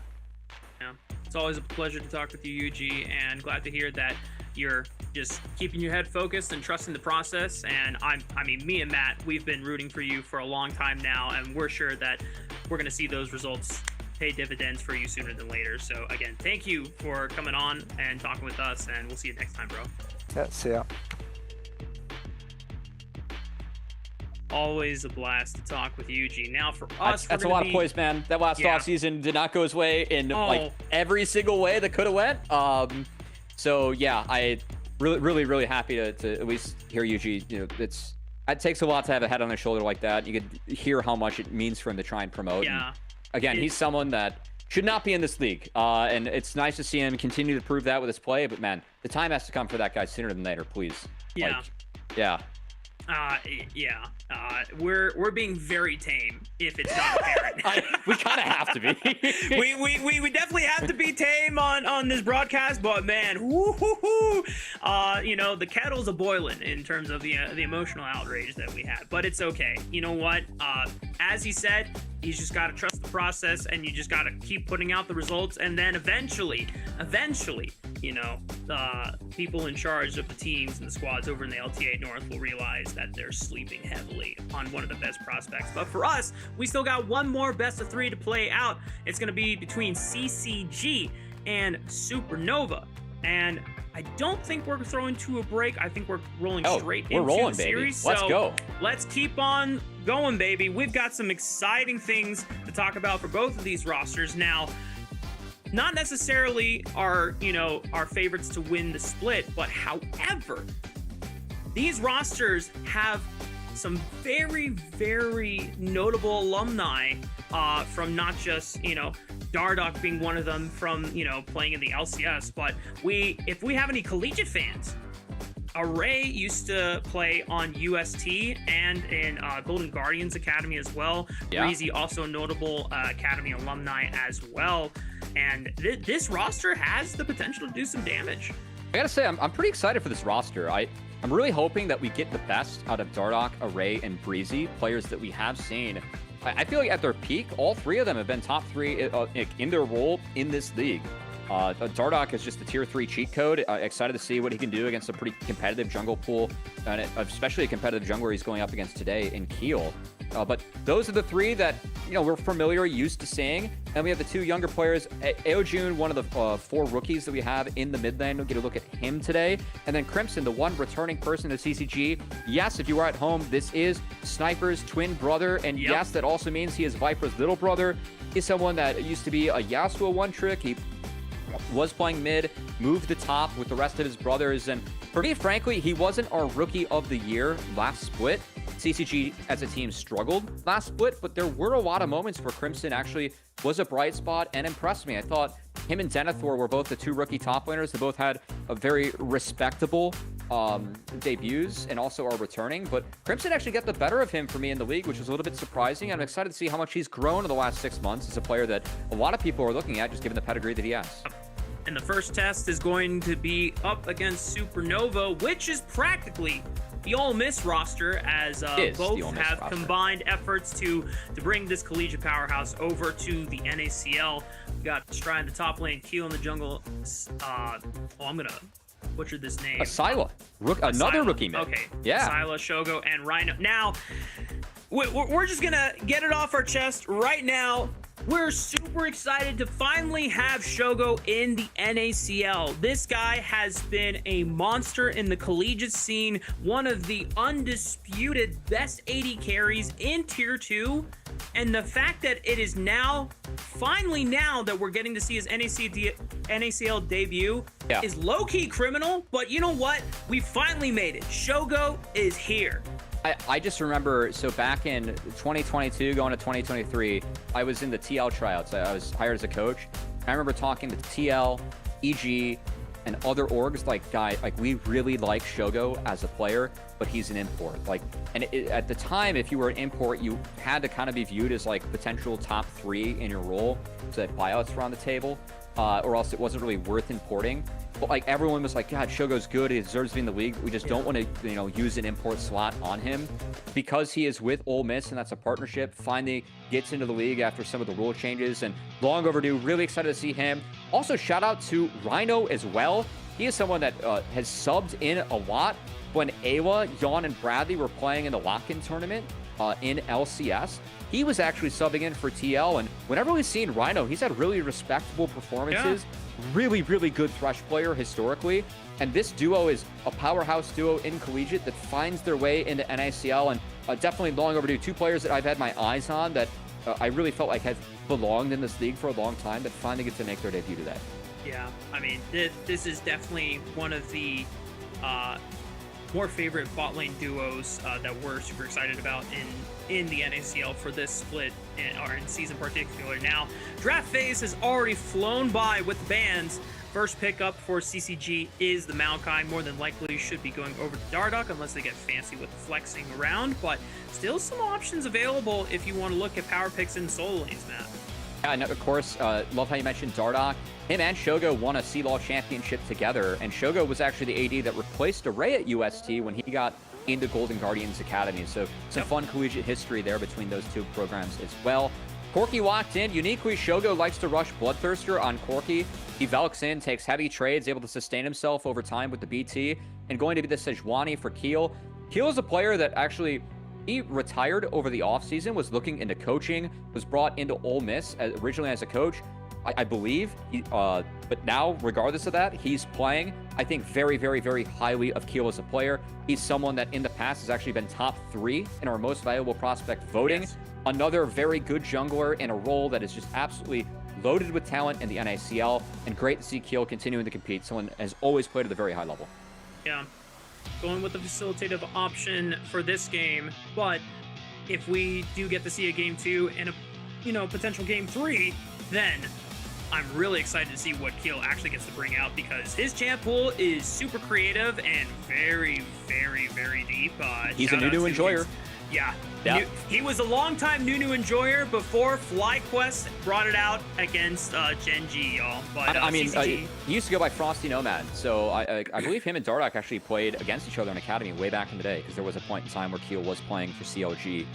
It's always a pleasure to talk with you, Yuji, and glad to hear that you're just keeping your head focused and trusting the process. And I mean, me and Matt, we've been rooting for you for a long time now, and we're sure that we're going to see those results pay dividends for you sooner than later. So again, thank you for coming on and talking with us, and we'll see you next time, bro. Yeah, see ya. Always a blast to talk with Yuji. Now for us, that's a lot of poise, man. That last offseason did not go his way in like every single way that could have went. So yeah, I really happy to at least hear Yuji. You know, it takes a lot to have a head on his shoulder like that. You could hear how much it means for him to try and promote. Yeah. And again, he's someone that should not be in this league. And it's nice to see him continue to prove that with his play. But man, the time has to come for that guy sooner than later, please. Yeah. Like, yeah. We're being very tame if it's not apparent. We kind of have to be. we definitely have to be tame on this broadcast, but man, you know, the kettle's a boiling in terms of the emotional outrage that we had. But it's okay. You know what? As he said, he's just got to trust the process, and you just got to keep putting out the results, and then eventually, you know, people in charge of the teams and the squads over in the LTA North will realize that they're sleeping heavily on one of the best prospects. But for us, we still got one more best of 3 to play out. It's going to be between CCG and Supernova. And I don't think we're throwing to a break. I think we're rolling straight into the series. Let's go. Let's keep on going, baby. We've got some exciting things to talk about for both of these rosters. Now, not necessarily our favorites to win the split, but however, these rosters have some very, very notable alumni from not just, you know, Dardoch being one of them from, you know, playing in the LCS, but if we have any collegiate fans, Array used to play on UST and in Golden Guardians Academy as well. Yeah. Breezy, also a notable Academy alumni as well. And this roster has the potential to do some damage. I gotta say, I'm pretty excited for this roster. I'm really hoping that we get the best out of Dardoch, Array, and Breezy, players that we have seen. I feel like at their peak, all 3 of them have been top 3 in their role in this league. Dardoch is just a tier 3 cheat code. Excited to see what he can do against a pretty competitive jungle pool, and especially a competitive jungler he's going up against today in Kiel. But those are the 3 that, you know, we're familiar, used to seeing. And we have the 2 younger players. Aojun, one of the 4 rookies that we have in the mid lane. We'll get a look at him today. And then Crimson, the one returning person to CCG. Yes, if you are at home, this is Sniper's twin brother. And yes, that also means he is Viper's little brother. He's someone that used to be a Yasuo one-trick. He was playing mid, moved to top with the rest of his brothers. And for me, frankly, he wasn't our rookie of the year last split. CCG as a team struggled last split, but there were a lot of moments where Crimson actually was a bright spot and impressed me. I thought him and Denethor were both the 2 rookie top laners. They both had a very respectable debuts and also are returning, but Crimson actually got the better of him for me in the league, which was a little bit surprising. I'm excited to see how much he's grown in the last 6 months as a player that a lot of people are looking at, just given the pedigree that he has. And the first test is going to be up against Supernova, which is practically the Ole Miss roster, as both have combined efforts to bring this collegiate powerhouse over to the NACL. We got Stry in the top lane, Keel in the jungle. I'm gonna butcher this name. Syla, another rookie mid. Okay, yeah. Syla, Shogo, and Rhino. Now, we're just gonna get it off our chest right now. We're super excited to finally have Shogo in the NACL. This guy has been a monster in the collegiate scene, one of the undisputed best AD carries in Tier 2. And the fact that it is finally now that we're getting to see his NACL debut is low-key criminal, but you know what? We finally made it. Shogo is here. I just remember, so back in 2022 going to 2023, I was in the TL tryouts. I was hired as a coach. I remember talking to TL, EG, and other orgs like, we really like Shogo as a player, but he's an import. At the time, if you were an import, you had to kind of be viewed as like potential top 3 in your role, so that buyouts were on the table, or else it wasn't really worth importing. But like everyone was like, God, Shogo's good. He deserves to be in the league. We just don't want to, use an import slot on him because he is with Ole Miss, and that's a partnership. Finally gets into the league after some of the rule changes, and long overdue. Really excited to see him. Also, shout out to Rhino as well. He is someone that has subbed in a lot. When Ayla, Yawn, and Bradley were playing in the lock-in tournament in LCS, he was actually subbing in for TL. And whenever we've seen Rhino, he's had really respectable performances. Yeah. Really, really good Thresh player historically. And this duo is a powerhouse duo in collegiate that finds their way into NACL. And definitely long overdue. Two players that I've had my eyes on that I really felt like have belonged in this league for a long time that finally get to make their debut today. Yeah, I mean, this is definitely one of the more favorite bot lane duos that we're super excited about in the NACL for this split or in season particular. Now, draft phase has already flown by with bans. First pickup for CCG is the Maokai. More than likely should be going over to Dardoch unless they get fancy with flexing around, but still some options available if you want to look at power picks in solo lanes, Matt. Yeah, and of course, love how you mentioned Dardoch. Him and Shogo won a CLAW championship together, and Shogo was actually the AD that replaced Array at UST when he got into Golden Guardians Academy. So some fun collegiate history there between those two programs as well. Corki walked in. Uniquely, Shogo likes to rush Bloodthirster on Corki. He Velks in, takes heavy trades, able to sustain himself over time with the BT, and going to be the Sejuani for Keel. Keel is a player that actually, he retired over the offseason, was looking into coaching, was brought into Ole Miss originally as a coach, I believe. But now, regardless of that, he's playing, I think, very, very, very highly of Keel as a player. He's someone that in the past has actually been top 3 in our most valuable prospect voting. Yes. Another very good jungler in a role that is just absolutely loaded with talent in the NACL, and great to see Keel continuing to compete. Someone has always played at a very high level. Yeah, going with the facilitative option for this game, but if we do get to see a game 2 and a potential game 3, then I'm really excited to see what Keel actually gets to bring out, because his champ pool is super creative and very, very, very deep. He's a Nunu enjoyer. Yeah. Yep. He was a long-time Nunu enjoyer before FlyQuest brought it out against Gen G, y'all. But I mean, CCG, he used to go by Frosty Nomad, so I believe him and Dardoch actually played against each other in Academy way back in the day, because there was a point in time where Keel was playing for CLG.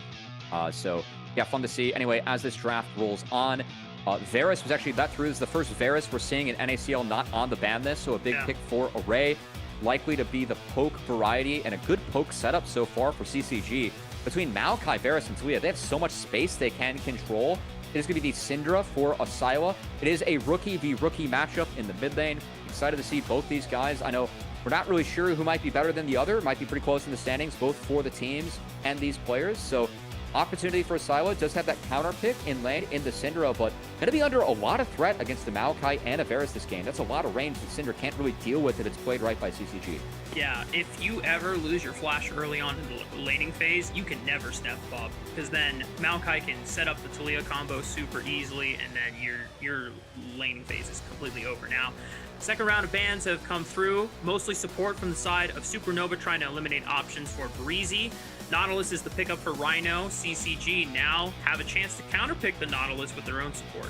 So, yeah, fun to see. Anyway, as this draft rolls on, Varus was actually that through. This is the first Varus we're seeing in NACL not on the ban list, so a big pick for Array. Likely to be the poke variety, and a good poke setup so far for CCG. Between Maokai, Varus, and Talia, they have so much space they can control. It is going to be the Syndra for Asila. It is a rookie v rookie matchup in the mid lane. Excited to see both these guys. I know we're not really sure who might be better than the other. It might be pretty close in the standings, both for the teams and these players. So opportunity for Asila. Does have that counter pick in lane into Syndra, but going to be under a lot of threat against the Maokai and a Varus this game. That's a lot of range that Syndra can't really deal with if it's played right by CCG. Yeah, if you ever lose your flash early on in the laning phase, you can never step up, because then Maokai can set up the Talia combo super easily, and then your laning phase is completely over. Now, second round of bans have come through, mostly support from the side of Supernova trying to eliminate options for Breezy. Nautilus is the pickup for Rhino. CCG now have a chance to counterpick the Nautilus with their own support.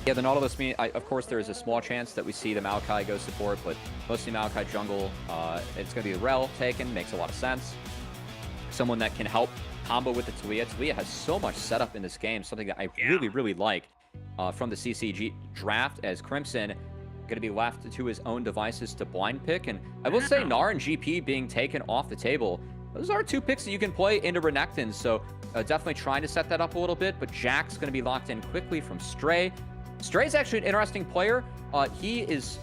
Yeah, the Nautilus, of course, there is a small chance that we see the Maokai go support, but mostly Maokai jungle. It's going to be the Rel taken. Makes a lot of sense. Someone that can help combo with the Talia. Talia has so much setup in this game, something that I really, really like from the CCG draft, as Crimson going to be left to his own devices to blind pick. And I will say Gnar and GP being taken off the table, those are 2 picks that you can play into Renekton, so definitely trying to set that up a little bit, but Jack's going to be locked in quickly from Stray. Stray's actually an interesting player. He is,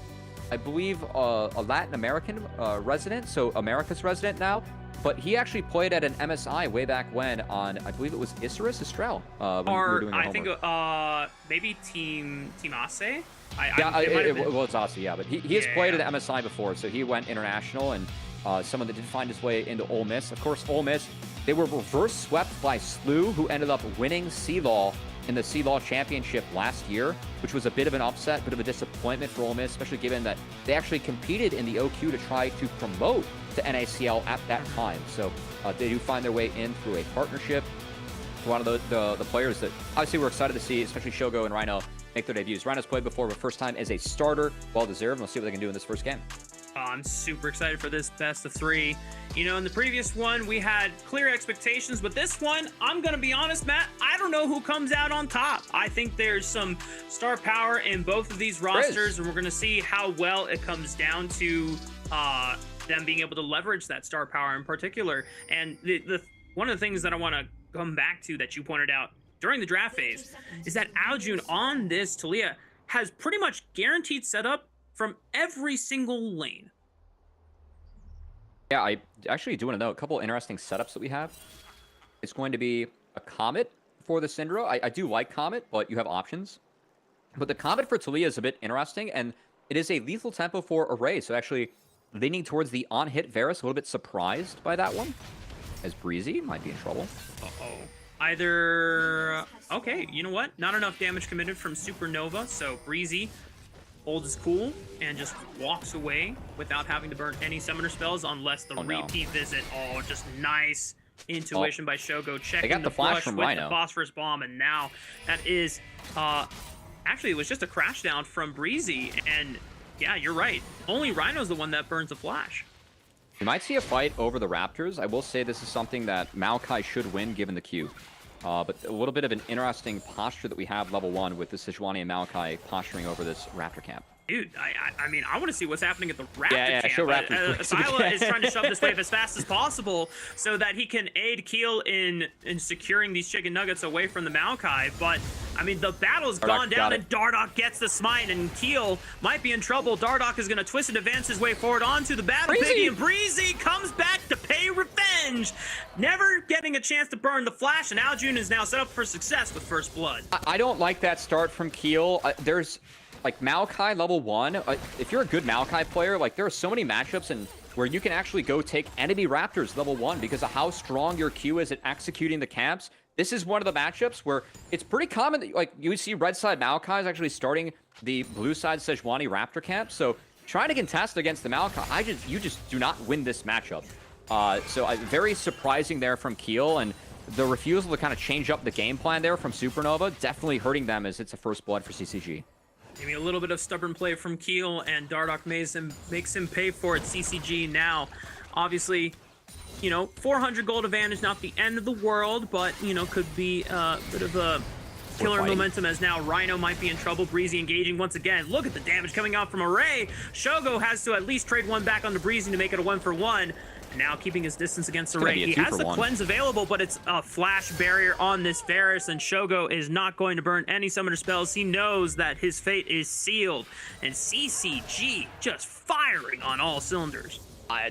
I believe, a Latin American resident, so America's resident now, but he actually played at an MSI way back when on, I believe it was Isurus Estrel. I think maybe Team Ace? Well, it's Aussie, yeah, but he has played at MSI before, so he went international, and someone that did find his way into Ole Miss. Of course, Ole Miss, they were reverse swept by Slew, who ended up winning CLAW in the CLAW championship last year, which was a bit of an upset, bit of a disappointment for Ole Miss, especially given that they actually competed in the OQ to try to promote to NACL at that time. So they do find their way in through a partnership. One of the players that obviously we're excited to see, especially Shogo and Rhino, make their debuts. Rhino's played before, but first time as a starter, well-deserved. We'll see what they can do in this first game. I'm super excited for this best of 3. You know, in the previous one, we had clear expectations, but this one, I'm going to be honest, Matt, I don't know who comes out on top. I think there's some star power in both of these rosters, and we're going to see how well it comes down to them being able to leverage that star power in particular. And one of the things that I want to come back to that you pointed out during the draft phase is that Aljun on this Talia has pretty much guaranteed setup from every single lane. Yeah, I actually do want to know a couple interesting setups that we have. It's going to be a Comet for the Syndra. I do like Comet, but you have options. But the Comet for Taliyah is a bit interesting, and it is a lethal tempo for Array, so actually leaning towards the on-hit Varus, a little bit surprised by that one, as Breezy might be in trouble. Uh-oh. Either... Okay, you know what? Not enough damage committed from Supernova, so Breezy holds his cool and just walks away without having to burn any summoner spells unless the repeat visit. Oh, just nice intuition by Shogo. Checking the flush from with Rhino. The Phosphorus Bomb, and now that is... Actually, it was just a crash down from Breezy, and yeah, you're right. Only Rhino's the one that burns a flash. We might see a fight over the Raptors. I will say this is something that Maokai should win given the queue. But a little bit of an interesting posture that we have level 1 with the Sejuani and Maokai posturing over this Raptor camp. Dude, I mean, I want to see what's happening at the Raptor camp. Show Raptor. Syla is trying to shove this wave as fast as possible so that he can aid Keel in securing these chicken nuggets away from the Maokai. But, I mean, the battle's gone down, and Dardoch gets the smite, and Keel might be in trouble. Dardoch is going to twist and advance his way forward onto the battle piggy, and Breezy comes back to pay revenge. Never getting a chance to burn the flash, and Aljun is now set up for success with first blood. I don't like that start from Keel. There's... Like, Maokai level 1, if you're a good Maokai player, like, there are so many matchups and where you can actually go take enemy Raptors level 1 because of how strong your Q is at executing the camps. This is one of the matchups where it's pretty common that, like, you see red side Maokai is actually starting the blue side Sejuani Raptor camp. So, trying to contest against the Maokai, you just do not win this matchup. Very surprising there from Keel, and the refusal to kind of change up the game plan there from Supernova, definitely hurting them as it's a first blood for CCG. Maybe a little bit of stubborn play from Keel, and Dardoch makes him pay for it. CCG now, obviously, you know, 400 gold advantage, not the end of the world, but, you know, could be a bit of a killer momentum as now Rhino might be in trouble. Breezy engaging once again. Look at the damage coming out from Array. Shogo has to at least trade one back onto Breezy to make it a 1-for-1. Now keeping his distance against Array. He has the cleanse available, but it's a flash barrier on this Varus, and Shogo is not going to burn any summoner spells. He knows that his fate is sealed, and CCG just firing on all cylinders.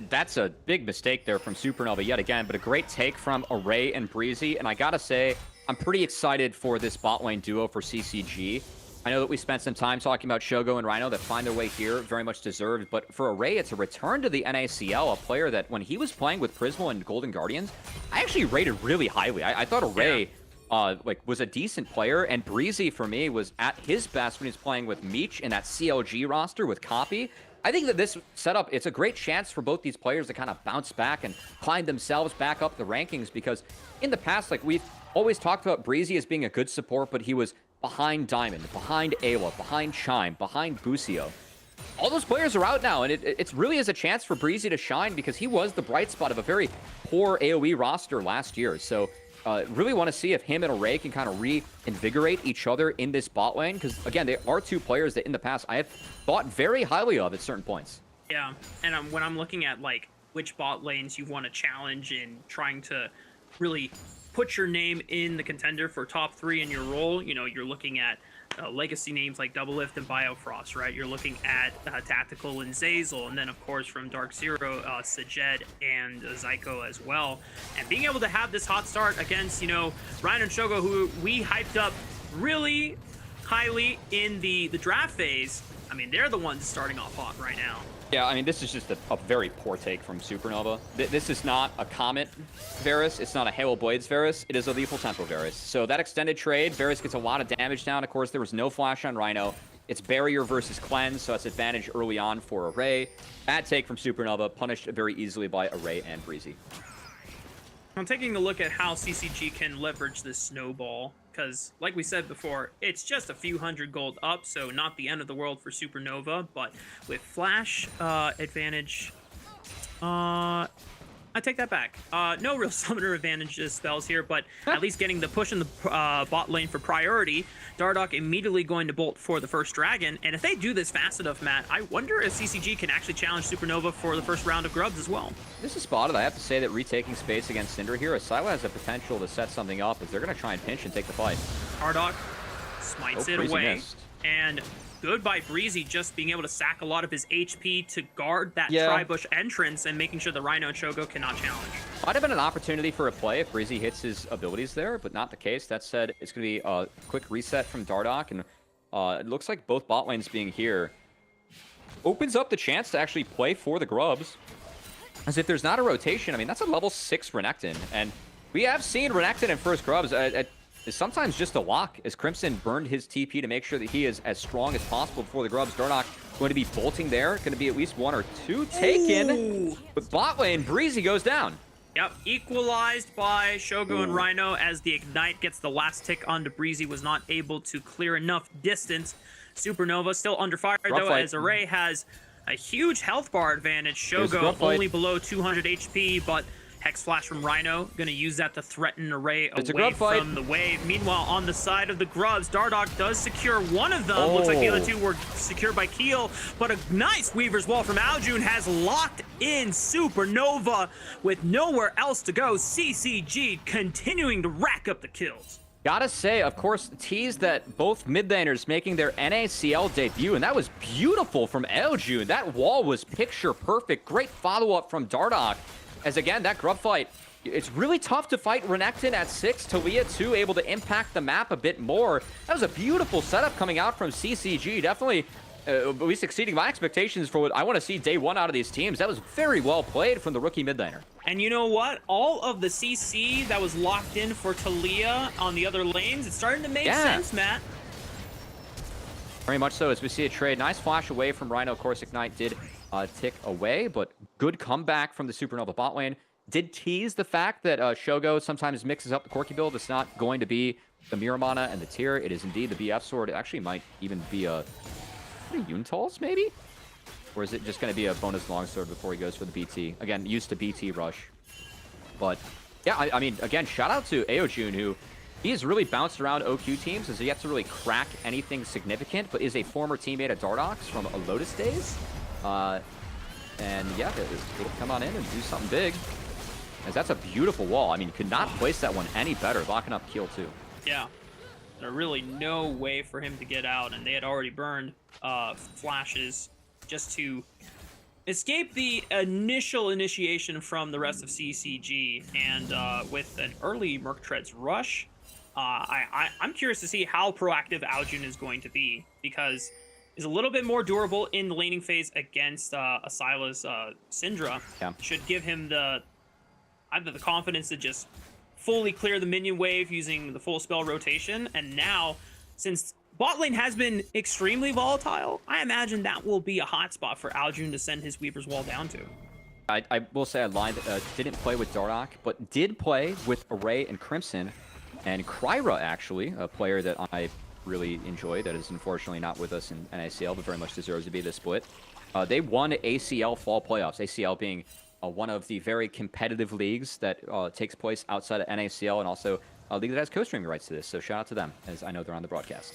That's a big mistake there from Supernova yet again, but a great take from Array and Breezy, and I gotta say, I'm pretty excited for this bot lane duo for CCG. I know that we spent some time talking about Shogo and Rhino that find their way here, very much deserved, but for Array, it's a return to the NACL, a player that when he was playing with Prismal and Golden Guardians, I actually rated really highly. I thought Array was a decent player, and Breezy, for me, was at his best when he was playing with Meech in that CLG roster with Copy. I think that this setup, it's a great chance for both these players to kind of bounce back and climb themselves back up the rankings, because in the past, like, we've always talked about Breezy as being a good support, but he was behind Diamond, behind Ayla, behind Chime, behind Busio. All those players are out now, and it really is a chance for Breezy to shine because he was the bright spot of a very poor AoE roster last year. So really want to see if him and Array can kind of reinvigorate each other in this bot lane, because again, they are two players that in the past I have thought very highly of at certain points. Yeah, and when I'm looking at like which bot lanes you want to challenge and trying to really put your name in the contender for top 3 in your role, you know, you're looking at legacy names like Doublelift and Biofrost, right? You're looking at Tactical and Zazel, and then of course from Dark Zero, Sajed and Zyko as well. And being able to have this hot start against, you know, Ryan and Shogo, who we hyped up really highly in the draft phase. I mean, they're the ones starting off hot right now. Yeah, I mean, this is just a very poor take from Supernova. This is not a Comet Varus. It's not a Halo Blades Varus. It is a Lethal Tempo Varus. So that extended trade, Varus gets a lot of damage down. Of course, there was no flash on Rhino. It's Barrier versus Cleanse, so that's advantage early on for Array. Bad take from Supernova, punished very easily by Array and Breezy. I'm taking a look at how CCG can leverage this snowball, because like we said before, it's just a few hundred gold up, so not the end of the world for Supernova, but with flash advantage, I take that back. No real summoner advantage spells here, but at least getting the push in the bot lane for priority. Dardoch immediately going to bolt for the first dragon, and if they do this fast enough, Matt, I wonder if CCG can actually challenge Supernova for the first round of grubs as well. This is spotted. I have to say that retaking space against Syndra here, Syla has the potential to set something up, as they're going to try and pinch and take the fight. Dardoch smites it away, and good by Breezy just being able to sack a lot of his HP to guard that Yeah. tri-bush entrance and making sure the Rhino and Shogo cannot challenge. Might have been an opportunity for a play if Breezy hits his abilities there, but not the case. That said, it's going to be a quick reset from Dardoch, and it looks like both bot lanes being here opens up the chance to actually play for the Grubs. As if there's not a rotation, I mean, that's a level 6 Renekton, and we have seen Renekton in first Grubs is sometimes just a lock, as Crimson burned his TP to make sure that he is as strong as possible before the Grubs. Dardoch going to be bolting there, going to be at least 1 or 2 taken. Ooh. But bot lane, Breezy goes down. Yep, equalized by Shogo and Rhino as the Ignite gets the last tick onto Breezy, was not able to clear enough distance. Supernova still under fire, Rough though, fight. as Array has a huge health bar advantage. There's Shogo rough fight. only below 200 HP, but Hex Flash from Rhino, gonna use that to threaten Array It's a away grub fight. from the wave. Meanwhile, on the side of the Grubs, Dardoch does secure one of them. Looks like the other Oh. 2 were secured by Keel, but a nice Weaver's Wall from Aljun has locked in Supernova with nowhere else to go. CCG continuing to rack up the kills. Gotta say, of course, teased that both mid laners making their NACL debut, and that was beautiful from Aljun. That wall was picture perfect. Great follow-up from Dardoch. As again, that grub fight, it's really tough to fight Renekton at 6. Talia, too, able to impact the map a bit more. That was a beautiful setup coming out from CCG. Definitely, at least exceeding my expectations for what I want to see day 1 out of these teams. That was very well played from the rookie mid laner. And you know what? All of the CC that was locked in for Talia on the other lanes, it's starting to make sense, Matt. Very much so, as we see a trade. Nice flash away from Rhino. Of course, Ignite did tick away, but good comeback from the Supernova bot lane. Did tease the fact that Shogo sometimes mixes up the Corki build. It's not going to be the Miramana and the Tyr. It is indeed the BF sword. It actually might even be a Yuntals, maybe? Or is it just going to be a bonus longsword before he goes for the BT? Again, used to BT rush. But, yeah, I mean, again, shout out to Aojun, who he has really bounced around OQ teams, as he yet to really crack anything significant, but is a former teammate of Dardoch's from Lotus days. And yeah, it'll come on in and do something big. As that's a beautiful wall. I mean, could not place that one any better, locking up Keel too. Yeah. There's really no way for him to get out, and they had already burned flashes just to escape the initial initiation from the rest of CCG. And with an early Merc Treads rush, I'm curious to see how proactive Aljun is going to be, because is a little bit more durable in the laning phase against Asyla's Syndra. Yeah. Should give him either the confidence to just fully clear the minion wave using the full spell rotation. And now, since bot lane has been extremely volatile, I imagine that will be a hotspot for Aljun to send his Weaver's Wall down to. I will say I lied. Didn't play with Dardoch, but did play with Array and Crimson. And Kryra, actually, a player that I really enjoy, that is unfortunately not with us in NACL, but very much deserves to be this split. They won ACL fall playoffs, ACL being one of the very competitive leagues that takes place outside of NACL, and also a league that has co-streaming rights to this, so shout out to them, as I know they're on the broadcast.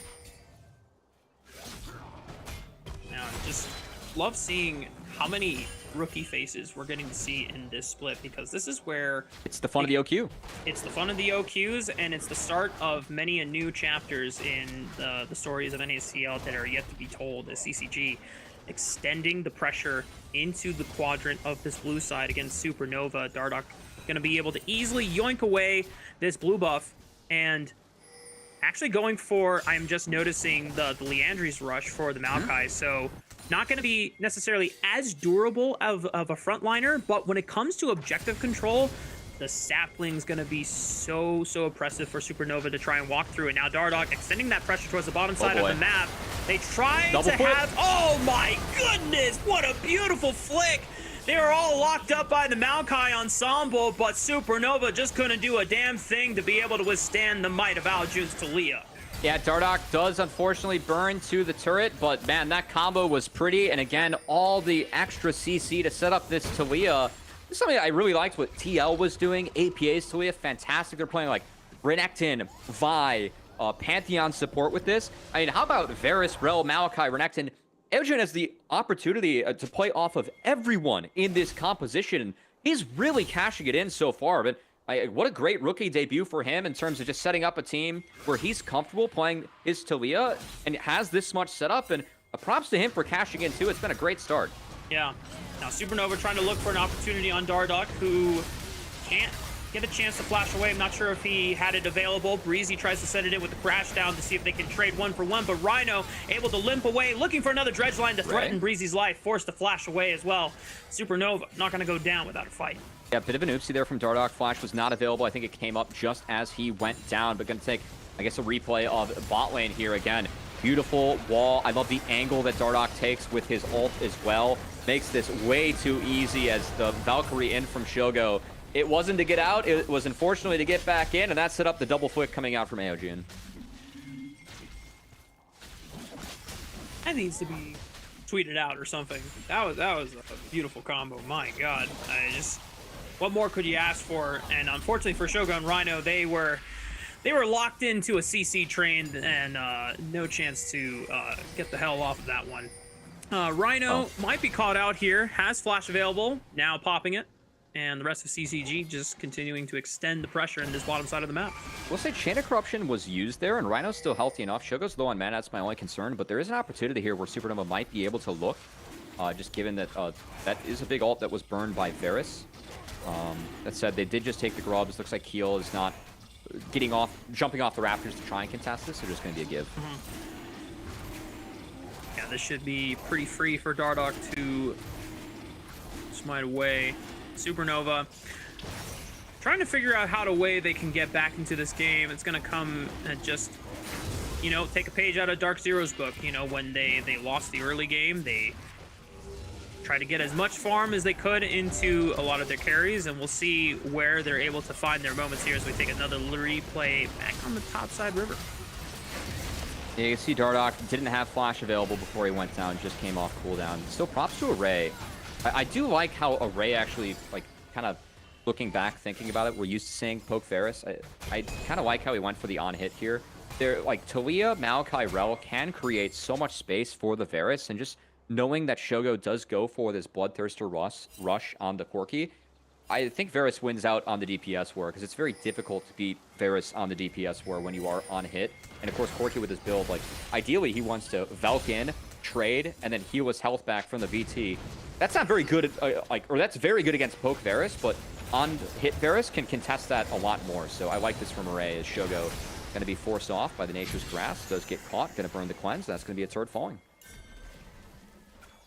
Now, just love seeing how many rookie faces we're getting to see in this split, because this is where It's the fun of the OQ. it's the fun of the OQs, and it's the start of many a new chapters in the stories of NACL that are yet to be told, as CCG extending the pressure into the quadrant of this blue side against Supernova. Dardoch going to be able to easily yoink away this blue buff, and actually going for, I'm just noticing the Leandry's rush for the Maokai, so not going to be necessarily as durable of a frontliner, but when it comes to objective control, the Sapling's going to be so oppressive for Supernova to try and walk through. And now Dardoch extending that pressure towards the bottom side of the map. They try Double to foot. have... Oh my goodness, what a beautiful flick! They were all locked up by the Maokai ensemble, but Supernova just couldn't do a damn thing to be able to withstand the might of Aljun's Talia. Yeah, Dardoch does unfortunately burn to the turret, but man, that combo was pretty. And again, all the extra CC to set up this Talia. This is something I really liked what TL was doing. APA's Talia, fantastic. They're playing like Renekton, Vi, Pantheon support with this. I mean, how about Varus, Rel, Maokai, Renekton? Aojun has the opportunity to play off of everyone in this composition. He's really cashing it in so far, but what a great rookie debut for him in terms of just setting up a team where he's comfortable playing his Talia and has this much setup. And props to him for cashing in too. It's been a great start. Yeah. Now Supernova trying to look for an opportunity on Dardoch, who can't get a chance to flash away. I'm not sure if he had it available. Breezy tries to set it in with the crash down to see if they can trade 1-for-1, but Rhino able to limp away, looking for another dredge line to threaten Breezy's life, forced to flash away as well. Supernova not going to go down without a fight. Yeah, a bit of an oopsie there from Dardoch. Flash was not available. I think it came up just as he went down, but going to take, I guess, a replay of bot lane here again. Beautiful wall. I love the angle that Dardoch takes with his ult as well. Makes this way too easy as the Valkyrie in from Shogo. It wasn't to get out, it was unfortunately to get back in, and that set up the double flick coming out from AOGN. That needs to be tweeted out or something. That was a beautiful combo. My God, what more could you ask for? And unfortunately for Shogo and Rhino, they were locked into a CC train and no chance to get the hell off of that one. Rhino might be caught out here. Has flash available, now popping it. And the rest of CCG just continuing to extend the pressure in this bottom side of the map. We'll say Chain of Corruption was used there, and Rhino's still healthy enough. Shogo's low on mana, that's my only concern, but there is an opportunity here where Supernova might be able to look, just given that that is a big ult that was burned by Varus. That said, they did just take the grubs. Looks like Keel is not jumping off the Raptors to try and contest this, so just going to be a give. Yeah, this should be pretty free for Dardoch to smite away. Supernova trying to figure out how they can get back into this game. It's going to come and just, take a page out of Dark Zero's book. When they lost the early game, they tried to get as much farm as they could into a lot of their carries, and we'll see where they're able to find their moments here as we take another replay back on the top side river. Yeah, you can see Dardoch didn't have flash available before he went down, just came off cooldown. Still props to Array. I do like how Array actually, kind of looking back, thinking about it, we're used to seeing poke Varus. I kind of like how he went for the on-hit here. Talia, Maokai, Rel can create so much space for the Varus, and just knowing that Shogo does go for this Bloodthirster rush on the Corki, I think Varus wins out on the DPS war, because it's very difficult to beat Varus on the DPS war when you are on hit. And of course, Corki with his build, ideally he wants to Valk in, trade, and then heal his health back from the VT. That's not very good, or that's very good against poke Varus, but on hit Varus can contest that a lot more. So I like this from Array, as Shogo going to be forced off by the Nature's Grasp, does get caught, going to burn the cleanse, that's going to be a turret falling.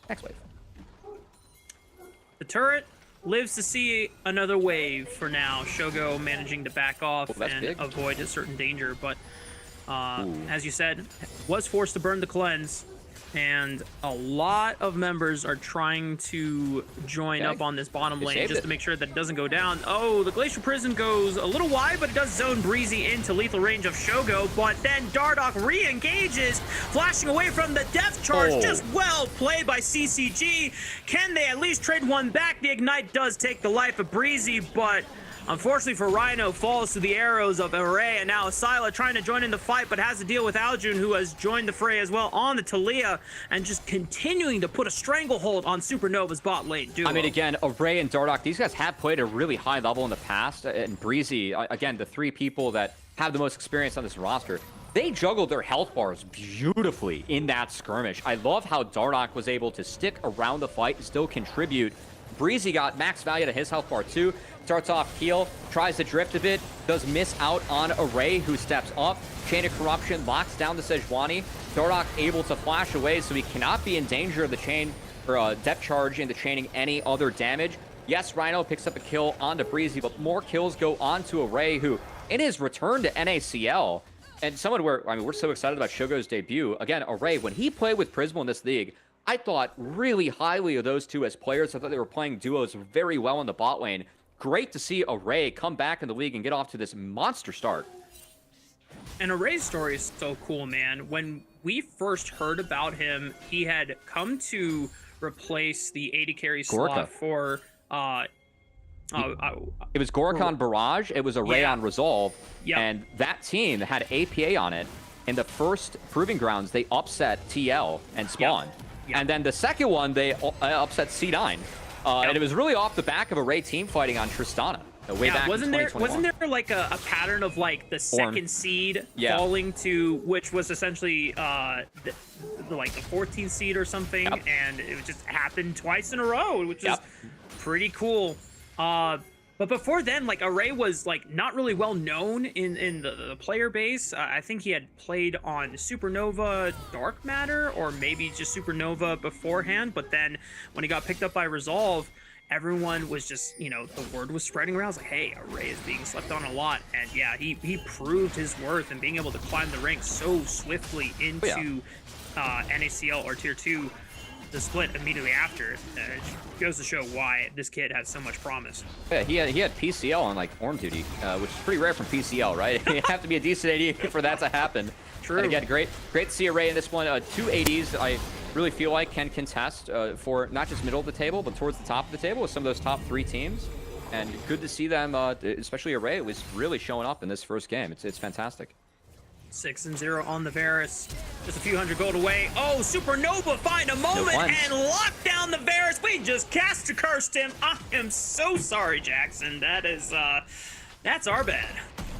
Next wave. The turret lives to see another wave for now. Shogo managing to back off and avoid a certain danger, but as you said, was forced to burn the cleanse, and a lot of members are trying to join up on this bottom lane just to make sure that it doesn't go down. Oh, the Glacial Prison goes a little wide, but it does zone Breezy into lethal range of Shogo, but then Dardoch re-engages, flashing away from the death charge. Just well played by CCG. Can they at least trade one back? The Ignite does take the life of Breezy, but unfortunately for Rhino, falls to the arrows of Array, and now Asila trying to join in the fight, but has to deal with Aljun, who has joined the fray as well on the Talia, and just continuing to put a stranglehold on Supernova's bot lane duo. I mean, again, Array and Dardoch, these guys have played at a really high level in the past, and Breezy, again, the three people that have the most experience on this roster, they juggled their health bars beautifully in that skirmish. I love how Dardoch was able to stick around the fight and still contribute. Breezy got max value to his health bar too. Starts off Keel, tries to drift a bit, does miss out on Array, who steps up. Chain of Corruption locks down the Sejuani. Dardoch able to flash away, so he cannot be in danger of the chain, or depth charge into chaining any other damage. Yes, Rhino picks up a kill onto Breezy, but more kills go on to Array, who, in his return to NACL, and someone where, I mean, we're so excited about Shogo's debut. Again, Array, when he played with Prismal in this league, I thought really highly of those two as players. I thought they were playing duos very well in the bot lane. Great to see Array come back in the league and get off to this monster start. And Array's story is so cool, man. When we first heard about him, he had come to replace the 80 carry slot for it was Gorkon Barrage, it was Array on Resolve, and that team had APA on it. In the first Proving Grounds, they upset TL and Spawn. And then the second one, they upset C9. And it was really off the back of Array team fighting on Tristana. Way back wasn't in there 2021. like a pattern of like the second seed falling to which was essentially like the 14th seed or something, and it just happened twice in a row, which is pretty cool. But before then, like Array was like not really well known in the player base. I think he had played on Supernova Dark Matter or maybe just Supernova beforehand. But then when he got picked up by Resolve, everyone was just, you know, the word was spreading around. It was like, hey, Array is being slept on a lot. And yeah, he proved his worth and being able to climb the ranks so swiftly into NACL or Tier 2. The split immediately after goes to show why this kid has so much promise. Yeah, he had PCL on like Orm duty, which is pretty rare from PCL, right? You have to be a decent AD for that to happen. True. And again, great to see Array in this one. Two ADs I really feel like can contest for not just middle of the table, but towards the top of the table with some of those top 3 teams. And good to see them, especially Array, was really showing up in this first game. It's fantastic. 6-0 on the Varus. Just a few hundred gold away. Oh, Supernova find a moment and lock down the Varus. We just cast to cursed him. I am so sorry, Jackson. That is, that's our bad.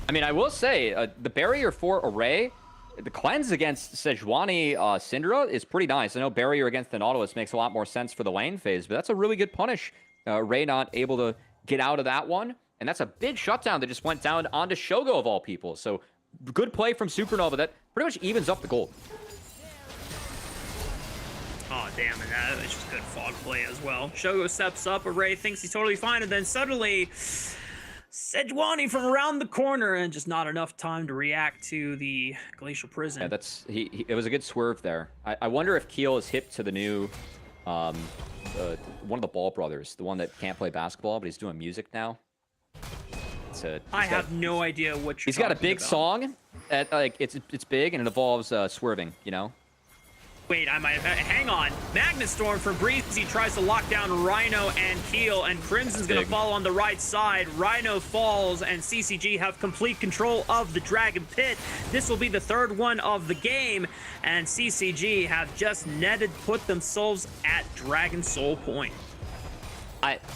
I mean, I will say, the barrier for Array, the cleanse against Sejuani Syndra is pretty nice. I know barrier against the Nautilus makes a lot more sense for the lane phase, but that's a really good punish. Array not able to get out of that one. And that's a big shutdown that just went down onto Shogo of all people. So good play from Supernova that pretty much evens up the gold. Oh, damn, and that is just good fog play as well. Shogo steps up, Array thinks he's totally fine, and then suddenly Sejuani from around the corner, and just not enough time to react to the Glacial Prison. Yeah, it was a good swerve there. I wonder if Keel is hip to the new, one of the Ball brothers, the one that can't play basketball, but he's doing music now. I have no idea what you're talking about. He's got a big song, like it's big and it involves swerving, you know? Wait, I might hang on. Magnetstorm from Breezy tries to lock down Rhino and Keel, and Crimson's gonna fall on the right side. Rhino falls, and CCG have complete control of the Dragon Pit. This will be the 3rd one of the game, and CCG have just put themselves at Dragon Soul Point.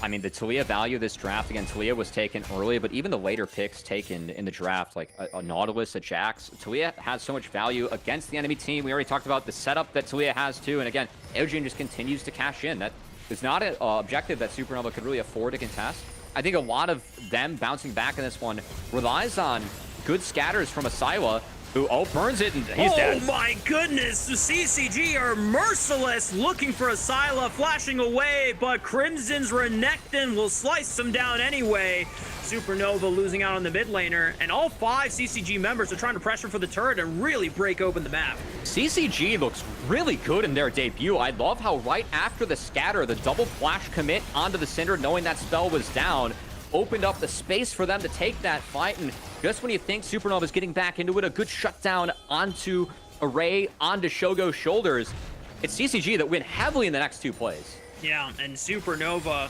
I mean, the Talia value of this draft, again, Talia was taken early, but even the later picks taken in the draft, like a Nautilus, a Jax, Talia has so much value against the enemy team. We already talked about the setup that Talia has too, and again, Eugene just continues to cash in. That is not an objective that Supernova could really afford to contest. I think a lot of them bouncing back in this one relies on good scatters from Asila, who burns it, and he's dead. Oh my goodness, the CCG are merciless, looking for Asila, flashing away, but Crimson's Renekton will slice them down anyway. Supernova losing out on the mid laner, and all 5 CCG members are trying to pressure for the turret and really break open the map. CCG looks really good in their debut. I love how right after the scatter, the double flash commit onto the Cinder, knowing that spell was down, opened up the space for them to take that fight, and just when you think Supernova is getting back into it, a good shutdown onto Array, onto Shogo's shoulders. It's CCG that win heavily in the next 2 plays. Yeah, and Supernova,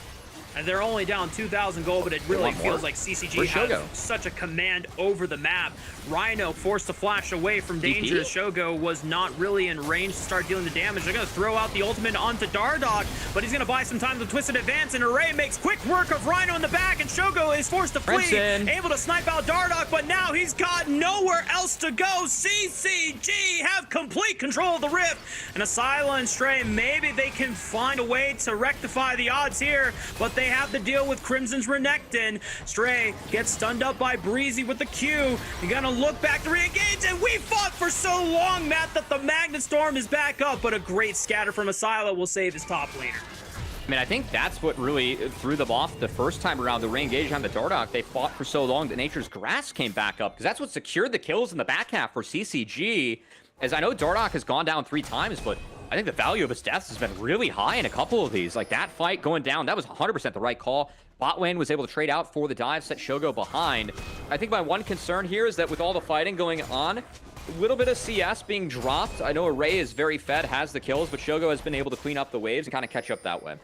and they're only down 2,000 gold, but it really feels like CCG has such a command over the map. Rhino forced to flash away from danger. Shogo was not really in range to start dealing the damage. They're going to throw out the ultimate onto Dardoch, but he's going to buy some time to Twisted Advance, and Array makes quick work of Rhino in the back, and Shogo is forced to flee, able to snipe out Dardoch, but now he's got nowhere else to go. CCG have complete control of the Rift, and Asila and Stray, maybe they can find a way to rectify the odds here, but they have to deal with Crimson's Renekton. Stray gets stunned up by Breezy with the Q. You're gonna look back to re-engage, and we fought for so long, Matt, that the Magnet Storm is back up, but a great scatter from Asila will save his top laner. I mean, I think that's what really threw them off the first time around, the re-engage on the Dardoch. They fought for so long that Nature's Grass came back up, because that's what secured the kills in the back half for CCG. As I know Dardoch has gone down 3 times, but I think the value of his deaths has been really high in a couple of these. Like, that fight going down, that was 100% the right call. Bot lane was able to trade out for the dive, set Shogo behind. I think my one concern here is that with all the fighting going on, a little bit of CS being dropped. I know Array is very fed, has the kills, but Shogo has been able to clean up the waves and kind of catch up that way.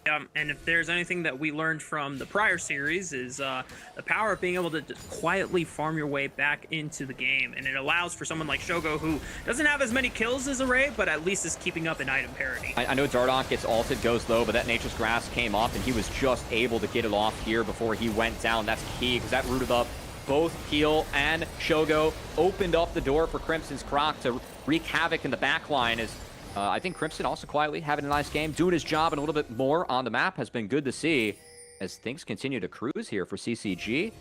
And if there's anything that we learned from the prior series is the power of being able to quietly farm your way back into the game. And it allows for someone like Shogo, who doesn't have as many kills as Array, but at least is keeping up in item parity. I know Dardoch gets ulted, goes low, but that Nature's Grass came up, and he was just able to get it off here before he went down. That's key, because that rooted up both Keel and Shogo, opened up the door for Crimson's Croc to wreak havoc in the backline. As I think Crimson also quietly having a nice game, doing his job and a little bit more on the map has been good to see as things continue to cruise here for CCG.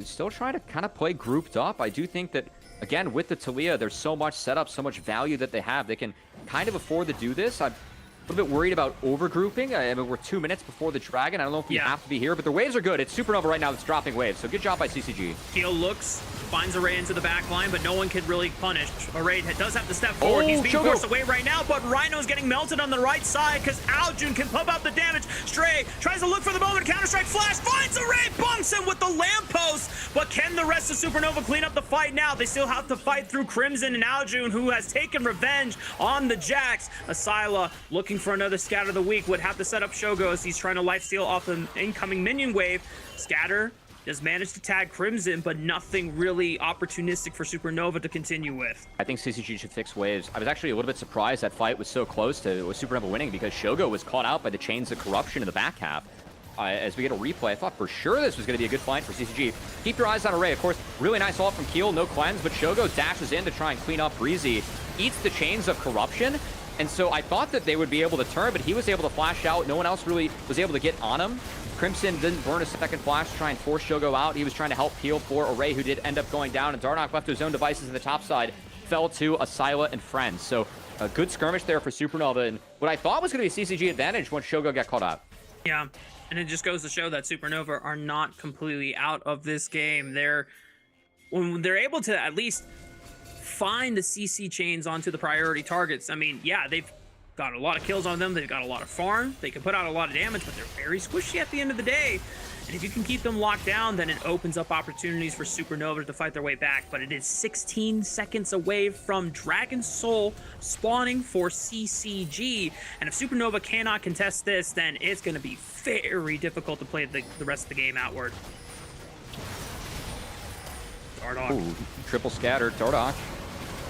Still trying to kind of play grouped up. I do think that, again, with the Taliyah, there's so much setup, so much value that they have. They can kind of afford to do this. I'm a little bit worried about overgrouping. I mean, we're 2 minutes before the Dragon. I don't know if we have to be here, but the waves are good. It's Supernova right now that's dropping waves, so good job by CCG. Keel looks, finds Array into the back line, but no one can really punish. Array does have to step forward. He's being forced away right now, but Rhino's getting melted on the right side because Aljun can pump out the damage. Stray tries to look for the moment. Counter-Strike flash, finds Array, bunks him with the lamppost, but can the rest of Supernova clean up the fight now? They still have to fight through Crimson and Aljun, who has taken revenge on the Jax. Asila looking for another scatter of the week, would have to set up Shogo as he's trying to lifesteal off an incoming minion wave. Scatter does manage to tag Crimson, but nothing really opportunistic for Supernova to continue with. I think CCG should fix waves. I was actually a little bit surprised that fight was so close to Supernova winning because Shogo was caught out by the chains of corruption in the back half. As we get a replay, I thought for sure this was going to be a good fight for CCG. Keep your eyes on Array. Of course, really nice ult from Keel, no cleanse, but Shogo dashes in to try and clean up Breezy, eats the chains of corruption, and so I thought that they would be able to turn, but he was able to flash out. No one else really was able to get on him. Crimson didn't burn a second flash to try and force Shogo out. He was trying to help Keel for Array, who did end up going down, and Dardoch left to his own devices in the top side, fell to Asila and friends. So a good skirmish there for Supernova, and what I thought was going to be a CCG advantage once Shogo got caught out. Yeah, and it just goes to show that Supernova are not completely out of this game. When they're able to at least find the CC chains onto the priority targets. I mean, yeah, they've got a lot of kills on them. They've got a lot of farm. They can put out a lot of damage, but they're very squishy at the end of the day. And if you can keep them locked down, then it opens up opportunities for Supernova to fight their way back. But it is 16 seconds away from Dragon Soul spawning for CCG. And if Supernova cannot contest this, then it's going to be very difficult to play the rest of the game outward. Dardoch. Ooh, triple scatter, Dardoch.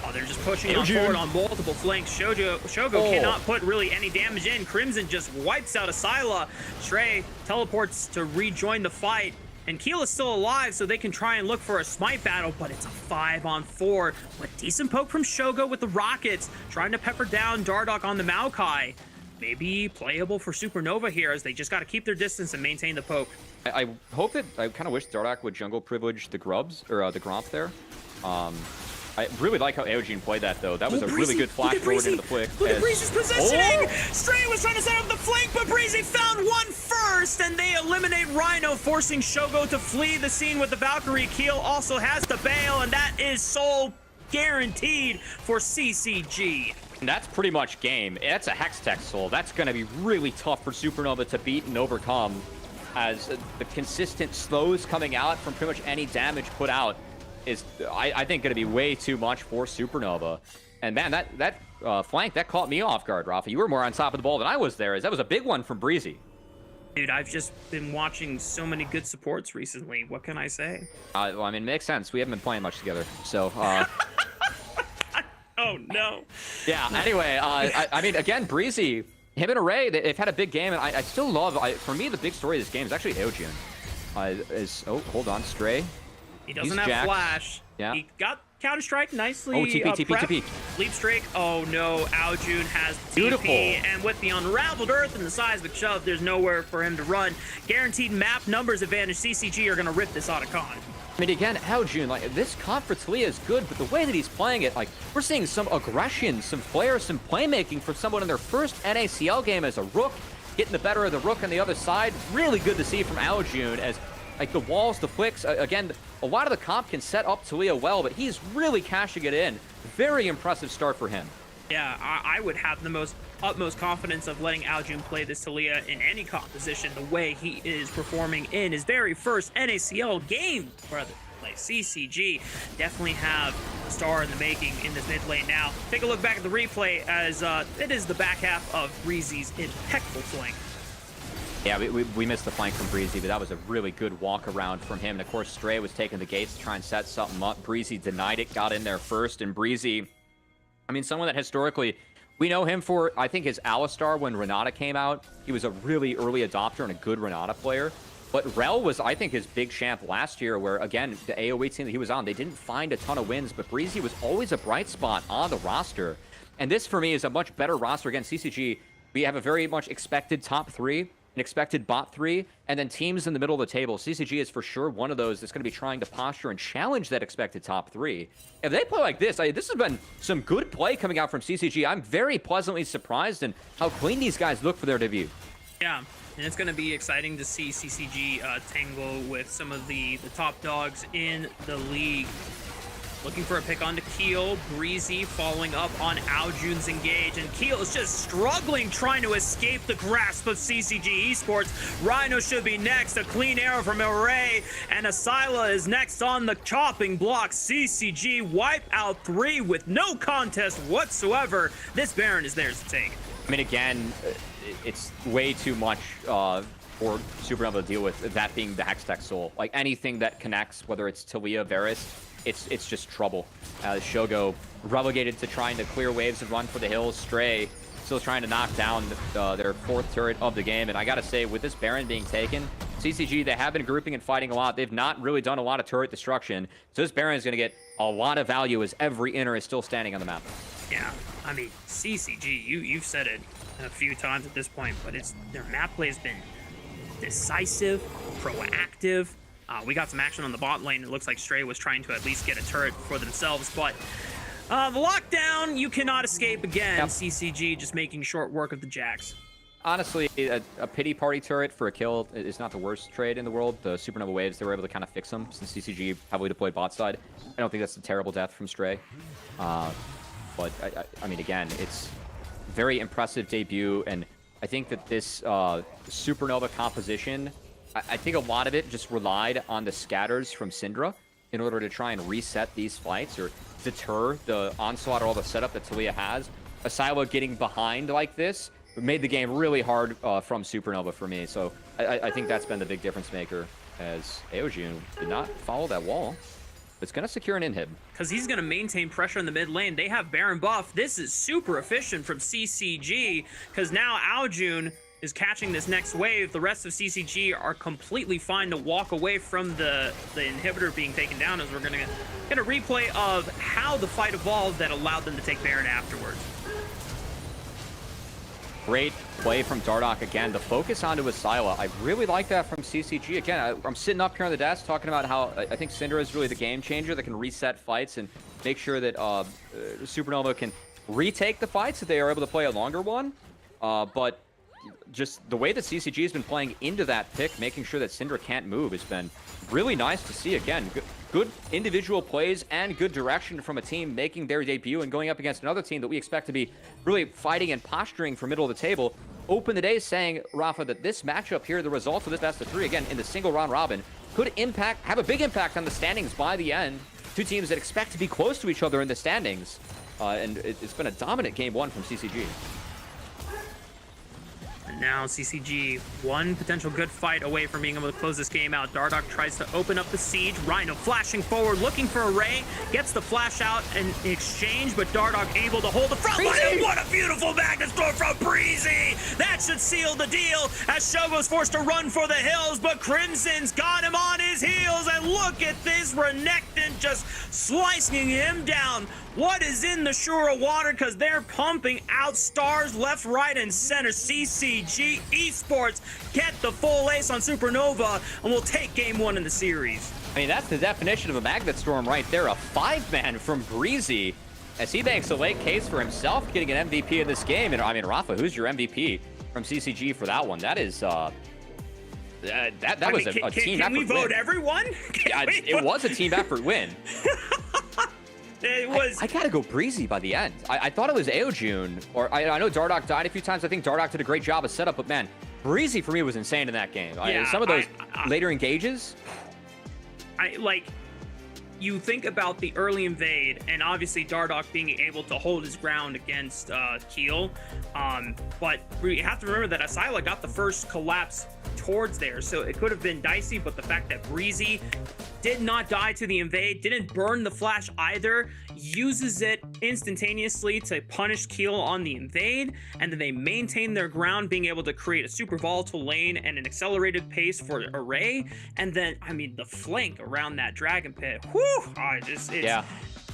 Oh, they're just pushing on forward on multiple flanks. Shogo cannot put really any damage in. Crimson just wipes out Asila. Stray teleports to rejoin the fight. And Keel is still alive, so they can try and look for a smite battle, but it's a 5-on-4. But decent poke from Shogo with the rockets, trying to pepper down Dardoch on the Maokai. Maybe playable for Supernova here, as they just got to keep their distance and maintain the poke. I hope that, I kind of wish Dardoch would jungle privilege the grubs, or the Gromp there. I really like how Eugene played that, though. That was a really good flash forward into the flick. Look at Breezy's positioning! Stray was trying to set up the flank, but Breezy found one first, and they eliminate Rhino, forcing Shogo to flee the scene with the Valkyrie. Keel also has to bail, and that is soul guaranteed for CCG. And that's pretty much game. That's a Hextech soul. That's going to be really tough for Supernova to beat and overcome, as the consistent slows coming out from pretty much any damage put out is, I think, going to be way too much for Supernova. And man, that flank, that caught me off guard, Rafa. You were more on top of the ball than I was there, as that was a big one from Breezy. Dude, I've just been watching so many good supports recently. What can I say? Well, I mean, it makes sense. We haven't been playing much together, so... Oh, no. Yeah, anyway, I mean, again, Breezy, him and Array, they've had a big game, and I still love... for me, the big story of this game is actually Eugene. Oh, hold on, Stray. He doesn't have flash. Yeah. He got Counter-Strike nicely. Oh, TP. Leap Strike. Oh, no. Aljun has the Beautiful. TP. And with the Unraveled Earth and the Seismic Shove, there's nowhere for him to run. Guaranteed map numbers advantage. CCG are going to rip this out of con. I mean, again, Aljun, like, this comp for Taliyah is good, but the way that he's playing it, like, we're seeing some aggression, some flair, some playmaking from someone in their first NACL game as a Rook, getting the better of the Rook on the other side. Really good to see from Aljun, as, like, the walls, the flicks, again, a lot of the comp can set up Taliyah well, but he's really cashing it in. Very impressive start for him. Yeah, I would have the utmost confidence of letting Aljun play this Taliyah in any composition the way he is performing in his very first NACL game, brother. CCG definitely have a star in the making in this mid lane now. Take a look back at the replay, as it is the back half of Breezy's impeccable flank. Yeah, we missed the flank from Breezy, but that was a really good walk around from him. And of course, Stray was taking the gates to try and set something up. Breezy denied it, got in there first. And Breezy, I mean, someone that historically, we know him for, I think, his Alistar when Renata came out. He was a really early adopter and a good Renata player. But Rel was, I think, his big champ last year where, again, the AoE team that he was on, they didn't find a ton of wins, but Breezy was always a bright spot on the roster. And this, for me, is a much better roster against CCG. We have a very much expected top 3, an expected bot 3, and then teams in the middle of the table. CCG is for sure one of those that's going to be trying to posture and challenge that expected top 3. If they play like this, this has been some good play coming out from CCG. I'm very pleasantly surprised in how clean these guys look for their debut. Yeah. And it's going to be exciting to see CCG tangle with some of the top dogs in the league. Looking for a pick onto Keel. Breezy following up on Aljun's engage. And Keel is just struggling trying to escape the grasp of CCG Esports. Rhino should be next. A clean arrow from Array. And Asila is next on the chopping block. CCG wipe out 3 with no contest whatsoever. This Baron is theirs to take. I mean, again, it's way too much for Supernova to deal with, that being the Hextech Soul. Like, anything that connects, whether it's Talia, Varus, it's just trouble. Shogo relegated to trying to clear waves and run for the hills. Stray still trying to knock down their 4th turret of the game. And I gotta say, with this Baron being taken, CCG, they have been grouping and fighting a lot. They've not really done a lot of turret destruction. So this Baron is going to get a lot of value as every inner is still standing on the map. Yeah, I mean, CCG, you've said it a few times at this point, but their map play has been decisive, proactive. We got some action on the bot lane. It looks like Stray was trying to at least get a turret for themselves, but the lockdown, you cannot escape again. Yep. CCG just making short work of the Jax. Honestly, a pity party turret for a kill is not the worst trade in the world. The Supernova Waves, they were able to kind of fix them since CCG heavily deployed bot side. I don't think that's a terrible death from Stray. But, I mean, again, it's very impressive debut, and I think that this Supernova composition, I think a lot of it just relied on the scatters from Syndra in order to try and reset these fights or deter the onslaught or all the setup that Talia has. Asila getting behind like this made the game really hard from Supernova for me, so I think that's been the big difference maker, as Aojun did not follow that wall. It's going to secure an inhib. Because he's going to maintain pressure in the mid lane. They have Baron buff. This is super efficient from CCG, because now Aljun is catching this next wave. The rest of CCG are completely fine to walk away from the inhibitor being taken down, as we're going to get a replay of how the fight evolved that allowed them to take Baron afterwards. Great play from Dardoch again. The focus onto Asila, I really like that from CCG. Again, I'm sitting up here on the desk talking about how I think Syndra is really the game changer that can reset fights and make sure that Supernova can retake the fights if they are able to play a longer one. But just the way that CCG has been playing into that pick, making sure that Syndra can't move, has been really nice to see. Again, good individual plays and good direction from a team making their debut and going up against another team that we expect to be really fighting and posturing for middle of the table. Open the day saying, Rafa, that this matchup here, the result of this best of 3, again, in the single round robin, could have a big impact on the standings by the end. Two teams that expect to be close to each other in the standings. And it's been a dominant game 1 from CCG. And now CCG, one potential good fight away from being able to close this game out. Dardoch tries to open up the siege. Rhino flashing forward, looking for a Ray. Gets the flash out in exchange, but Dardoch able to hold the front line. And what a beautiful Magnet Storm from Breezy! That should seal the deal as Shogo's forced to run for the hills, but Crimson's got him on his heels. And look at this, Renekton just slicing him down. What is in the Shura water? Because they're pumping out stars left, right, and center. CCG Esports get the full ace on Supernova, and we'll take game 1 in the series. I mean, that's the definition of a Magnet Storm right there. A 5-man from Breezy, as he makes a late case for himself getting an MVP in this game. And I mean, Rafa, who's your MVP from CCG for that one? That is that was a team effort win. Can we vote everyone? It was a team effort win. It was. I gotta go Breezy by the end. I thought it was Aojun, or I know Dardoch died a few times. I think Dardoch did a great job of setup, but man, Breezy for me was insane in that game. Yeah, some of those later engages. you think about the early invade, and obviously Dardoch being able to hold his ground against Keel, but we have to remember that Asila got the first collapse towards there, so it could have been dicey, but the fact that Breezy did not die to the invade, didn't burn the flash either, uses it instantaneously to punish Keel on the invade, and then they maintain their ground, being able to create a super volatile lane and an accelerated pace for Array, and then, I mean, the flank around that Dragon Pit, whew, Yeah.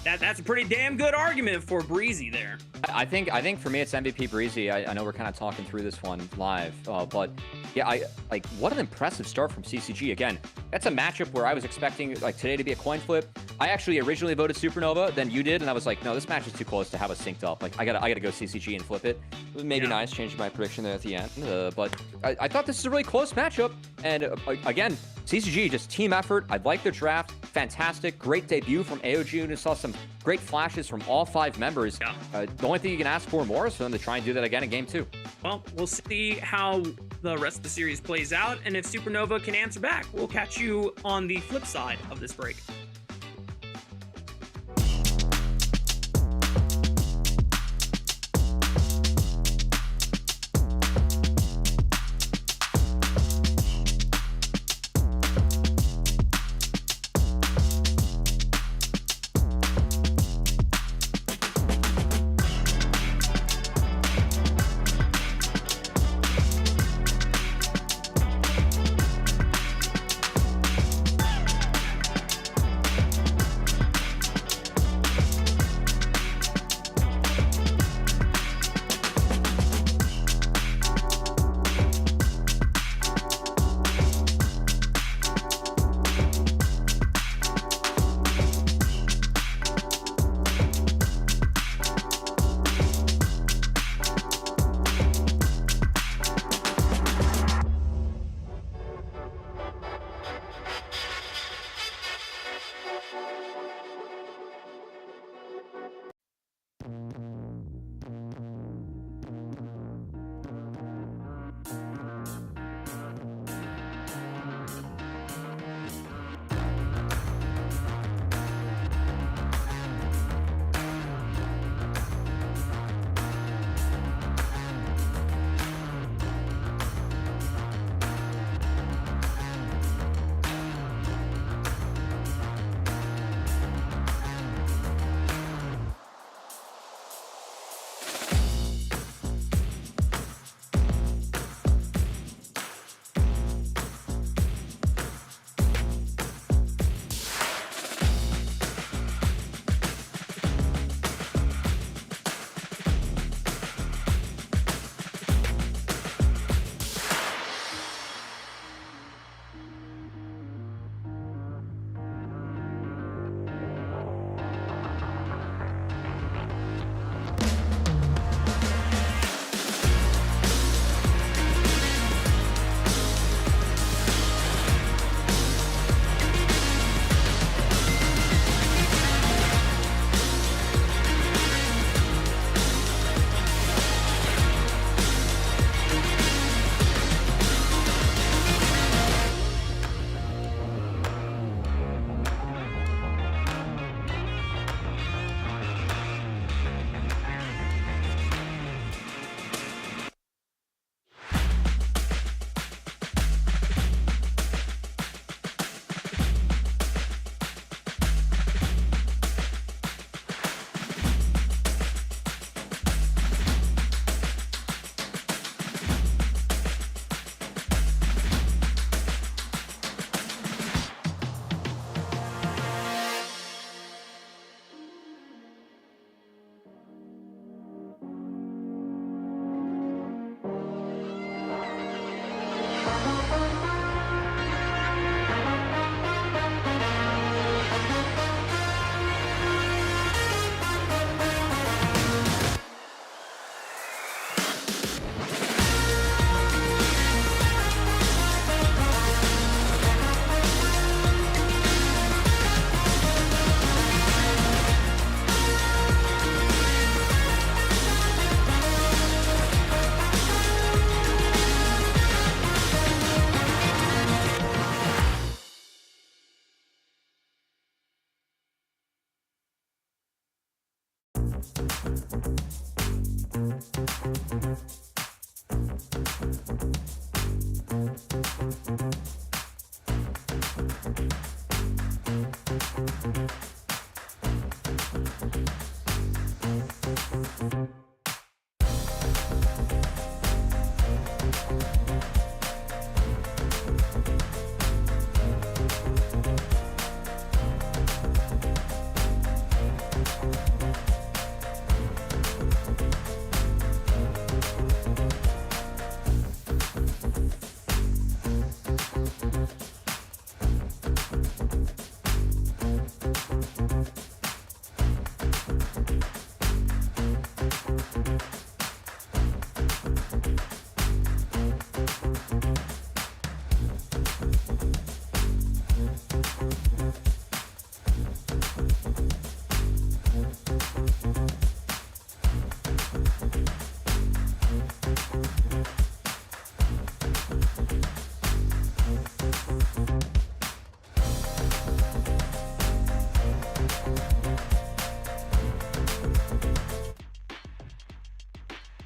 That's a pretty damn good argument for Breezy there. I think for me it's MVP Breezy. I know we're kind of talking through this one live, but yeah, like what an impressive start from CCG. Again, that's a matchup where I was expecting like today to be a coin flip. I actually originally voted Supernova, then you did, and I was like, no, this match is too close to have us synced up. Like I gotta go CCG and flip it. It was maybe nice, changed my prediction there at the end, but I thought this is a really close matchup. And again, CCG just team effort. I like their draft. Fantastic, great debut from AOG, and saw some great flashes from all 5 members. Yeah. The only thing you can ask for more is for them to try and do that again in game 2. Well, we'll see how the rest of the series plays out, and if Supernova can answer back. We'll catch you on the flip side of this break.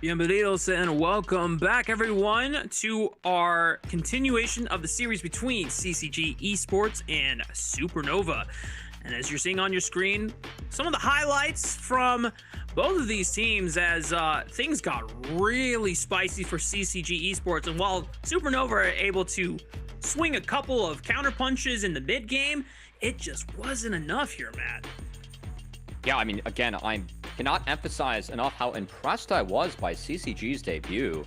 Bienvenidos and welcome back, everyone, to our continuation of the series between CCG Esports and Supernova. And as you're seeing on your screen, some of the highlights from both of these teams as things got really spicy for CCG Esports. And while Supernova are able to swing a couple of counter punches in the mid game, it just wasn't enough here, Matt. Yeah, I mean, again, I cannot emphasize enough how impressed I was by CCG's debut.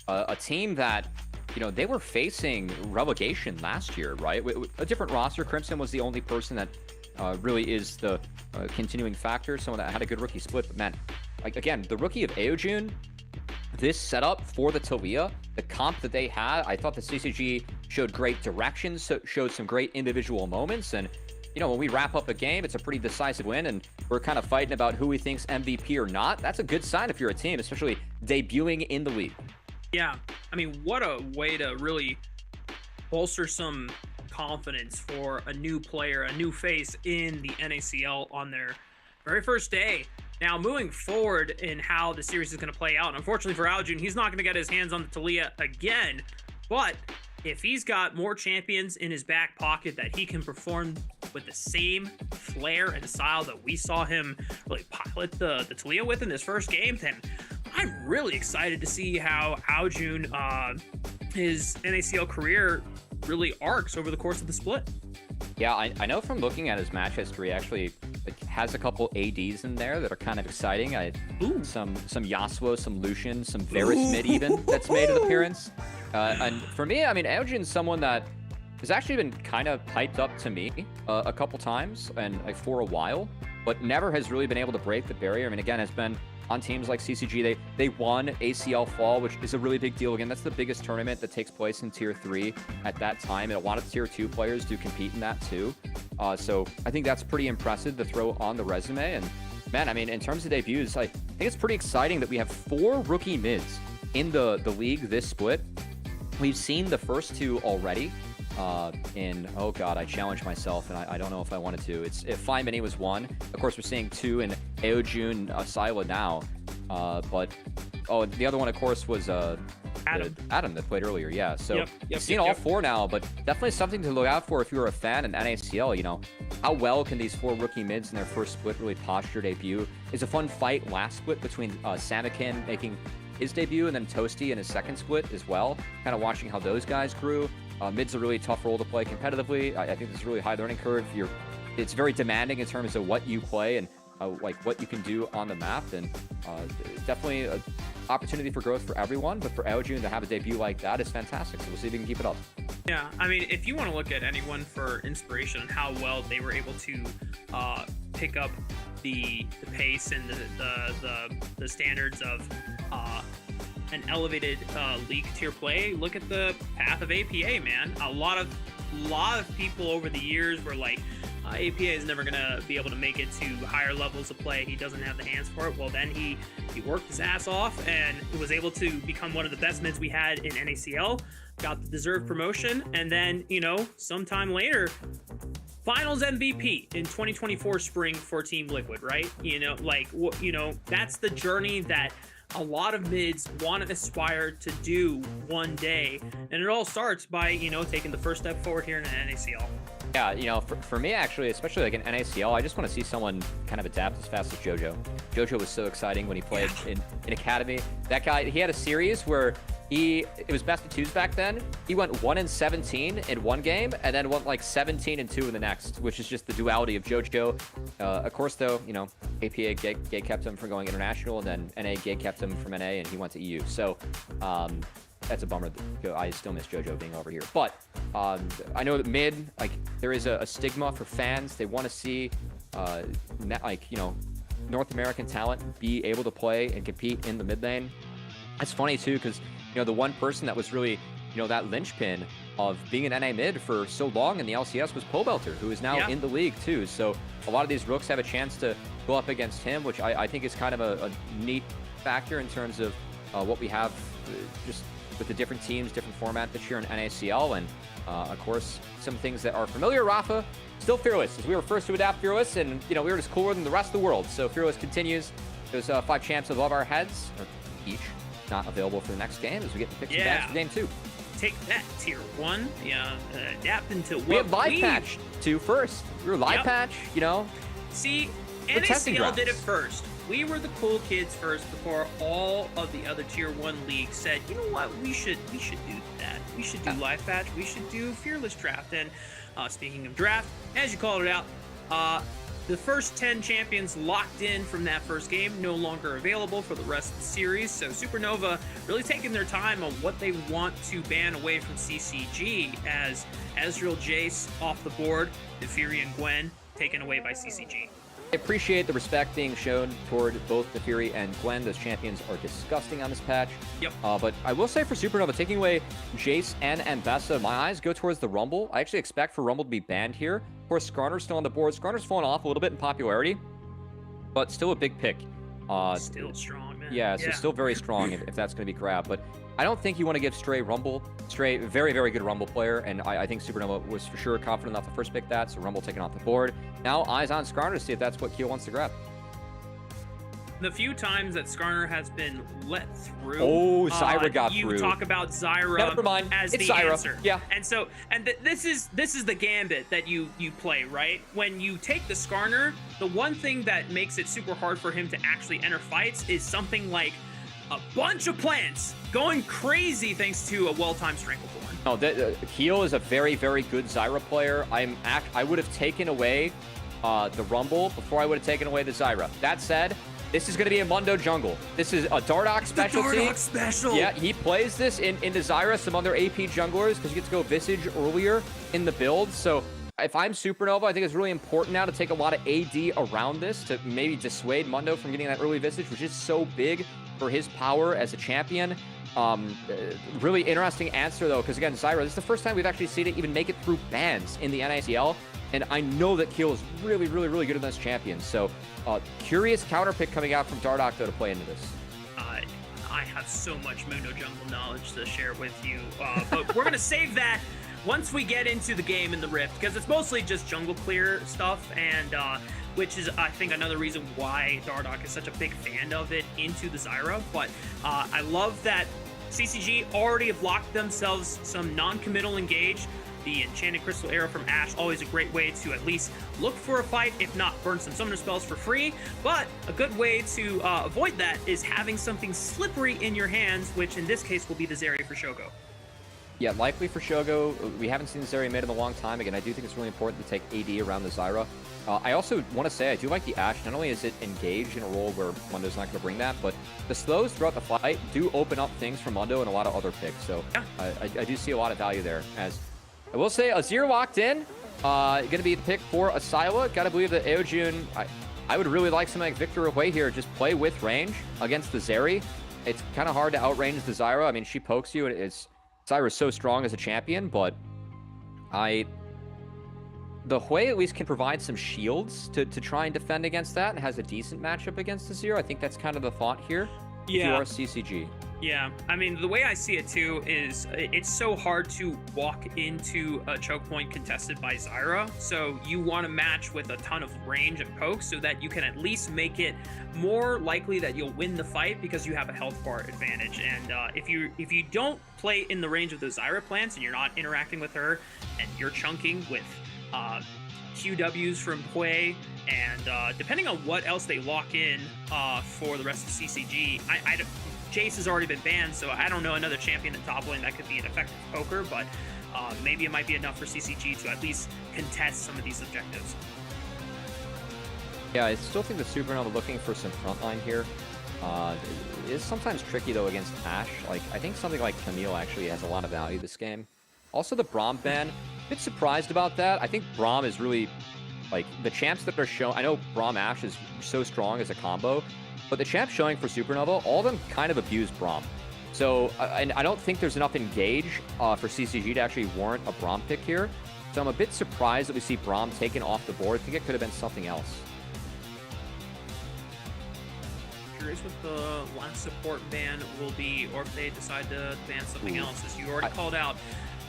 A team that, you know, they were facing relegation last year, right? A different roster. Crimson was the only person that really is the continuing factor, someone that had a good rookie split. But man, like, again, the rookie of Aojun, this setup for the Talia, the comp that they had, I thought the CCG showed great direction, showed some great individual moments, and you know, when we wrap up a game, it's a pretty decisive win, and we're kind of fighting about who we think's MVP or not. That's a good sign if you're a team, especially debuting in the league. Yeah, I mean, what a way to really bolster some confidence for a new player, a new face in the NACL on their very first day. Now, moving forward in how the series is going to play out, unfortunately for Aljun, he's not going to get his hands on the Talia again, but if he's got more champions in his back pocket that he can perform with the same flair and style that we saw him really pilot the Talia with in this first game, then I'm really excited to see how Aojun, his NACL career really arcs over the course of the split. Yeah, I know from looking at his match history, actually, it has a couple ADs in there that are kind of exciting. Some Yasuo, some Lucian, some Varus mid even that's made an appearance. And for me, I mean, Aojun's someone that has actually been kind of hyped up to me a couple times and like for a while, but never has really been able to break the barrier. I mean, again, has been on teams like CCG. They won ACL Fall, which is a really big deal. Again, that's the biggest tournament that takes place in Tier 3 at that time, and a lot of Tier 2 players do compete in that too. So I think that's pretty impressive to throw on the resume. And man, I mean, in terms of debuts, I think it's pretty exciting that we have 4 rookie mids in the league this split. We've seen the first 2 already. Oh god, I challenged myself and I don't know if I wanted to. If Fly Mini was 1, of course we're seeing 2 in Aojun, Sila now, but the other one of course was Adam that played earlier. Yeah, so you've seen all 4 now, but definitely something to look out for if you're a fan in NACL. You know, how well can these 4 rookie mids in their first split really posture debut? It's a fun fight last split between Samakin making his debut and then Toasty in his second split as well, kind of watching how those guys grew. Mid's a really tough role to play competitively. I think it's a really high learning curve. It's very demanding in terms of what you play and like what you can do on the map, and definitely an opportunity for growth for everyone. But for Aojun to have a debut like that is fantastic. So we'll see if we can keep it up. Yeah, I mean, if you want to look at anyone for inspiration on how well they were able to pick up the pace and the standards of an elevated league tier play, look at the path of APA, man. A lot of people over the years were like, APA is never gonna be able to make it to higher levels of play. He doesn't have the hands for it. Well, then he worked his ass off and was able to become one of the best mids we had in NACL, got the deserved promotion, and then, you know, sometime later Finals MVP in 2024 spring for Team Liquid, right? You know, like, you know, that's the journey that a lot of mids want to aspire to do one day. And it all starts by, you know, taking the first step forward here in an NACL. Yeah, you know, for me, actually, especially like in NACL, I just want to see someone kind of adapt as fast as JoJo. JoJo was so exciting when he played in Academy. That guy, he had a series where it was best of twos back then. He went 1-17 in one game and then went like 17-2 in the next, which is just the duality of JoJo. Of course, though, you know, APA gate kept him from going international, and then NA gate kept him from NA, and he went to EU. So, that's a bummer. I still miss JoJo being over here. But I know that mid, like, there is a stigma for fans. They want to see, like, you know, North American talent be able to play and compete in the mid lane. It's funny, too, because, you know, the one person that was really, you know, that linchpin of being an NA mid for so long in the LCS was Pobelter, who is now in the league, too. So a lot of these rooks have a chance to go up against him, which I think is kind of a neat factor in terms of what we have just with the different teams, different format this year in NACL, and of course, some things that are familiar. Rafa, still Fearless, as we were first to adapt Fearless, and you know, we were just cooler than the rest of the world. So Fearless continues. There's 5 champs above our heads, or each, not available for the next game as we get to pick some bags for game 2. Take that, tier 1. Yeah, adapt into what we had live patch 2 first. We were live patch, you know. See, NACL did it first. We were the cool kids first before all of the other tier 1 leagues said, you know what, we should do that. We should do live patch. We should do Fearless draft. And speaking of draft, as you called it out, the first 10 champions locked in from that first game no longer available for the rest of the series. So Supernova really taking their time on what they want to ban away from CCG, as Ezreal, Jace off the board, Nefiri and Gwen taken away by CCG. I appreciate the respect being shown toward both Nefiri and Gwen. Those champions are disgusting on this patch. Yep. But I will say for Supernova, taking away Jace and Ambessa, my eyes go towards the Rumble. I actually expect for Rumble to be banned here. Of course, Skarner's still on the board. Skarner's fallen off a little bit in popularity, but still a big pick. Still strong, man. Yeah, so still very strong if that's going to be grabbed. But I don't think you want to give Stray Rumble. Stray, very, very good Rumble player, and I think Supernova was for sure confident enough to first pick that, so Rumble taken off the board. Now, eyes on Skarner to see if that's what Keel wants to grab. The few times that Skarner has been let through, Zyra got you through. Talk about Zyra Never mind. as It's the Zyra. answer. Yeah. And so, this is the gambit that you play, right? When you take the Skarner, the one thing that makes it super hard for him to actually enter fights is something like a bunch of plants going crazy thanks to a well-timed Strangleborn. No, Keel is a very, very good Zyra player. I would have taken away the Rumble before I would have taken away the Zyra. That said, this is going to be a Mundo jungle. This is a Dardoch specialty. The Dardoch special. Yeah, he plays this into Zyra, some other AP junglers, because you get to go Visage earlier in the build. So if I'm Supernova, I think it's really important now to take a lot of AD around this to maybe dissuade Mundo from getting that early Visage, which is so big for his power as a champion. Really interesting answer, though, because again, Zyra, this is the first time we've actually seen it even make it through bans in the NACL. And I know that Keel is really, really, really good at this champion. So, curious counter pick coming out from Dardoch, though, to play into this. I have so much Mundo jungle knowledge to share with you, but we're going to save that once we get into the game in the Rift, because it's mostly just jungle clear stuff, and which is, I think, another reason why Dardoch is such a big fan of it into the Zyra. But I love that CCG already have locked themselves some non-committal engage. The Enchanted Crystal Arrow from Ashe, always a great way to at least look for a fight, if not burn some summoner spells for free. But a good way to avoid that is having something slippery in your hands, which in this case will be the Zeri for Shogo. Yeah, likely for Shogo. We haven't seen Zeri made in a long time. Again, I do think it's really important to take AD around the Zyra. I also want to say I do like the Ashe. Not only is it engaged in a role where Mundo's not going to bring that, but the slows throughout the fight do open up things for Mundo and a lot of other picks. So yeah. I do see a lot of value there. As I will say, Azir locked in. Going to be the pick for Asyla. Got to believe that Eojun, I would really like something like Victor away here. Just play with range against the Zeri. It's kind of hard to outrange the Zyra. I mean, she pokes you, and Zyra's so strong as a champion, but the Hui at least can provide some shields to try and defend against that, and has a decent matchup against the Azir. I think that's kind of the thought here. Yeah. If you are CCG. Yeah, I mean, the way I see it too is it's so hard to walk into a choke point contested by Zyra. So you want to match with a ton of range and poke so that you can at least make it more likely that you'll win the fight because you have a health bar advantage. And if you don't play in the range of the Zyra plants and you're not interacting with her and you're chunking with QWs from Hue, and depending on what else they lock in for the rest of CCG, Jace has already been banned, so I don't know another champion in top lane that could be an effective poker, but maybe it might be enough for CCG to at least contest some of these objectives. Yeah, I still think the Supernova looking for some frontline here. It is sometimes tricky, though, against Ashe. Like, I think something like Camille actually has a lot of value this game. Also, the Braum ban, a bit surprised about that. I think Braum is really, like, the champs that are shown. I know Braum Ashe is so strong as a combo, but the champs showing for Supernova, all of them kind of abuse Braum. So, and I don't think there's enough engage for CCG to actually warrant a Braum pick here. So I'm a bit surprised that we see Braum taken off the board. I think it could have been something else. Curious what the last support ban will be, or if they decide to ban something else, as you already called out.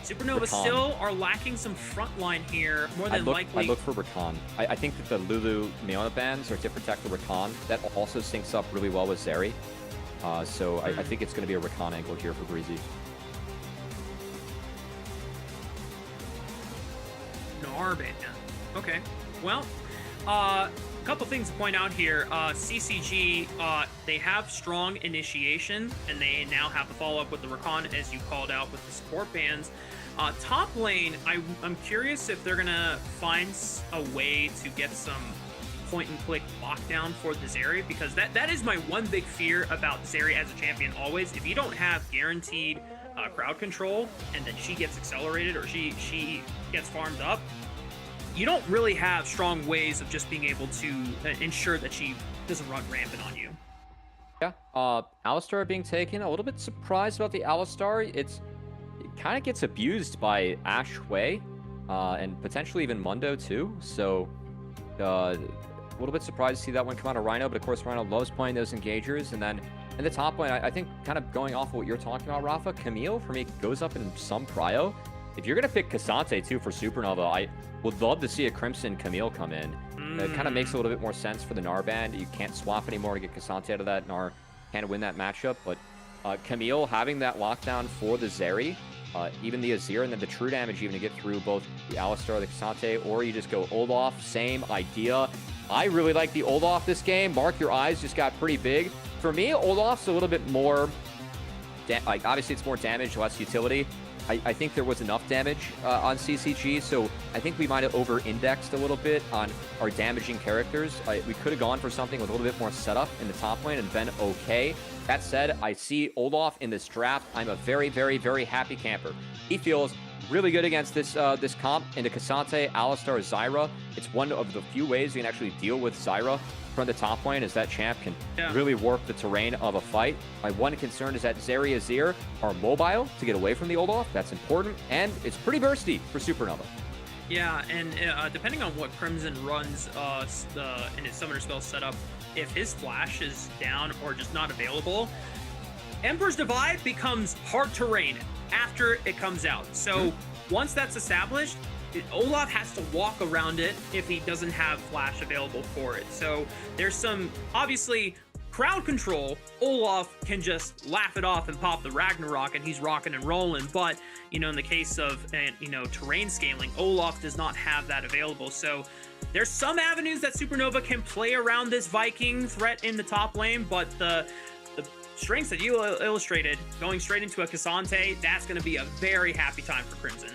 Supernova still are lacking some frontline here, more than likely. I look for Rakan. I think that the Lulu Miona bans are to protect the Rakan. That also syncs up really well with Zeri. So I think it's going to be a Rakan angle here for Breezy. Gnar ban. Okay. Well, a couple things to point out here. CCG, they have strong initiation, and they now have the follow-up with the Rakan, as you called out with the support bans. Top lane, I'm curious if they're gonna find a way to get some point-and-click lockdown for the Zeri, because that is my one big fear about Zeri as a champion always. If you don't have guaranteed crowd control, and then she gets accelerated or she gets farmed up, you don't really have strong ways of just being able to ensure that she doesn't run rampant on you. Yeah, Alistar being taken. A little bit surprised about the Alistar. It kind of gets abused by Ashe Hue, and potentially even Mundo too. So a little bit surprised to see that one come out of Rhino, but of course Rhino loves playing those engagers. And then in the top lane, I think kind of going off of what you're talking about, Rafa, Camille for me goes up in some prio. If you're going to pick Cassante too for Supernova, I would love to see a Crimson Camille come in. It kind of makes a little bit more sense for the Gnar band. You can't swap anymore to get Cassante out of that. Gnar can't win that matchup, but Camille having that lockdown for the Zeri, even the Azir, and then the true damage even to get through both the Alistar, the Cassante, or you just go Olaf, same idea. I really like the Olaf this game. Mark, your eyes just got pretty big. For me, Olaf's a little bit more, like obviously it's more damage, less utility. I think there was enough damage on CCG, so I think we might have over-indexed a little bit on our damaging characters. We could have gone for something with a little bit more setup in the top lane and been okay. That said, I see Olaf in this draft. I'm a very, very, very happy camper. He feels really good against this this comp into Cassante, Alistar, Zyra. It's one of the few ways you can actually deal with Zyra from the top lane, as that champ can really warp the terrain of a fight. My one concern is that Zeri Azir are mobile to get away from the Olaf. That's important, and it's pretty bursty for Supernova. Yeah, and depending on what Crimson runs in his summoner spell setup, if his flash is down or just not available, Emperor's Divide becomes hard terrain after it comes out. So once that's established, Olaf has to walk around it if he doesn't have flash available for it. So there's some, obviously, crowd control. Olaf can just laugh it off and pop the Ragnarok, and he's rocking and rolling. But, you know, in the case of, terrain scaling, Olaf does not have that available. So there's some avenues that Supernova can play around this Viking threat in the top lane, but the strengths that you illustrated, going straight into a Cassante, that's going to be a very happy time for Crimson.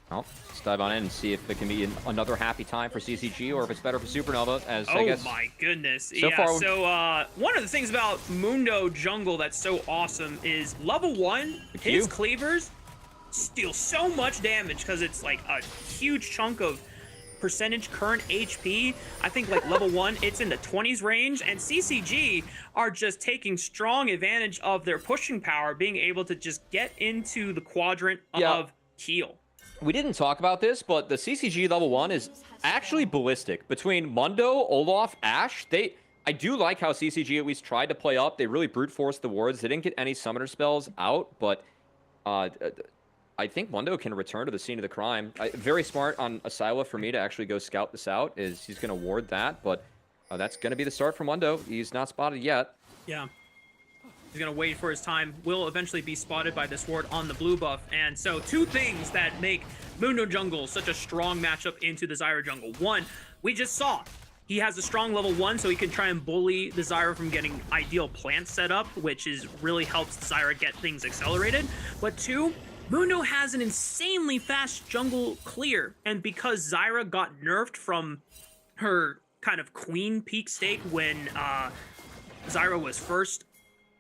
Well, let's dive on in and see if it can be another happy time for CCG or if it's better for Supernova. As I guess, my goodness. So one of the things about Mundo Jungle that's so awesome is level 1, his cleavers steal so much damage because it's like a huge chunk of percentage current HP. I think like level 1, it's in the 20s range, and CCG are just taking strong advantage of their pushing power, being able to just get into the quadrant of heal. We didn't talk about this, but the CCG level 1 is actually ballistic. Between Mundo, Olaf, Ashe, I do like how CCG at least tried to play up. They really brute forced the wards. They didn't get any summoner spells out, but I think Mundo can return to the scene of the crime. Very smart on Asila for me to actually go scout this out. Is he's going to ward that, but that's going to be the start for Mundo. He's not spotted yet. Yeah. He's going to wait for his time. Will eventually be spotted by this ward on the blue buff. And so 2 things that make Mundo jungle such a strong matchup into the Zyra jungle. One, we just saw he has a strong level 1, so he can try and bully the Zyra from getting ideal plants set up, which is really helps Zyra get things accelerated. But 2, Mundo has an insanely fast jungle clear. And because Zyra got nerfed from her kind of queen peak state when Zyra was first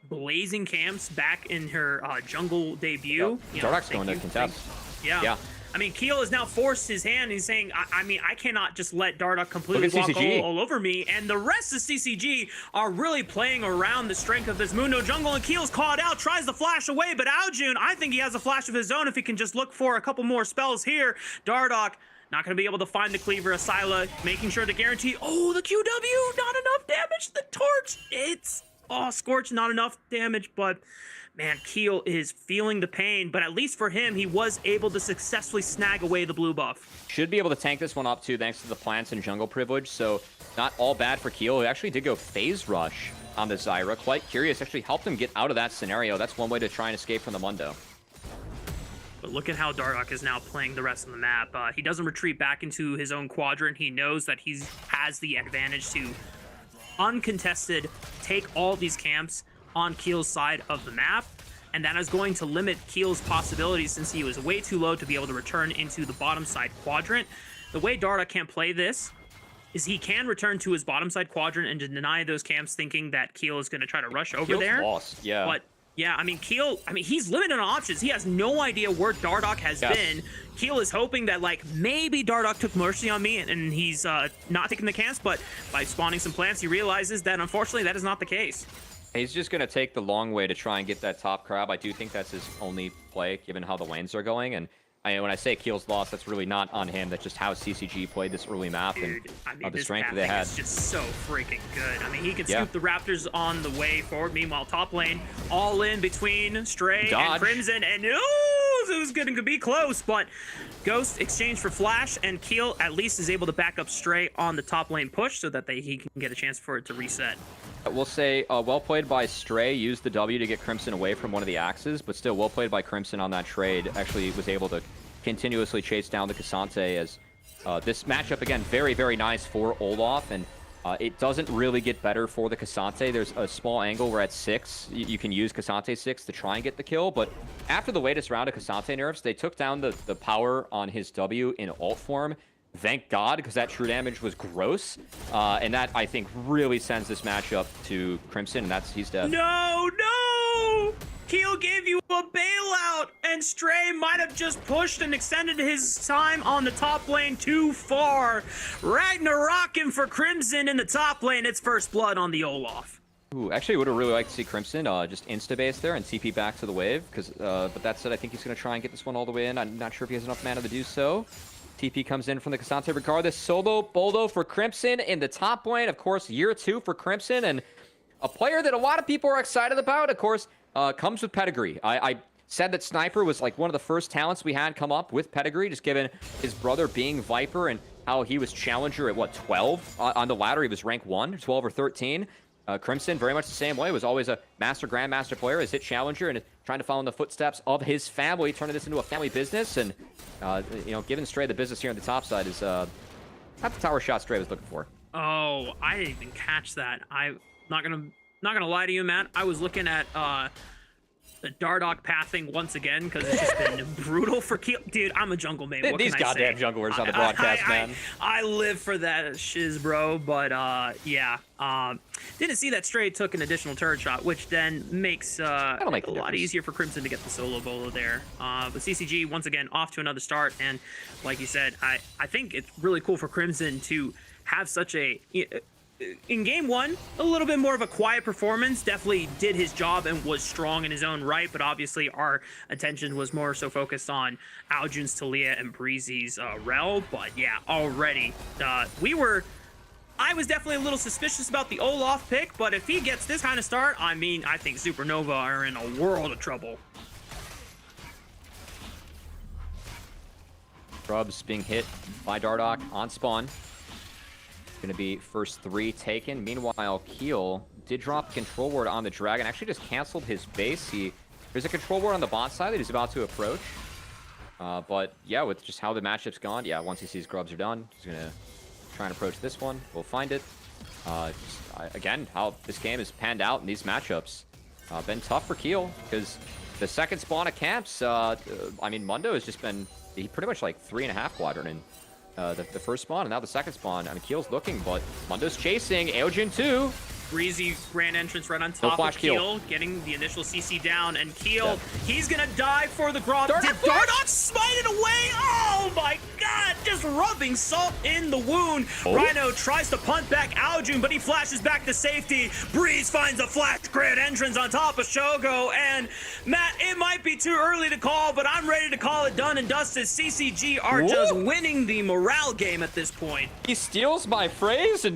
blazing camps back in her jungle debut. Yep. Dark's going to contest. Yeah. I mean, Keel has now forced his hand. He's saying, I mean, I cannot just let Dardoch completely walk all over me. And the rest of CCG are really playing around the strength of this Mundo jungle. And Keel's caught out, tries to flash away. But Aljun, I think he has a flash of his own if he can just look for a couple more spells here. Dardoch not going to be able to find the cleaver. Asila making sure to guarantee. Oh, the QW, not enough damage. The torch, it's... Oh, Scorch, not enough damage, but man, Keel is feeling the pain. But at least for him, he was able to successfully snag away the blue buff. Should be able to tank this one up too, thanks to the plants and jungle privilege. So not all bad for Keel. He actually did go phase rush on the Zyra. Quite curious, actually helped him get out of that scenario. That's one way to try and escape from the Mundo. But look at how Dardoch is now playing the rest of the map. He doesn't retreat back into his own quadrant. He knows that he has the advantage to uncontested take all these camps on Keel's side of the map, and that is going to limit Keel's possibilities since he was way too low to be able to return into the bottom side quadrant. The way Dardoch can't play this is he can return to his bottom side quadrant and deny those camps, thinking that Keel is going to try to rush over there. Lost, yeah. But yeah, I mean, Keel, he's limited on options. He has no idea where Dardoch has been. Keel is hoping that, like, maybe Dardoch took mercy on me and he's not taking the camps, but by spawning some plants, he realizes that, unfortunately, that is not the case. He's just going to take the long way to try and get that top crab. I do think that's his only play, given how the lanes are going, and when I say Keel's lost, that's really not on him. That's just how CCG played this early map. Dude, and the strength that they had. Is just so freaking good. I mean, he can scoop the Raptors on the way forward. Meanwhile, top lane, all in between Stray and Crimson. And it was going to be close, but Ghost exchanged for Flash, and Keel at least is able to back up Stray on the top lane push so that he can get a chance for it to reset. We'll say well played by Stray. Used the W to get Crimson away from one of the axes, but still well played by Crimson on that trade. Actually was able to continuously chase down the Cassante as this matchup, again, very, very nice for Olaf, and it doesn't really get better for the Cassante. There's a small angle where at 6, you can use Cassante 6 to try and get the kill, but after the latest round of Cassante nerfs, they took down the power on his W in ult form. Thank God, because that true damage was gross, and that, I think, really sends this matchup to Crimson, and he's dead. No! Keel gave you a bailout, and Stray might have just pushed and extended his time on the top lane too far. Ragnaroking for Crimson in the top lane. It's first blood on the Olaf. Ooh, actually, would have really liked to see Crimson just insta-base there and TP back to the wave, but that said, I think he's going to try and get this one all the way in. I'm not sure if he has enough mana to do so. TP comes in from the Cassante regardless. Solo Boldo for Crimson in the top lane. Of course, year 2 for Crimson, and a player that a lot of people are excited about, of course, comes with pedigree. I said that Sniper was like one of the first talents we had come up with pedigree, just given his brother being Viper and how he was Challenger at, what, 12? On the ladder, he was rank 1, 12 or 13. Crimson, very much the same way, was always a Master Grandmaster player, has hit Challenger and trying to follow in the footsteps of his family, turning this into a family business, and, giving Stray the business here on the top side is not the tower shot Stray was looking for. Oh, I didn't even catch that. I'm not gonna lie to you, Matt. I was looking at the Dardoch pathing once again because it's just been brutal for Keel. Dude, I'm a jungle main. What These can I goddamn say? junglers on the broadcast, man. I live for that shiz, bro. But yeah, didn't see that Stray took an additional turret shot, which then makes it a lot easier for Crimson to get the solo bolo there. But CCG once again off to another start, and like you said, I think it's really cool for Crimson to have such a. In game 1, a little bit more of a quiet performance. Definitely did his job and was strong in his own right, but obviously our attention was more so focused on Aljun's Talia and Breezy's Rel. But yeah, already we were I was definitely a little suspicious about the Olaf pick, but if he gets this kind of start, I mean, I think Supernova are in a world of trouble. Grubs being hit by Dardoch on spawn. Gonna be first 3 taken. Meanwhile, Keel did drop control ward on the Dragon. Actually just canceled his base. There's a control ward on the bot side that he's about to approach. But yeah, with just how the matchup's gone, yeah, once he sees Grubs are done, he's gonna try and approach this one. We'll find it. Again, how this game has panned out in these matchups. Been tough for Keel, because the second spawn of camps, I mean, Mundo has just been, he pretty much like 3.5 quadrant in the first spawn, and now the second spawn. I mean, Keel's looking, but Mundo's chasing. Aojin too. Breezy grand entrance right on top of Keel, getting the initial CC down, and Keel, he's gonna die for the Grub. Did Dardoch smite it away? Oh my god, just rubbing salt in the wound. Rhino tries to punt back Aojun, but he flashes back to safety. Breeze finds a flash grand entrance on top of Shogo, and Matt, it might be too early to call, but I'm ready to call it done and dusted. CCG are just winning the morale game at this point. He steals my phrase and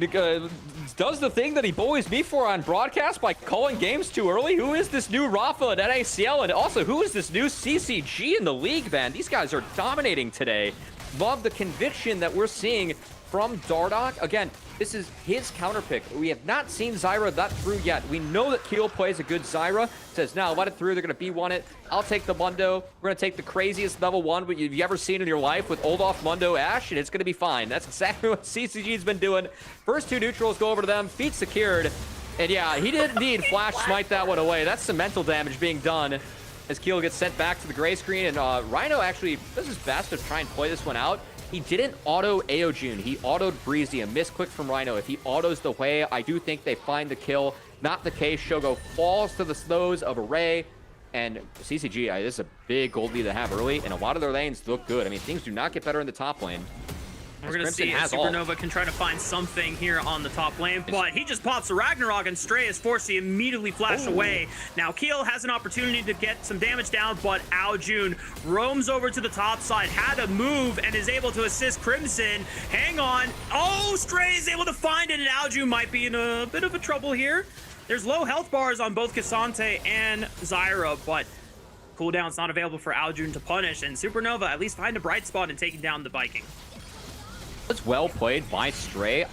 does the thing that he bullies me for on broadcast by calling games too early. Who is this new Rafa at NACL? And also, who is this new CCG in the league, man? These guys are dominating today. Love the conviction that we're seeing from Dardoch. Again, this is his counter pick. We have not seen Zyra that through yet. We know that Keel plays a good Zyra. Says, no, let it through. They're going to B1 it. I'll take the Mundo. We're going to take the craziest level 1 you've ever seen in your life with Olaf, Mundo, Ashe, and it's going to be fine. That's exactly what CCG's been doing. First 2 neutrals go over to them. Feet secured. And yeah, he did indeed flash smite that one away. That's some mental damage being done as Keel gets sent back to the gray screen. And Rhino actually does his best to try and play this one out. He didn't auto Aojun. He autoed Breezy. A misclick from Rhino. If he autos the way, I do think they find the kill. Not the case. Shogo falls to the throws of Array. And CCG, this is a big gold lead to have early. And a lot of their lanes look good. I mean, things do not get better in the top lane. We're going to see if Supernova can try to find something here on the top lane, but he just pops the Ragnarok, and Stray is forced to immediately flash away. Now, Keel has an opportunity to get some damage down, but Aojun roams over to the top side, had a move, and is able to assist Crimson. Hang on. Oh, Stray is able to find it, and Aojun might be in a bit of a trouble here. There's low health bars on both Cassante and Zyra, but cooldown's not available for Aojun to punish, and Supernova at least find a bright spot in taking down the Viking. It's well played by Stray.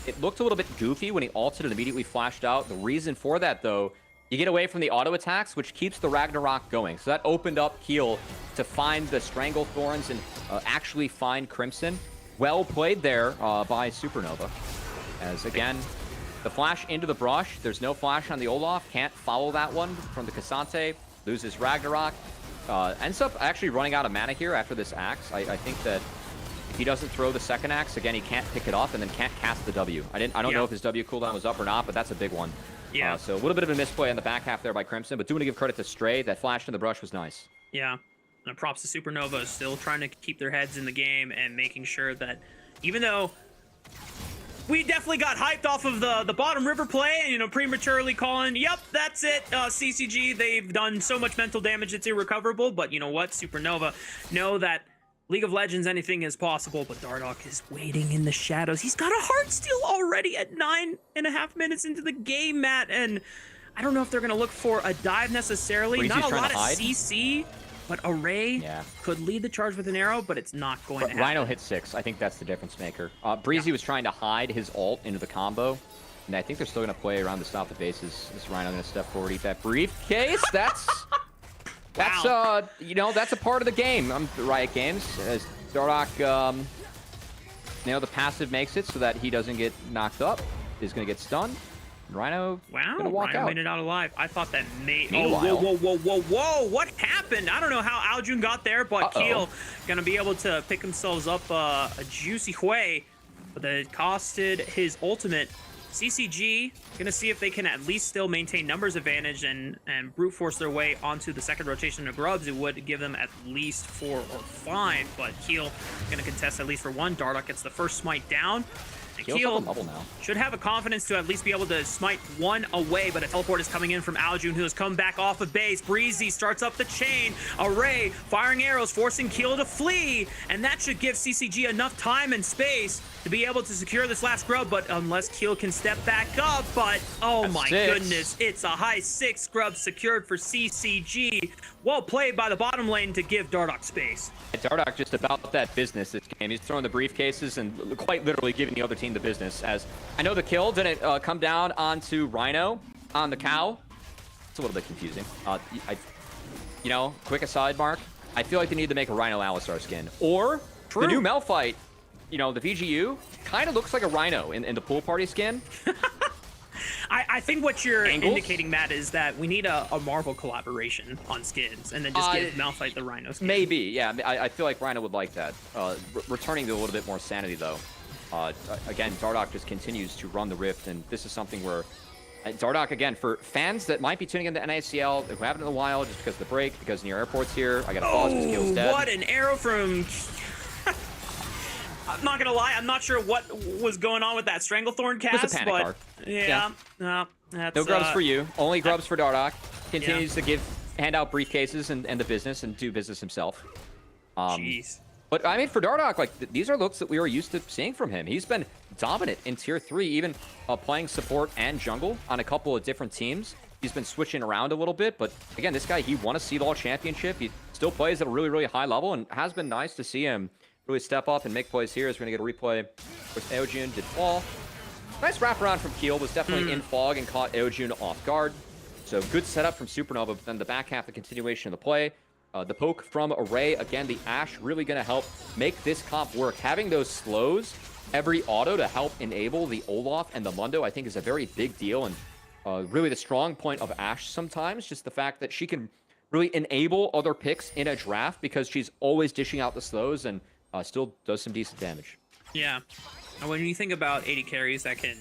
It looked a little bit goofy when he ulted and immediately flashed out. The reason for that, though, you get away from the auto attacks, which keeps the Ragnarok going. So that opened up Keel to find the Strangle Thorns and actually find Crimson. Well played there by Supernova. As, again, the flash into the brush. There's no flash on the Olaf. Can't follow that one from the Cassante. Loses Ragnarok. Ends up actually running out of mana here after this axe. I think that if he doesn't throw the second axe, again, he can't pick it up and then can't cast the W. I don't know if his W cooldown was up or not, but that's a big one. Yeah. So a little bit of a misplay on the back half there by Crimson, but do want to give credit to Stray. That flash in the brush was nice. Yeah. And props to Supernova, still trying to keep their heads in the game and making sure that even though we definitely got hyped off of the bottom river play and, you know, prematurely calling, yep, that's it, CCG, they've done so much mental damage, it's irrecoverable. But you know what? Supernova know that League of Legends, anything is possible, but Dardoch is waiting in the shadows. He's got a Heartsteel already at 9.5 minutes into the game, Matt, and I don't know if they're going to look for a dive necessarily. Breezy's not a lot of hide. CC, but Array could lead the charge with an arrow, but it's not going to happen. Rhino hit 6. I think that's the difference maker. Breezy was trying to hide his ult into the combo, and I think they're still going to play around to stop the bases. This Rhino going to step forward, eat that briefcase. That's you know, that's a part of the game. Riot Games, as Dardoch, you know, the passive makes it so that he doesn't get knocked up. He's going to get stunned. Rhino gonna walk Rhino out. made it out alive. I thought that made... Meanwhile, whoa. What happened? I don't know how Aojun got there, but Keel going to be able to pick themselves up a juicy way. But it costed his ultimate. CCG gonna see if they can at least still maintain numbers advantage and brute force their way onto the second rotation of Grubs. It would give them at least 4 or 5, but Keel gonna contest at least for 1. Dardoch gets the first smite down. And Keel's Keel up on bubble now. should have a confidence to at least be able to smite one away, but a teleport is coming in from Aljun, who has come back off of base. Breezy starts up the chain. Array firing arrows, forcing Keel to flee, and that should give CCG enough time and space to be able to secure this last grub, but unless Keel can step back up, but oh That's my 6. goodness, it's a high 6 grub secured for CCG. Well played by the bottom lane to give Dardoch space. Dardoch just about that business this game. He's throwing the briefcases and quite literally giving the other team the business. As I know the kill didn't come down onto Rhino on the cow. It's a little bit confusing. You know, quick aside, Mark. I feel like they need to make a Rhino Alistar skin. Or the new Malphite, you know, the VGU, kind of looks like a Rhino in the pool party skin. I think what you're Angles? indicating, Matt, is that we need a Marvel collaboration on skins, and then just give Malphite the Rhino skin. Maybe, yeah. I feel like Rhino would like that. Returning to a little bit more sanity, though. Again, Dardoch just continues to run the Rift, and this is something where Dardoch, again, for fans that might be tuning into NACL, who haven't in a while, just because of the break, because Near Airport's here, I got to pause because Keel's dead. What an arrow from... I'm not gonna lie, I'm not sure what was going on with that Stranglethorn cast, It was a panic but card. yeah, no, that's No grubs for you. Only grubs for Dardoch. Continues Yeah. to hand out briefcases and the business and do business himself. Jeez. But I mean, for Dardoch, like these are looks that we were used to seeing from him. He's been dominant in Tier 3, even playing support and jungle on a couple of different teams. He's been switching around a little bit, but again, this guy, he won a Seed All Championship. He still plays at a really, really high level, and has been nice to see him really step up and make plays here. As we're going to get a replay. Of course, Eojun did fall. Nice wraparound from Keel, was definitely in fog and caught Eojun off guard. So good setup from Supernova, but then the back half, the continuation of the play. The poke from Array. Again, the Ashe really going to help make this comp work. Having those slows, every auto to help enable the Olaf and the Mundo, I think is a very big deal. And really the strong point of Ashe sometimes, just the fact that she can really enable other picks in a draft because she's always dishing out the slows and still does some decent damage. Yeah. And when you think about 80 carries that can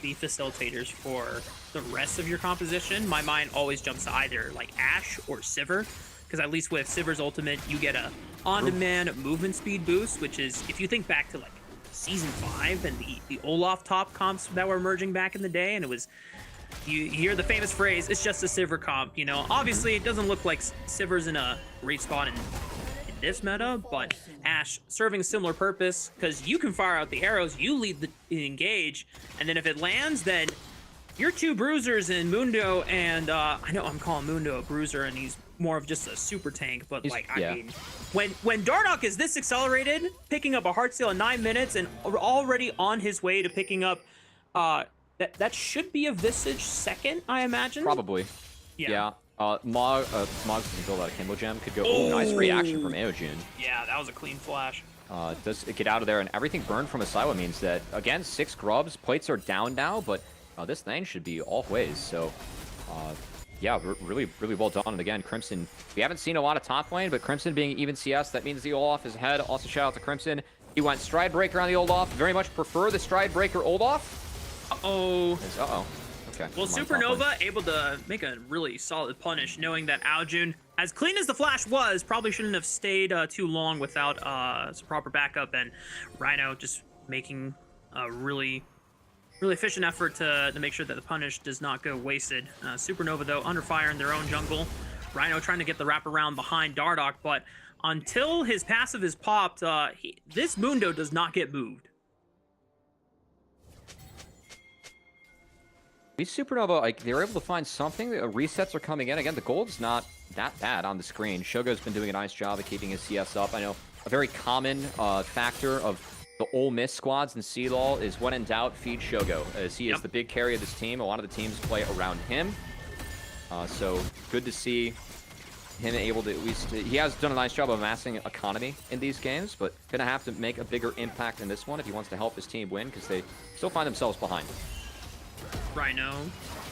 be facilitators for the rest of your composition, my mind always jumps to either like Ashe or Sivir, because at least with Sivir's ultimate, you get a on-demand movement speed boost, which is, if you think back to like Season 5 and the Olaf top comps that were emerging back in the day, and it was, you hear the famous phrase, it's just a Sivir comp, you know. Obviously, it doesn't look like Sivir's in a great spot in this meta, but Ashe serving a similar purpose, because you can fire out the arrows, you lead the engage, and then if it lands, then your two bruisers in Mundo and I know I'm calling Mundo a bruiser and he's more of just a super tank, but like I mean, when Dardoch is this accelerated, picking up a Heartsteel in 9 minutes and already on his way to picking up that should be a Visage second, I imagine. Probably. Yeah. Mog's can build out a Kindle Gem. Could go. Oh, nice reaction from Eojun. Yeah, that was a clean flash. Does it get out of there, and everything burned from Asylum means that, again, 6 grubs. Plates are down now, but this thing should be all ways. So, yeah, really, really well done. And again, Crimson, we haven't seen a lot of top lane, but Crimson being even CS, that means the Olaf is ahead. Also, shout out to Crimson. He went Stride Breaker on the Olaf. Very much prefer the Stride Breaker Olaf. Uh-oh. Okay. Well, Supernova able to make a really solid punish, knowing that Aljun, as clean as the flash was, probably shouldn't have stayed too long without some proper backup, and Rhino just making a really efficient effort to make sure that the punish does not go wasted. Supernova, though, under fire in their own jungle. Rhino trying to get the wraparound behind Dardoch, but until his passive is popped, this Mundo does not get moved. These Supernova, like, they were able to find something. Resets are coming in. Again, the gold's not that bad on the screen. Shogo's been doing a nice job of keeping his CS up. I know a very common factor of the Ole Miss squads in CLOL is, when in doubt, feed Shogo, as he is the big carry of this team. A lot of the teams play around him. So good to see him able to at least... He has done a nice job of amassing economy in these games, but gonna have to make a bigger impact in this one if he wants to help his team win, because they still find themselves behind. Rhino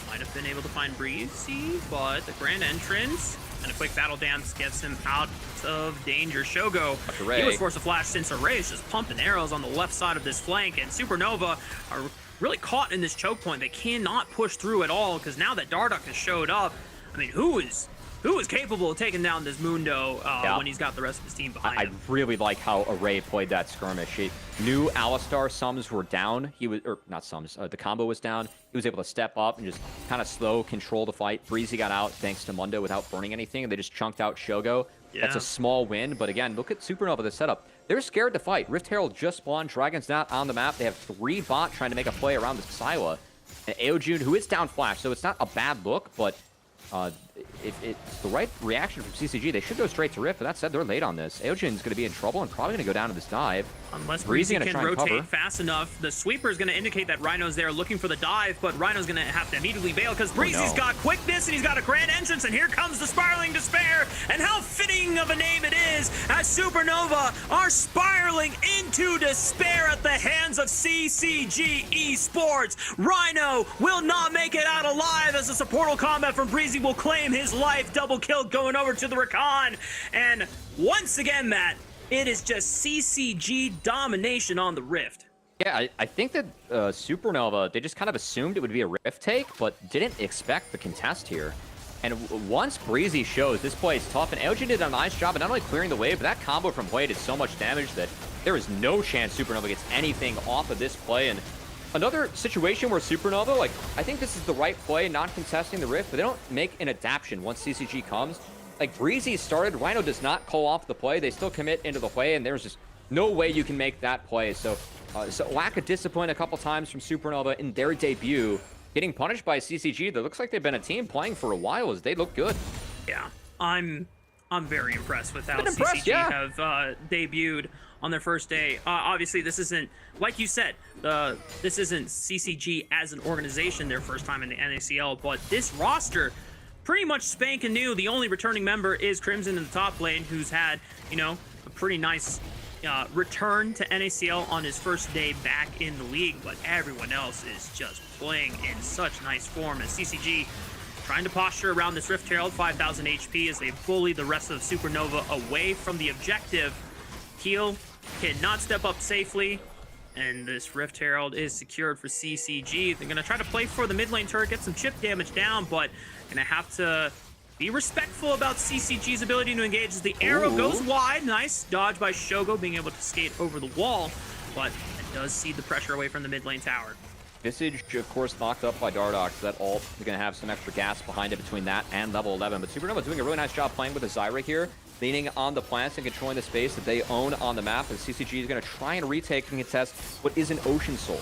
might have been able to find Breezy, but the grand entrance and a quick battle dance gets him out of danger. Shogo, he was forced to flash since Array is just pumping arrows on the left side of this flank, and Supernova are really caught in this choke point. They cannot push through at all, because now that Dardoch has showed up, I mean, who is who is capable of taking down this Mundo when he's got the rest of his team behind I him. really like how Array played that skirmish. He knew Alistar sums were down. He was, or not sums, the combo was down. He was able to step up and just kind of slow control the fight. Breezy got out thanks to Mundo without burning anything, and they just chunked out Shogo. Yeah. That's a small win, but again, look at Supernova, the setup. They're scared to fight. Rift Herald just spawned. Dragon's not on the map. They have 3 bot trying to make a play around the Syla. And Aojun, who is down flash, so it's not a bad look, but if it's the right reaction from CCG, they should go straight to Rift. But that said, they're late on this. Aojun's going to be in trouble and probably going to go down to this dive. Unless Breezy Breezy gonna can try and rotate cover. fast enough, the sweeper is going to indicate that Rhino's there looking for the dive, but Rhino's going to have to immediately bail because Breezy's got quickness and he's got a grand entrance, and here comes the Spiraling Despair, and how fitting of a name it is as Supernova are spiraling into despair at the hands of CCG Esports. Rhino will not make it out alive as the supportal combat from Breezy will claim his life. Double kill going over to the Rakan, and once again, Matt, it is just CCG domination on the Rift. Yeah, I think that Supernova, they just kind of assumed it would be a Rift take, but didn't expect the contest here. And once Breezy shows this play is tough, and Aojun did a nice job of not only clearing the wave, but that combo from Wei did so much damage that there is no chance Supernova gets anything off of this play. And another situation where Supernova, like, I think this is the right play, not contesting the Rift, but they don't make an adaptation once CCG comes. Like, Breezy started, Rhino does not call off the play. They still commit into the play, and there's just no way you can make that play. So lack of discipline a couple times from Supernova in their debut. Getting punished by CCG, that looks like they've been a team playing for a while as they look good. Yeah, I'm very impressed with how impressed, CCG yeah. have debuted on their first day. Obviously, this isn't, like you said, this isn't CCG as an organization their first time in the NACL, but this roster, pretty much spanking new. The only returning member is Crimson in the top lane, who's had, you know, a pretty nice return to NACL on his first day back in the league, but everyone else is just playing in such nice form as CCG trying to posture around this Rift Herald, 5,000 HP as they bully the rest of Supernova away from the objective. Heal cannot step up safely, and this Rift Herald is secured for CCG. They're going to try to play for the mid lane turret, get some chip damage down, but going to have to be respectful about CCG's ability to engage as the arrow goes wide. Nice dodge by Shogo, being able to skate over the wall, but it does cede the pressure away from the mid lane tower. Visage, of course, knocked up by Dardoch, so that ult is going to have some extra gas behind it between that and level 11. But Supernova doing a really nice job playing with the Zyra here, leaning on the plants and controlling the space that they own on the map. And CCG is going to try and retake and contest what is an Ocean Soul.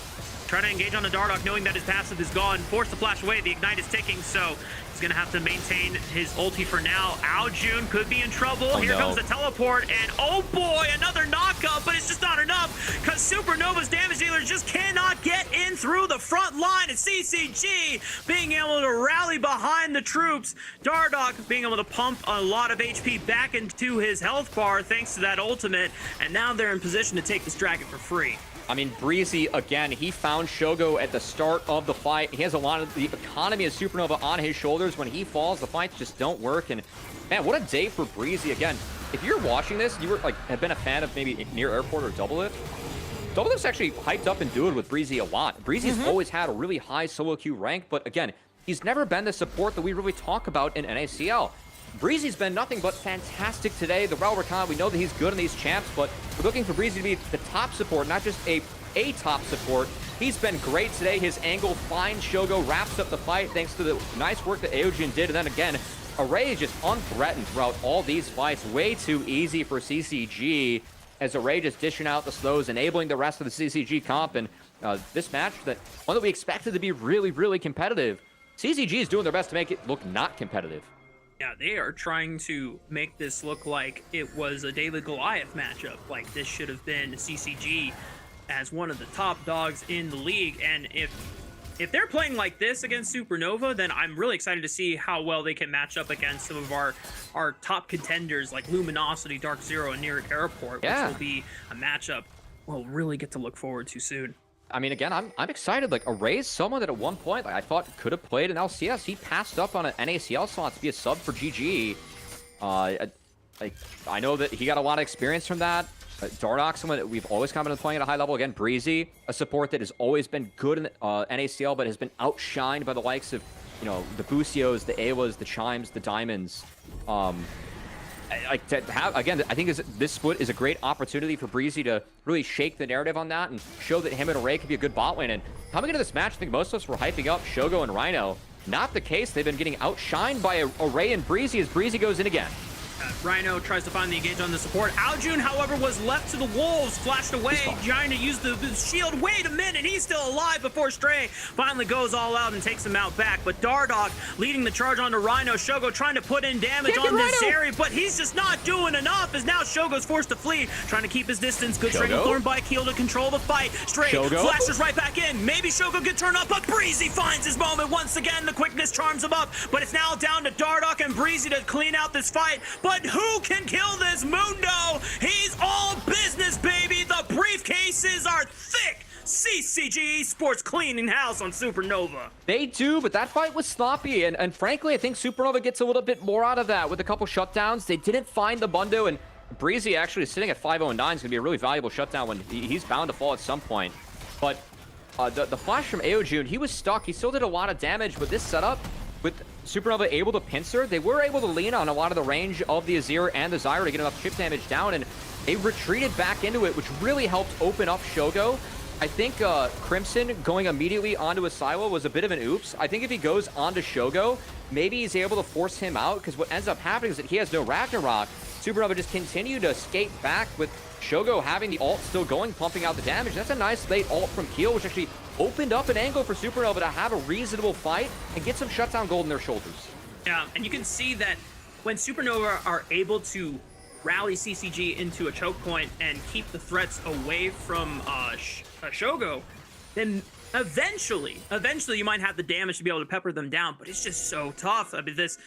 Trying to engage on the Dardoch, knowing that his passive is gone. Force the flash away. The Ignite is ticking, so he's going to have to maintain his ulti for now. Aojun could be in trouble. Here comes the teleport, and oh boy, another knockup, but it's just not enough because Supernova's damage dealers just cannot get in through the front line. And CCG being able to rally behind the troops. Dardoch being able to pump a lot of HP back into his health bar thanks to that ultimate, and now they're in position to take this dragon for free. I mean, Breezy, again, he found Shogo at the start of the fight. He has a lot of the economy of Supernova on his shoulders. When he falls, the fights just don't work. And, man, what a day for Breezy. Again, if you're watching this, you were like have been a fan of maybe Near Airport or Double Lift. Double Lift's actually hyped up and duoed with Breezy a lot. Breezy's always had a really high solo queue rank, but, again, he's never been the support that we really talk about in NACL. Breezy's been nothing but fantastic today. The Rel Rakan, we know that he's good in these champs, but we're looking for Breezy to be the top support, not just a top support. He's been great today. His angle finds Shogo, wraps up the fight thanks to the nice work that Aojun did. And then again, Array is just unthreatened throughout all these fights. Way too easy for CCG as Array just dishing out the slows, enabling the rest of the CCG comp. And this match, one that we expected to be really, really competitive, CCG is doing their best to make it look not competitive. Yeah, they are trying to make this look like it was a David Goliath matchup. Like, this should have been CCG as one of the top dogs in the league. And if they're playing like this against Supernova, then I'm really excited to see how well they can match up against some of our top contenders like Luminosity, Dark Zero, and Near Airport, which will be a matchup we'll really get to look forward to soon. I mean, again, I'm excited. Like, Array's someone that at one point, like, I thought could have played in LCS. He passed up on an NACL slot to be a sub for GG. I know that he got a lot of experience from that. Dardoch, someone that we've always kind of been playing at a high level. Again, Breezy, a support that has always been good in NACL, but has been outshined by the likes of you know, the Busios, the Awas, the Chimes, the Diamonds. Like to have, again, I think this split is a great opportunity for Breezy to really shake the narrative on that and show that him and Array could be a good bot lane. And coming into this match, I think most of us were hyping up Shogo and Rhino. Not the case. They've been getting outshined by Array and Breezy as Breezy goes in again. Rhino tries to find the engage on the support. Aljun, however, was left to the wolves, flashed away, trying to use the shield. Wait a minute, he's still alive before Stray finally goes all out and takes him out back. But Dardoch leading the charge onto Rhino. Shogo trying to put in damage on this area, but he's just not doing enough as now Shogo's forced to flee, trying to keep his distance. Good Stranglethorn by Keel to control the fight. Stray flashes right back in. Maybe Shogo can turn up, but Breezy finds his moment once again. The quickness charms him up, but it's now down to Dardoch and Breezy to clean out this fight. But who can kill this Mundo? He's all business, baby. The briefcases are thick. CGG Esports cleaning house on Supernova. They do, but that fight was sloppy, and frankly, I think Supernova gets a little bit more out of that with a couple shutdowns. They didn't find the Mundo, and Breezy actually sitting at 5-0-9 is going to be a really valuable shutdown when he's bound to fall at some point. But the flash from Aojun, he was stuck. He still did a lot of damage, but this setup, with Supernova able to pincer, they were able to lean on a lot of the range of the Azir and the Zyra to get enough chip damage down, and they retreated back into it, which really helped open up Shogo. I think Crimson going immediately onto Asylum was a bit of an oops. I think if he goes onto Shogo, maybe he's able to force him out, because what ends up happening is that he has no Ragnarok. Supernova just continue to skate back with Shogo having the ult still going, pumping out the damage. That's a nice late ult from Keel, which actually opened up an angle for Supernova to have a reasonable fight and get some shutdown gold in their shoulders. Yeah, and you can see that when Supernova are able to rally CCG into a choke point and keep the threats away from Shogo, then eventually you might have the damage to be able to pepper them down, but it's just so tough. I mean, this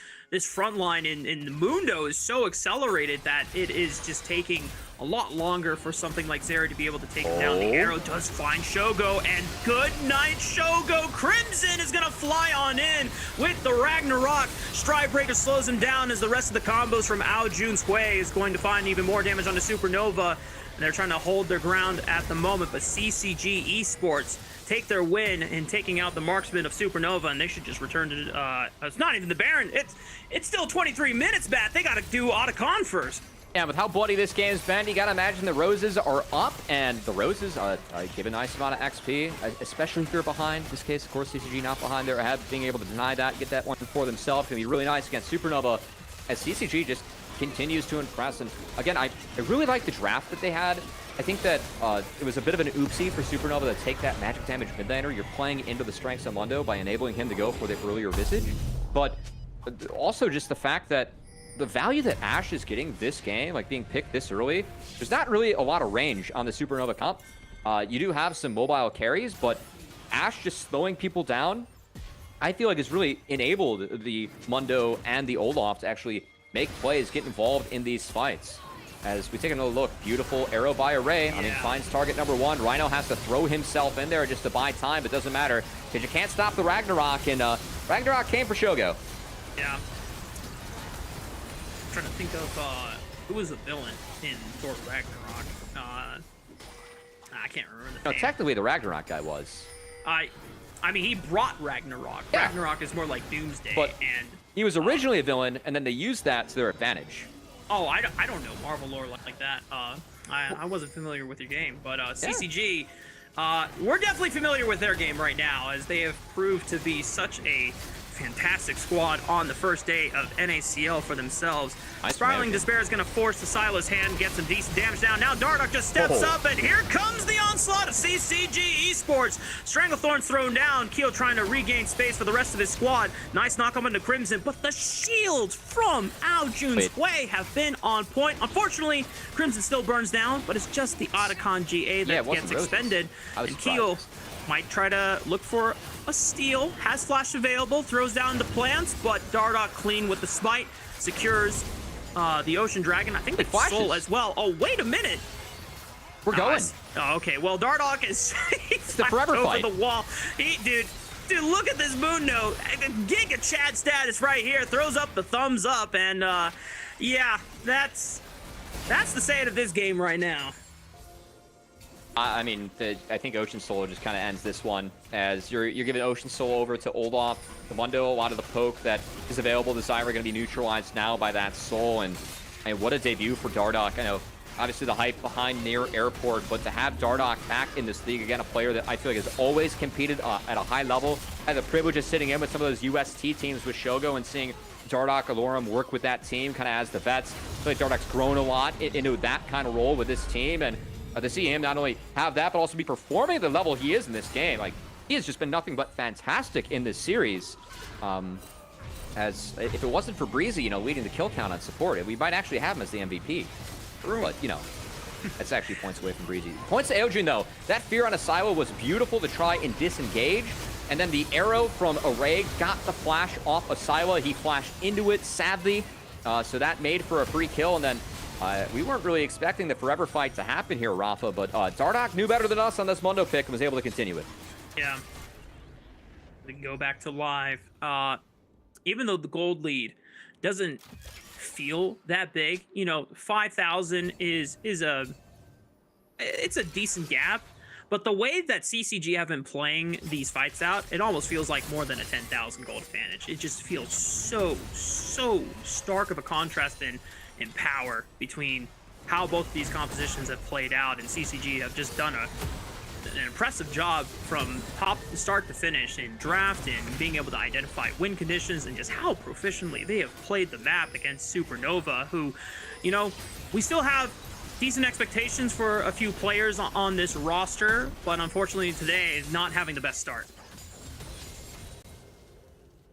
front line in the Mundo is so accelerated that it is just taking a lot longer for something like Zera to be able to take him down. The arrow does find Shogo, and good night, Shogo. Crimson is gonna fly on in with the Ragnarok. Stridebreaker slows him down as the rest of the combos from Aljun's Quay is going to find even more damage on the Supernova. And they're trying to hold their ground at the moment, but CCG Esports take their win in taking out the marksman of Supernova, and they should just return to, it's not even the Baron, it's still 23 minutes, Bat. They gotta do Otacon first. Yeah, with how bloody this game's been, you gotta imagine the Roses are up, and the Roses give a nice amount of XP, especially if you're behind. In this case, of course, CCG not behind, they're ahead, being able to deny that, get that one for themselves, gonna be really nice against Supernova, as CCG just continues to impress. And again, I really like the draft that they had. I think that it was a bit of an oopsie for Supernova to take that magic damage midlaner. You're playing into the strengths of Mundo by enabling him to go for the earlier Visage, but also just the fact that the value that Ashe is getting this game, like being picked this early, there's not really a lot of range on the Supernova comp. You do have some mobile carries, but Ashe just slowing people down, I feel like has really enabled the Mundo and the Olaf to actually make plays, get involved in these fights. As we take another look, beautiful arrow by Array. I mean, finds target number one. Rhino has to throw himself in there just to buy time, but doesn't matter because you can't stop the Ragnarok, and Ragnarok came for Shogo. Yeah. I'm trying to think of who was the villain in Thor Ragnarok. I can't remember the name. Technically the Ragnarok guy was. I mean, he brought Ragnarok. Yeah. Ragnarok is more like Doomsday, but and he was originally a villain, and then they used that to their advantage. Oh, I don't know Marvel lore like that. I wasn't familiar with your game, but CCG, we're definitely familiar with their game right now, as they have proved to be such a fantastic squad on the first day of NACL for themselves. Spiraling Despair is going to force the Silas hand, get some decent damage down. Now Dardoch just steps up, and here comes the onslaught of CCG Esports. Stranglethorn's thrown down. Keel trying to regain space for the rest of his squad. Nice knock into Crimson, but the shields from Aljun's Way have been on point. Unfortunately, Crimson still burns down, but it's just the Otacon GA that gets expended. And Keel might try to look for a steal, has flash available, throws down the plants, but Dardoch clean with the smite, secures the Ocean Dragon. I think the soul as well. Oh, wait a minute. We're going. Okay, well, Dardoch is it's the forever over fight. The wall. Dude, look at this Mundo. Giga Chad status right here. Throws up the thumbs up, and yeah, that's the saying of this game right now. I mean, I think Ocean Soul just kind of ends this one as you're giving Ocean Soul over to Olaf. The Mundo, a lot of the poke that is available to Zyra going to be neutralized now by that Soul. And what a debut for Dardoch. I know, obviously, the hype behind Near Airport, but to have Dardoch back in this league, again, a player that I feel like has always competed at a high level. I had the privilege of sitting in with some of those UST teams with Shogo and seeing Dardoch Alorum work with that team kind of as the vets. I feel like Dardoch's grown a lot into that kind of role with this team. And to see him not only have that, but also be performing at the level he is in this game. Like, he has just been nothing but fantastic in this series. As if it wasn't for Breezy, leading the kill count on support, we might actually have him as the MVP. But, that's actually points away from Breezy. Points to Aojun, though. That fear on Asylum was beautiful to try and disengage. And then the arrow from Array got the flash off Asylum. He flashed into it, sadly. So that made for a free kill. And then we weren't really expecting the forever fight to happen here, Rafa. But Dardoch knew better than us on this Mundo pick and was able to continue it. Yeah. We can go back to live. Even though the gold lead doesn't feel that big, 5,000 is a decent gap. But the way that CCG have been playing these fights out, it almost feels like more than a 10,000 gold advantage. It just feels so stark of a contrast in power between how both of these compositions have played out, and CCG have just done an impressive job from start to finish in draft and being able to identify win conditions and just how proficiently they have played the map against Supernova, who, we still have decent expectations for a few players on this roster, but unfortunately today is not having the best start.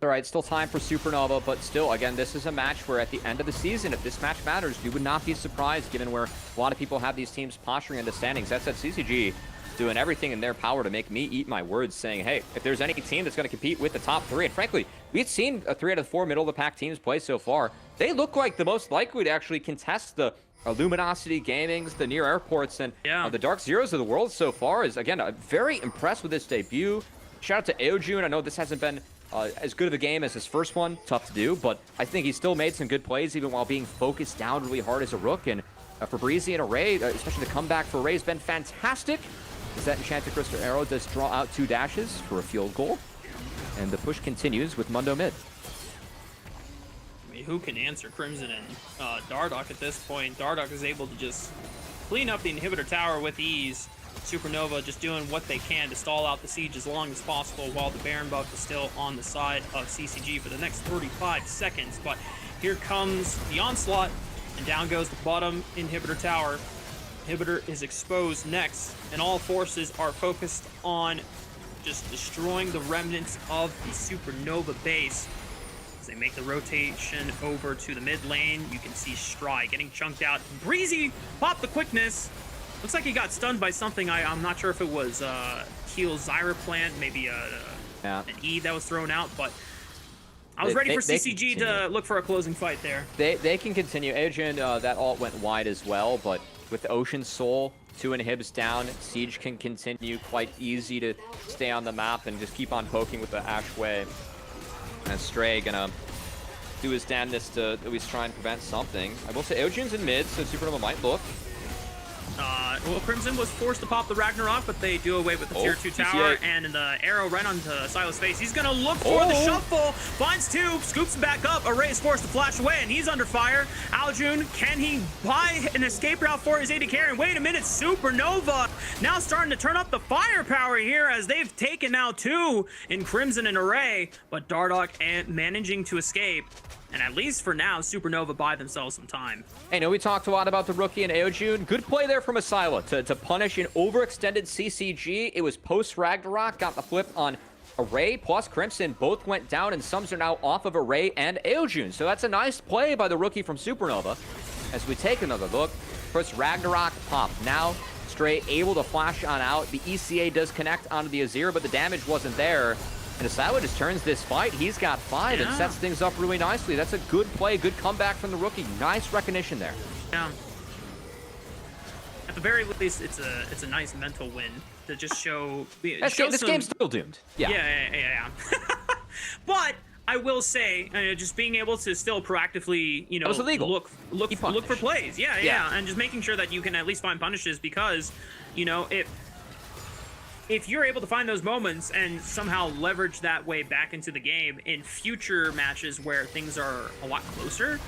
All right, still time for Supernova, but still, again, this is a match where at the end of the season, if this match matters, you would not be surprised given where a lot of people have these teams posturing in the standings. That's at CCG doing everything in their power to make me eat my words, saying, hey, if there's any team that's going to compete with the top three, and frankly, we've seen 3 out of 4 middle-of-the-pack teams play so far, they look like the most likely to actually contest the Luminosity Gamings, the Near Airports, and the Dark Zeros of the world so far. Is, again, very impressed with this debut. Shout out to Aojun. I know this hasn't been as good of a game as his first one. Tough to do, but I think he still made some good plays even while being focused down really hard as a rook. And for Breezy and Array, especially the comeback for Array, has been fantastic. As that Enchanted Crystal Arrow does draw out 2 dashes for a field goal. And the push continues with Mundo mid. I mean, who can answer Crimson and Dardoch at this point? Dardoch is able to just clean up the inhibitor tower with ease. Supernova just doing what they can to stall out the siege as long as possible while the Baron buff is still on the side of CCG for the next 35 seconds. But here comes the onslaught, and down goes the bottom inhibitor tower. Inhibitor is exposed next, and all forces are focused on just destroying the remnants of the Supernova base. As they make the rotation over to the mid lane, you can see Stry getting chunked out. Breezy popped the quickness. Looks like he got stunned by something. I'm not sure if it was Keel's Zyra plant, maybe an E that was thrown out, but I was ready for CCG to look for a closing fight there. They can continue. Aojun, that ult went wide as well, but with Ocean Soul, 2 inhibs down, Siege can continue quite easy to stay on the map and just keep on poking with the Ashway. And Stray gonna do his damnedest to at least try and prevent something. I will say Aojun's in mid, so Supernova might look. Well, Crimson was forced to pop the Ragnarok, but they do away with the tier 2 tower, and in the arrow right onto Silas' face. He's gonna look for the shuffle, finds 2, scoops him back up. Array is forced to flash away, and he's under fire. Aljun, can he buy an escape route for his AD carry? And wait a minute, Supernova now starting to turn up the firepower here as they've taken now 2 in Crimson and Array, but Dardoch managing to escape. And at least for now, Supernova buy themselves some time. Hey, we talked a lot about the rookie and Aojun. Good play there from Asyla to punish an overextended CCG. It was post-Ragnarok, got the flip on Array plus Crimson. Both went down, and sums are now off of Array and Aojun. So that's a nice play by the rookie from Supernova. As we take another look, first Ragnarok pop. Now, Stray able to flash on out. The ECA does connect onto the Azir, but the damage wasn't there. And Asawa just turns this fight. He's got 5 and sets things up really nicely. That's a good play, good comeback from the rookie. Nice recognition there. Yeah. At the very least, it's a nice mental win to just show. This game's still doomed. Yeah. Yeah. But I will say, just being able to still proactively, you know, That was illegal. look He for punished. plays. Yeah, and just making sure that you can at least find punishes, because, you know, if you're able to find those moments and somehow leverage that way back into the game in future matches where things are a lot closer,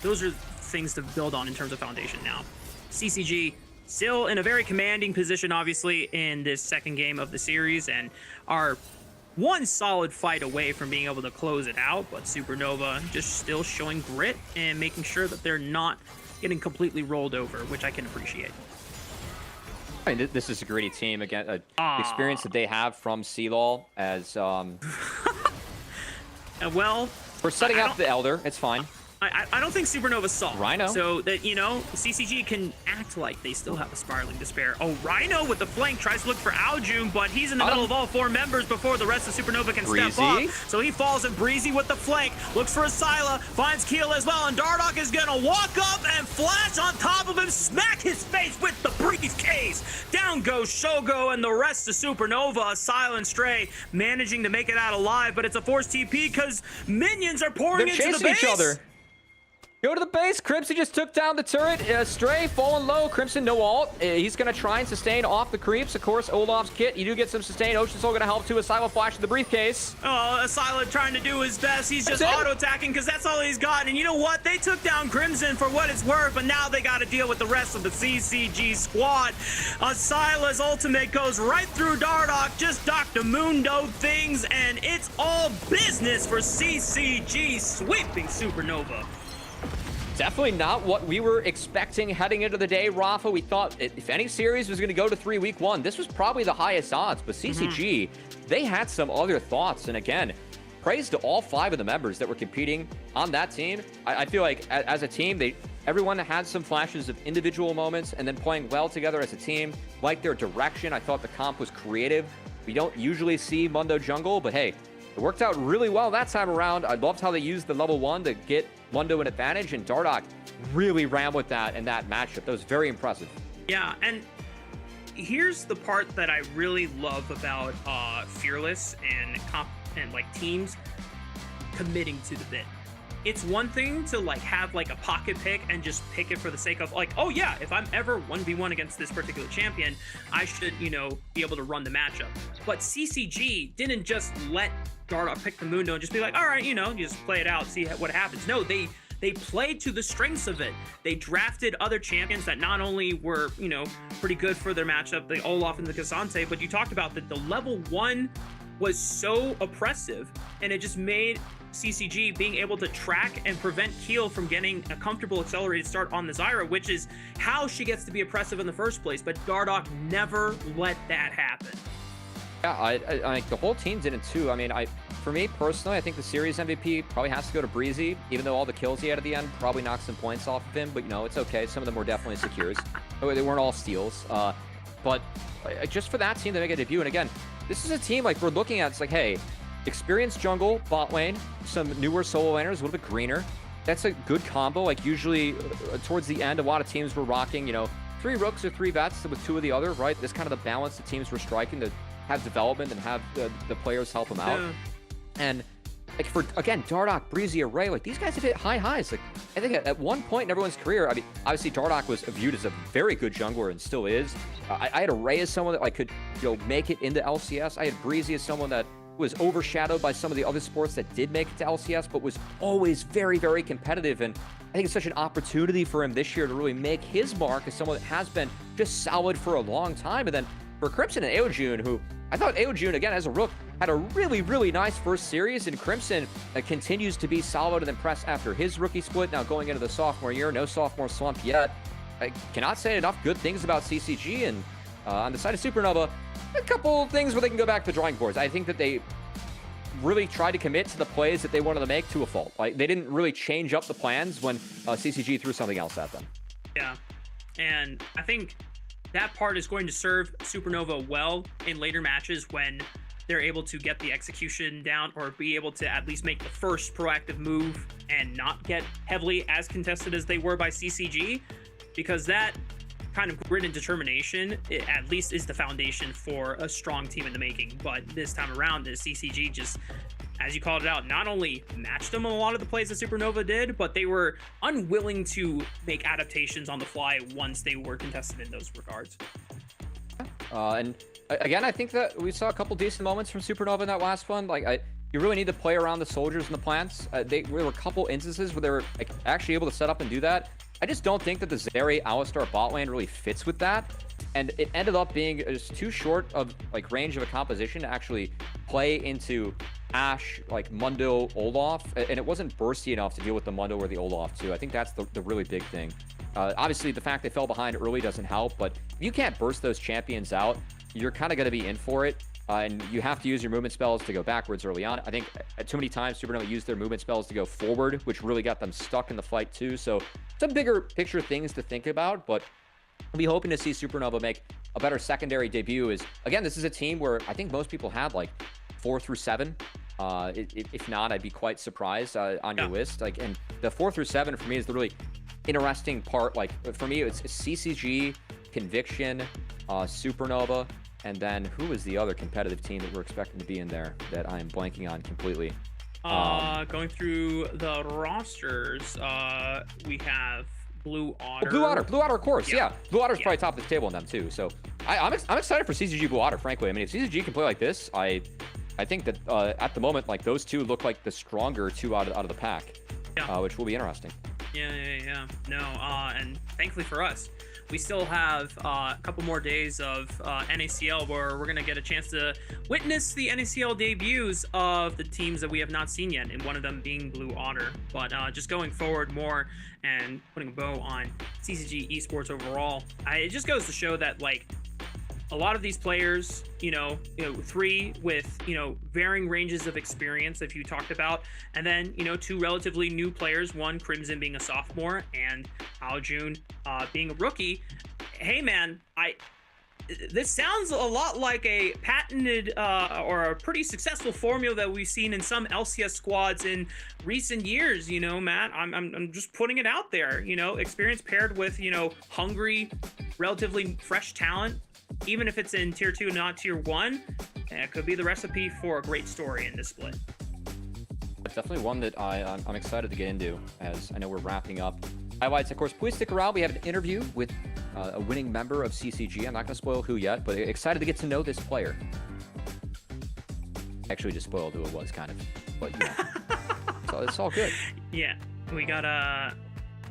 those are things to build on in terms of foundation. Now, CCG still in a very commanding position, obviously, in this second game of the series, and are one solid fight away from being able to close it out, but Supernova just still showing grit and making sure that they're not getting completely rolled over, which I can appreciate. I mean, this is a gritty team. Again, the experience that they have from CLOL as Well, for setting up the Elder, it's fine. I don't think Supernova saw. Rhino. So that, you know, CCG can act like they still have a Spiraling Despair. Oh, Rhino with the flank tries to look for Aljun, but he's in the middle of all four members before the rest of Supernova can step up. So he falls, and Breezy with the flank looks for Asila, finds Keel as well, and Dardoch is gonna walk up and flash on top of him, smack his face with the briefcase. Down goes Shogo and the rest of Supernova. Asila and Stray managing to make it out alive, but it's a forced TP because minions are pouring into the base. They're chasing each other. Go to the base. Crimson just took down the turret. Stray falling low. Crimson no ult. He's going to try and sustain off the creeps. Of course, Olaf's kit. You do get some sustain. Ocean Soul going to help too. Asila flash to the briefcase. Oh, Asila trying to do his best. He's just auto-attacking because that's all he's got. And you know what? They took down Crimson for what it's worth, but now they got to deal with the rest of the CCG squad. Asila's ultimate goes right through Dardoch, just Dr. Mundo things, and it's all business for CCG, sweeping Supernova. Definitely not what we were expecting heading into the day, Rafa. We thought if any series was going to go to 3 week 1, this was probably the highest odds. But CCG, they had some other thoughts. And again, praise to all 5 of the members that were competing on that team. I feel like as a team, everyone had some flashes of individual moments and then playing well together as a team. Like their direction, I thought the comp was creative. We don't usually see Mundo Jungle, but hey, it worked out really well that time around. I loved how they used the level 1 to get Mundo an advantage, and Dardoch really ran with that in that matchup. That was very impressive. Yeah, and here's the part that I really love about Fearless and like teams committing to the bit. It's one thing to like have like a pocket pick and just pick it for the sake of like, oh yeah, if I'm ever 1v1 against this particular champion, I should, you know, be able to run the matchup. But CCG didn't just let Dardoch pick the Mundo and just be like, all right, you know, just play it out, see what happens. No, they played to the strengths of it. They drafted other champions that not only were, you know, pretty good for their matchup, the Olaf and the Cassante, but you talked about that the level 1 was so oppressive, and it just made CCG being able to track and prevent Keel from getting a comfortable accelerated start on the Zyra, which is how she gets to be oppressive in the first place. But Dardoch never let that happen. Yeah, I the whole team didn't too. I mean, for me personally, I think the series MVP probably has to go to Breezy, even though all the kills he had at the end probably knocked some points off of him. But you know, it's okay. Some of them were definitely secures. They weren't all steals. But just for that team to make a debut, and again, this is a team like we're looking at. It's like, hey, experienced jungle, bot lane, some newer solo laners, a little bit greener. That's a good combo. Like usually towards the end, a lot of teams were rocking, you know, 3 rooks or 3 vets with 2 of the other, right? This kind of the balance the teams were striking to have development and have the players help them out. Yeah. And like for, again, Dardoch, Breezy, Array, like these guys have hit high highs. Like I think at one point in everyone's career, I mean, obviously Dardoch was viewed as a very good jungler and still is. I had Array as someone that like could, you know, make it into LCS. I had Breezy as someone that was overshadowed by some of the other sports that did make it to LCS, but was always very, very competitive. And I think it's such an opportunity for him this year to really make his mark as someone that has been just solid for a long time. And then for Crimson and Aojun, who I thought Aojun, again, as a rook, had a really, really nice first series, and Crimson continues to be solid and impressed after his rookie split. Now going into the sophomore year, no sophomore slump yet. I cannot say enough good things about CCG, and on the side of Supernova, a couple things where they can go back to the drawing boards. I think that they really tried to commit to the plays that they wanted to make to a fault. Like they didn't really change up the plans when CCG threw something else at them. Yeah, and I think that part is going to serve Supernova well in later matches when they're able to get the execution down or be able to at least make the first proactive move and not get heavily as contested as they were by CCG, because that kind of grit and determination, it at least is the foundation for a strong team in the making. But this time around, the CCG just as you called it out, not only matched them on a lot of the plays that Supernova did, but they were unwilling to make adaptations on the fly once they were contested in those regards. And again, I think that we saw a couple decent moments from Supernova in that last one. Like, you really need to play around the soldiers and the plants. There were a couple instances where they were like, actually able to set up and do that. I just don't think that the Zeri Alistar bot lane really fits with that. And it ended up being just too short of like range of a composition to actually play into Ashe, like Mundo, Olaf. And it wasn't bursty enough to deal with the Mundo or the Olaf too. I think that's the really big thing. Obviously, the fact they fell behind early doesn't help, but if you can't burst those champions out, you're kind of going to be in for it. And you have to use your movement spells to go backwards early on. I think too many times Supernova used their movement spells to go forward, which really got them stuck in the fight too. So some bigger picture things to think about, but I'll be hoping to see Supernova make a better secondary debut. Again, this is a team where I think most people had like 4 through 7. If not, I'd be quite surprised on your list. Like, and the 4 through 7 for me is the really interesting part. Like for me, it's CCG, Conviction, Supernova. And then who is the other competitive team that we're expecting to be in there that I am blanking on completely? Going through the rosters, we have Blue Otter. Oh, Blue Otter, of course, yeah. Blue Otter's probably top of the table in them too. So I'm excited for CGG Blue Otter, frankly. I mean, if CGG can play like this, I think that at the moment, like those two look like the stronger two out of the pack, which will be interesting. Yeah. No, and thankfully for us, we still have a couple more days of NACL where we're going to get a chance to witness the NACL debuts of the teams that we have not seen yet, and one of them being Blue Otter. But just going forward more and putting a bow on CCG esports overall, it just goes to show that, like, a lot of these players, three with, varying ranges of experience, if you talked about, and then, two relatively new players, one Crimson being a sophomore and Aljun being a rookie. Hey, man, this sounds a lot like a patented or a pretty successful formula that we've seen in some LCS squads in recent years, Matt. I'm just putting it out there, experience paired with, hungry, relatively fresh talent. Even if it's in tier 2, not tier 1, it could be the recipe for a great story in this split. Definitely one that I'm excited to get into, as I know we're wrapping up. Highlights, of course, please stick around. We have an interview with a winning member of CCG. I'm not going to spoil who yet, but excited to get to know this player. Actually, just spoiled who it was, kind of. But, so it's all good. Yeah, we got a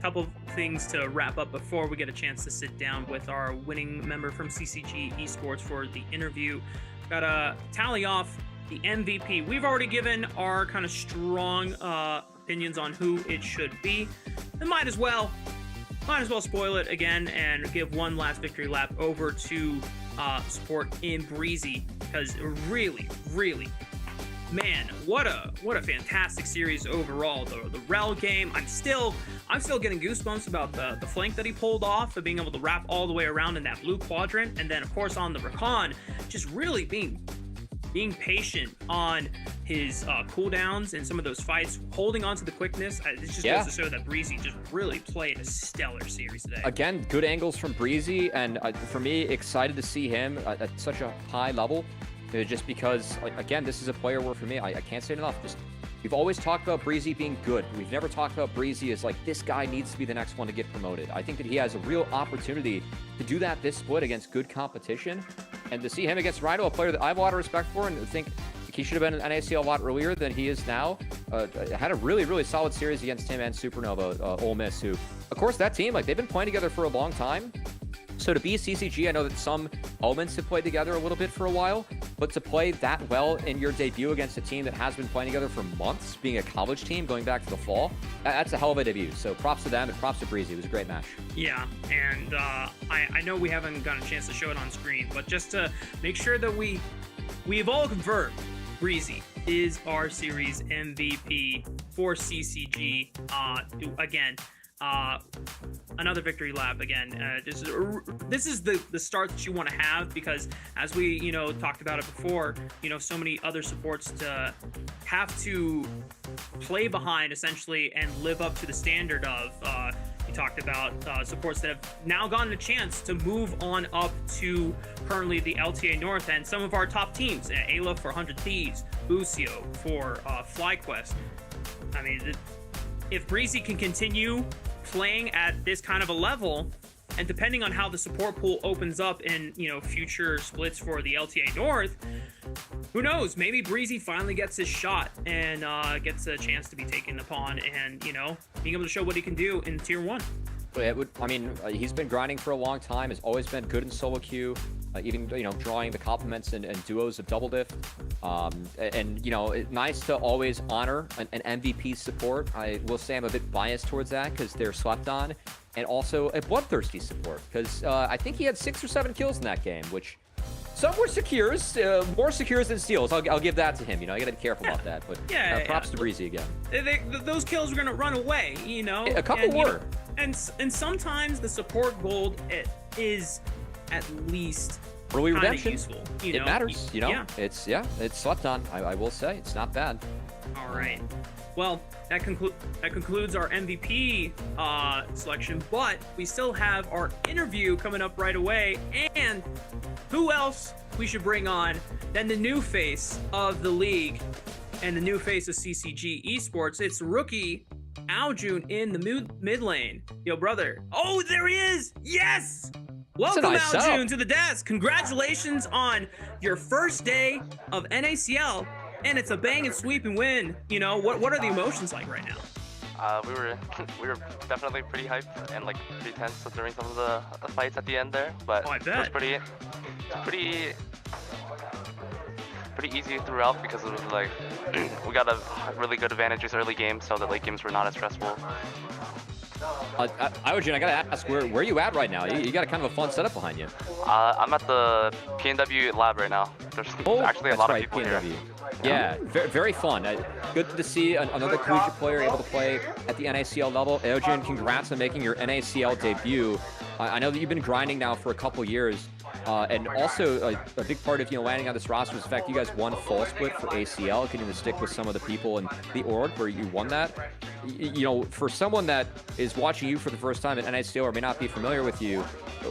couple things to wrap up before we get a chance to sit down with our winning member from CCG Esports for the interview. Got to tally off the MVP. We've already given our kind of strong opinions on who it should be. And might as well spoil it again and give one last victory lap over to support in Breezy, because really, man, what a fantastic series overall. The Rel game, I'm still getting goosebumps about the flank that he pulled off, of being able to wrap all the way around in that blue quadrant, and then of course on the Rakan, just really being patient on his cooldowns and some of those fights, holding on to the quickness. It just goes to show that Breezy just really played a stellar series today. Again, good angles from Breezy, and for me, excited to see him at such a high level. Just because, again, this is a player where for me, I can't say it enough. We've always talked about Breezy being good. We've never talked about Breezy as like, this guy needs to be the next one to get promoted. I think that he has a real opportunity to do that this split against good competition. And to see him against Rhino, a player that I have a lot of respect for, and think he should have been in NACL a lot earlier than he is now. Had a really solid series against him and Supernova, Ole Miss, who, of course, that team, like, they've been playing together for a long time. So to be CCG, I know that some elements have played together a little bit for a while, but to play that well in your debut against a team that has been playing together for months, being a college team going back to the fall, that's a hell of a debut. So props to them and props to Breezy. It was a great match. Yeah, and I know we haven't gotten a chance to show it on screen, but just to make sure that we've all confirmed, Breezy is our series MVP for CCG. Again, another victory lap again. This is the start that you want to have, because as we talked about it before, so many other supports to have to play behind essentially and live up to the standard of You talked about supports that have now gotten a chance to move on up to currently the LTA North, and some of our top teams, Ayla for 100 Thieves, Busio for FlyQuest. I mean, if Breezy can continue playing at this kind of a level, and depending on how the support pool opens up in, future splits for the LTA North, who knows? Maybe Breezy finally gets his shot and gets a chance to be taken upon and, being able to show what he can do in Tier 1. He's been grinding for a long time, has always been good in solo queue, even, drawing the compliments and duos of Double Diff. It's nice to always honor an MVP support. I will say I'm a bit biased towards that because they're slept on, and also a bloodthirsty support because I think he had 6 or 7 kills in that game, which some were secures, more secures than steals. I'll give that to him. You gotta be careful about that. But props to Breezy again. Those kills were gonna run away. A couple were. And sometimes the support gold is at least early redemption. Useful. It matters. Yeah. It's slept on. I will say it's not bad. All right. Well, that concludes our MVP selection, but we still have our interview coming up right away. And who else we should bring on than the new face of the league and the new face of CCG Esports? It's rookie Aljun in the mid lane. Yo, brother. Oh, there he is. Yes. Welcome, nice Aljun, to the desk. Congratulations on your first day of NACL. And it's a bang and sweeping win. What are the emotions like right now? We were definitely pretty hyped and pretty tense during some of the fights at the end there, but I bet. it was pretty easy throughout because it was we got a really good advantages early game, so the late games were not as stressful. Aljun, I gotta ask, where are you at right now? You got a kind of a fun setup behind you. I'm at the PNW lab right now. There's actually a lot of people PNW. here. Yeah, very fun. Good to see another collegiate player able to play at the NACL level. Aljun, congrats on making your NACL debut. I know that you've been grinding now for a couple years, and also a big part of landing on this roster is the fact you guys won fall split for ACL, getting to stick with some of the people in the org where you won that. For someone that is watching you for the first time at NACL or may not be familiar with you,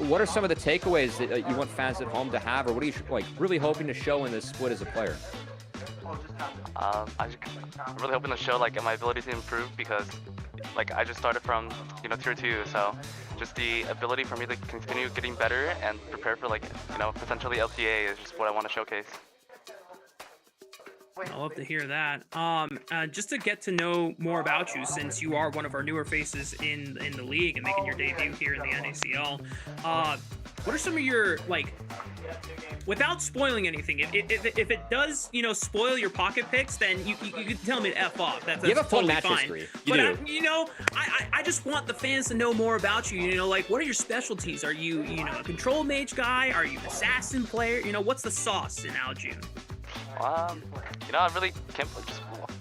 what are some of the takeaways that you want fans at home to have, or what are you really hoping to show in this split as a player? I'm really hoping to show my ability to improve because I just started from tier 2, so just the ability for me to continue getting better and prepare for potentially LTA is just what I want to showcase. I love to hear that. Just to get to know more about you, since you are one of our newer faces in the league and making your debut here in the NACL, what are some of your without spoiling anything, if it does spoil your pocket picks, then you can tell me to F off. That's you have a fun totally match fine. history. I just want the fans to know more about you. What are your specialties? Are you a control mage guy? Are you an assassin player? What's the sauce in Aljun? I really can't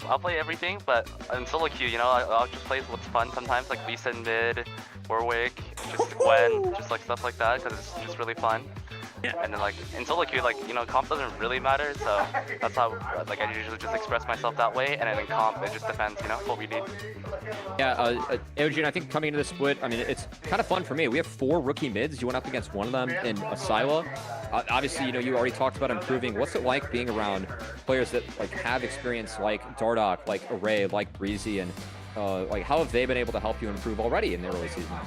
I'll play everything, but in solo queue, I'll just play what's fun sometimes, like Lisa in mid, Warwick, just Gwen, just stuff like that, because it's just really fun. Yeah. And then in solo queue, comp doesn't really matter, so that's how I usually just express myself that way, and then in comp it just depends, what we need. Yeah, Aljun, I think coming into the split, it's kind of fun for me. We have 4 rookie mids. You went up against one of them in Asyla. Obviously, you already talked about improving. What's it like being around players that have experience like Dardoch, like Array, like Breezy, and how have they been able to help you improve already in the early season?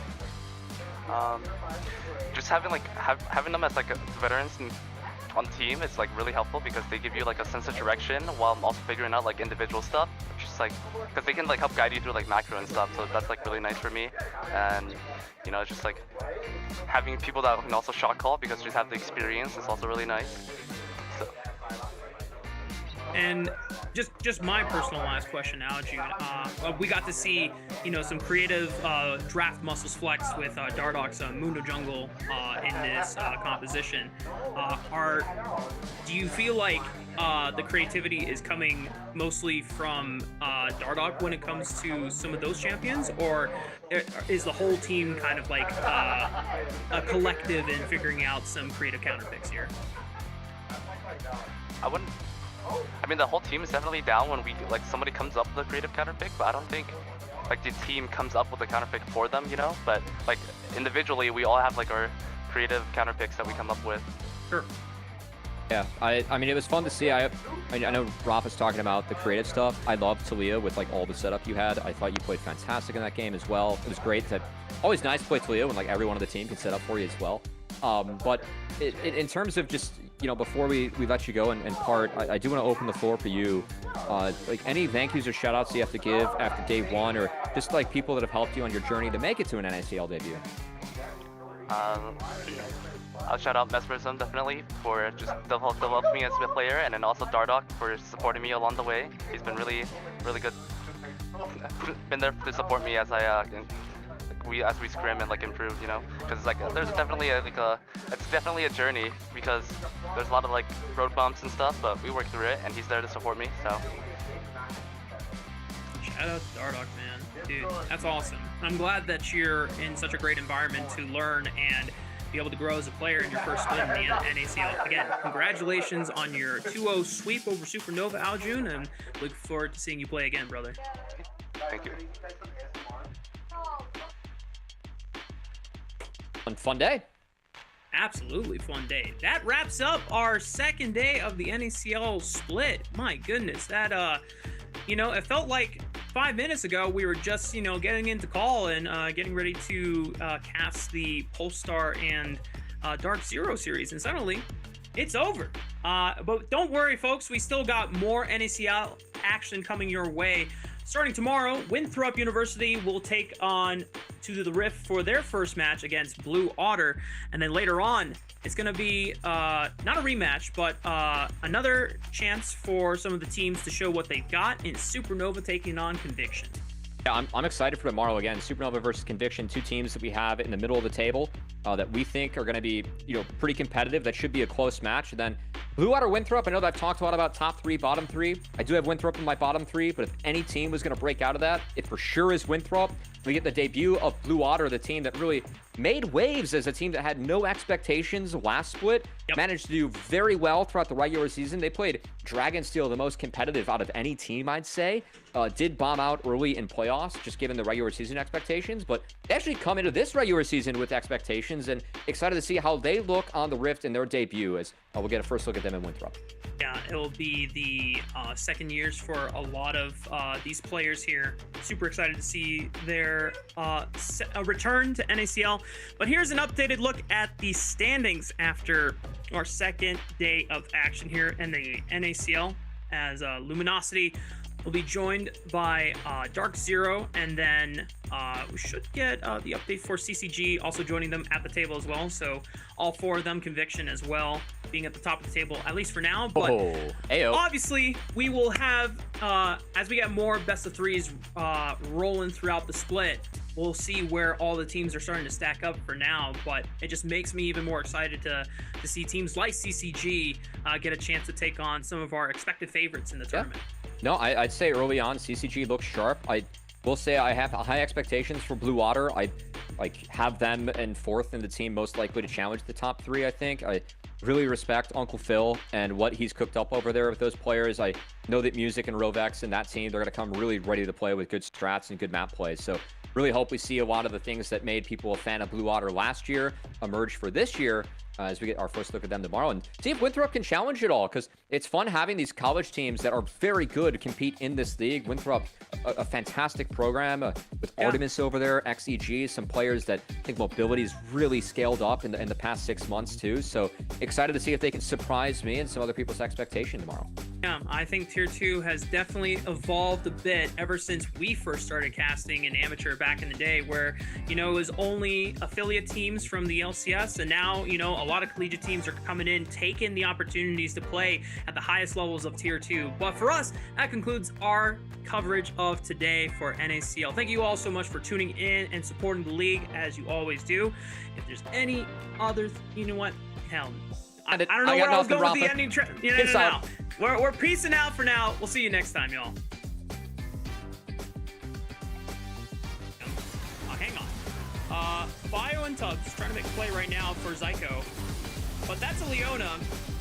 Just having having them as veterans on team is really helpful because they give you a sense of direction while also figuring out individual stuff. Just because they can help guide you through macro and stuff. So that's really nice for me. And just having people that can also shot call because you have the experience is also really nice. So. And just my personal last question, Aljun. We got to see, some creative draft muscles flex with Dardoch's Mundo Jungle in this composition. Do you feel like the creativity is coming mostly from Dardoch when it comes to some of those champions, or is the whole team kind of a collective in figuring out some creative counter picks here? The whole team is definitely down when somebody comes up with a creative counter pick, but I don't think like the team comes up with a counter pick for them, you know. But like individually, we all have like our creative counter picks that we come up with. Sure. Yeah, I mean, it was fun to see. I know Rafa's talking about the creative stuff. I love Talia with like all the setup you had. I thought you played fantastic in that game as well. It was great. Always nice to play Talia when like everyone on the team can set up for you as well. But in terms of just, you know, before we let you go and part, I do want to open the floor for you. Like any thank yous or shout outs you have to give after day one, or just like people that have helped you on your journey to make it to an NACL debut. I'll shout out Mesmerism definitely for just developing me as a player, and then also Dardock for supporting me along the way. He's been really good. Been there to support me as as we scrim and like improve, you know. Because like there's definitely it's definitely a journey because there's a lot of like road bumps and stuff, but we work through it, and he's there to support me. So shout out to Dardock, man, dude, that's awesome. I'm glad that you're in such a great environment to learn and be able to grow as a player in your first split in the NACL. Again, congratulations on your 2-0 sweep over Supernova, Aljun, and look forward to seeing you play again, brother. thank you. Fun day. Absolutely fun day. That wraps up our second day of the NACL split. My goodness, that you know, it felt like 5 minutes ago we were just, you know, getting into call and getting ready to cast the Polestar and Dark Zero series, and suddenly it's over. But don't worry, folks, we still got more NACL action coming your way. Starting tomorrow, Winthrop University will take on to the Rift for their first match against Blue Otter, and then later on it's going to be not a rematch, but another chance for some of the teams to show what they've got in Supernova taking on Conviction. Yeah, I'm excited for tomorrow again. Supernova versus Conviction, two teams that we have in the middle of the table that we think are going to be, you know, pretty competitive. That should be a close match. And then Blue Otter Winthrop, I know that I've talked a lot about top three, bottom three. I do have Winthrop in my bottom three, but if any team was going to break out of that, it for sure is Winthrop. We get the debut of Blue Otter, the team that really made waves as a team that had no expectations last split. Yep. Managed to do very well throughout the regular season. They played Dragonsteel, the most competitive out of any team, I'd say. Did bomb out early in playoffs, just given the regular season expectations, but they actually come into this regular season with expectations, and excited to see how they look on the Rift in their debut, as we'll get a first look at them in Winthrop. Yeah, it will be the second years for a lot of these players here. Super excited to see their return to NACL. But here's an updated look at the standings after our second day of action here in the NACL, as Luminosity will be joined by Dark Zero, and then we should get the update for CCG also joining them at the table as well. So all four of them, Conviction as well, being at the top of the table, at least for now. But obviously, we will have, as we get more best of threes rolling throughout the split, we'll see where all the teams are starting to stack up for now. But it just makes me even more excited to see teams like CCG get a chance to take on some of our expected favorites in the tournament. No, I'd say early on, CCG looks sharp. I will say I have high expectations for Blue Otter. I have them in fourth in the team most likely to challenge the top three, I think. I really respect Uncle Phil and what he's cooked up over there with those players. I know that Music and Rovex and that team, they're going to come really ready to play with good strats and good map plays. So really hope we see a lot of the things that made people a fan of Blue Otter last year emerge for this year as we get our first look at them tomorrow, and see if Winthrop can challenge it all, because it's fun having these college teams that are very good compete in this league. Winthrop, a fantastic program with Artemis over there, XEG, some players that I think mobility's really scaled up in the past 6 months too. So excited to see if they can surprise me and some other people's expectation tomorrow. Yeah, I think Tier 2 has definitely evolved a bit ever since we first started casting in amateur back in the day, where, you know, it was only affiliate teams from the LCS, and now, you know, a lot of collegiate teams are coming in, taking the opportunities to play at the highest levels of Tier 2. But for us, that concludes our coverage of today for NACL. Thank you all so much for tuning in and supporting the league, as you always do. If there's any other, you know what, hell, I don't know where I was going with the ending. No. We're peacing out for now. We'll see you next time, y'all. Hang on. Bio and Tubbs trying to make a play right now for Zyko. but that's a Leona.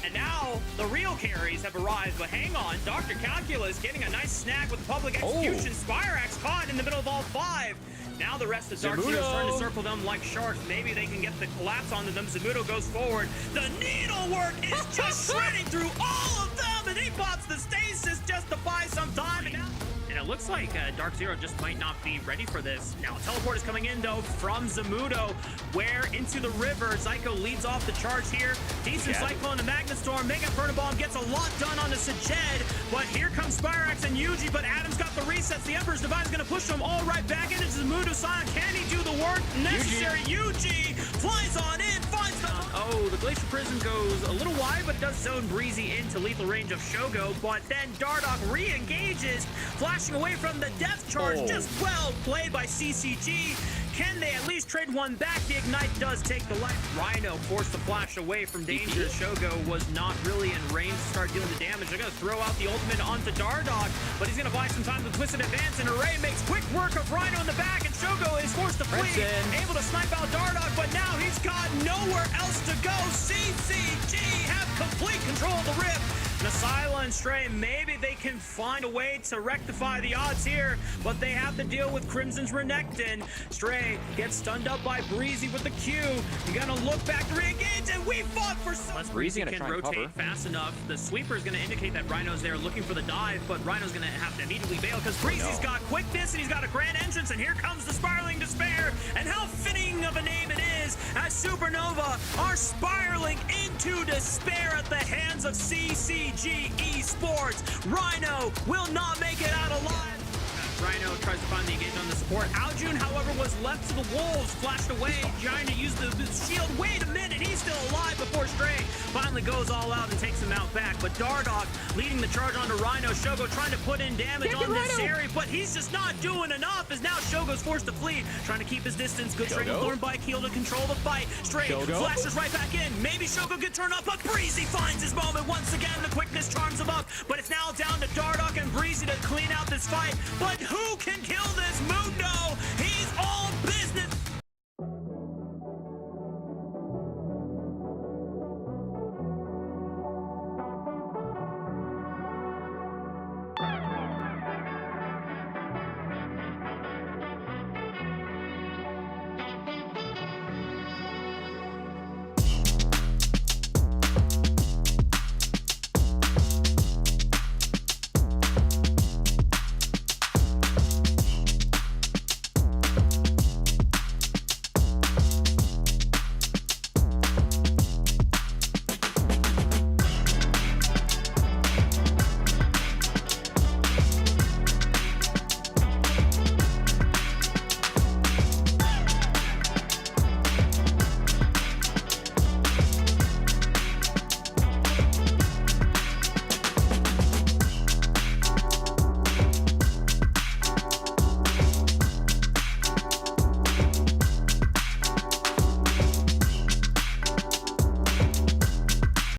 And now the real carries have arrived, but hang on, Dr. Calculus getting a nice snag with public execution. Spirax caught in the middle of all 5. Now the rest of Dark Zero is starting to circle them like sharks. Maybe they can get the collapse onto them. Zamudo goes forward. The needlework is just shredding through all of them, and he pops the stasis just to buy some time. And it looks like Dark Zero just might not be ready for this. Now, teleport is coming in, though, from Zamudo, where into the river. Zyko leads off the charge here. Decent Cyclone and Magnet Storm. Mega Inferno Bomb gets a lot done on the Sajed, but here comes Spirax and Yuji, but Adam's got the resets. The Emperor's Divine is going to push them all right back into Zamudo. Sion, can he do the work necessary? Yuji flies on in, finds the... Oh, the Glacier Prison goes a little wide, but it does zone Breezy into lethal range of Shogo, but then Dardoch re-engages, flashing away from the death charge. Just well played by CCG. Can they at least trade one back? The Ignite does take the life. Rhino forced to flash away from danger. Shogo was not really in range to start dealing the damage. They're going to throw out the ultimate onto Dardoch, but he's going to buy some time to Twisted Advance, and Array makes quick work of Rhino in the back, and Shogo is forced to flee, able to snipe out Dardoch, but now he's got nowhere else to go. CCG have complete control of the Rift. Nasila and Stray, maybe they can find a way to rectify the odds here, but they have to deal with Crimson's Renekton. Stray gets stunned up by Breezy with the Q. You're gonna look back to re-engage, and we fought for some... Unless Breezy can rotate fast enough, the sweeper is gonna indicate that Rhino's there looking for the dive, but Rhino's gonna have to immediately bail because Breezy's got quickness and he's got a grand entrance, and here comes the Spiraling Despair, and how fitting of a name it is as Supernova are spiraling into despair at the hands of CCG Esports. Rhino will not make it out alive. Rhino tries to find the engagement on the support. Aljun, however, was left to the wolves, flashed away, trying to use the shield. Wait a minute, he's still alive before Stray finally goes all out and takes him out back. But Dardoch leading the charge onto Rhino. Shogo trying to put in damage on this area, but he's just not doing enough as now Shogo's forced to flee, trying to keep his distance. Good trading Thorn Bike Heal to control the fight. Stray flashes right back in. Maybe Shogo could turn up, but Breezy finds his moment once again. The quickness charms him up, but it's now down to Dardoch and Breezy to clean out this fight. But who can kill this? Mundo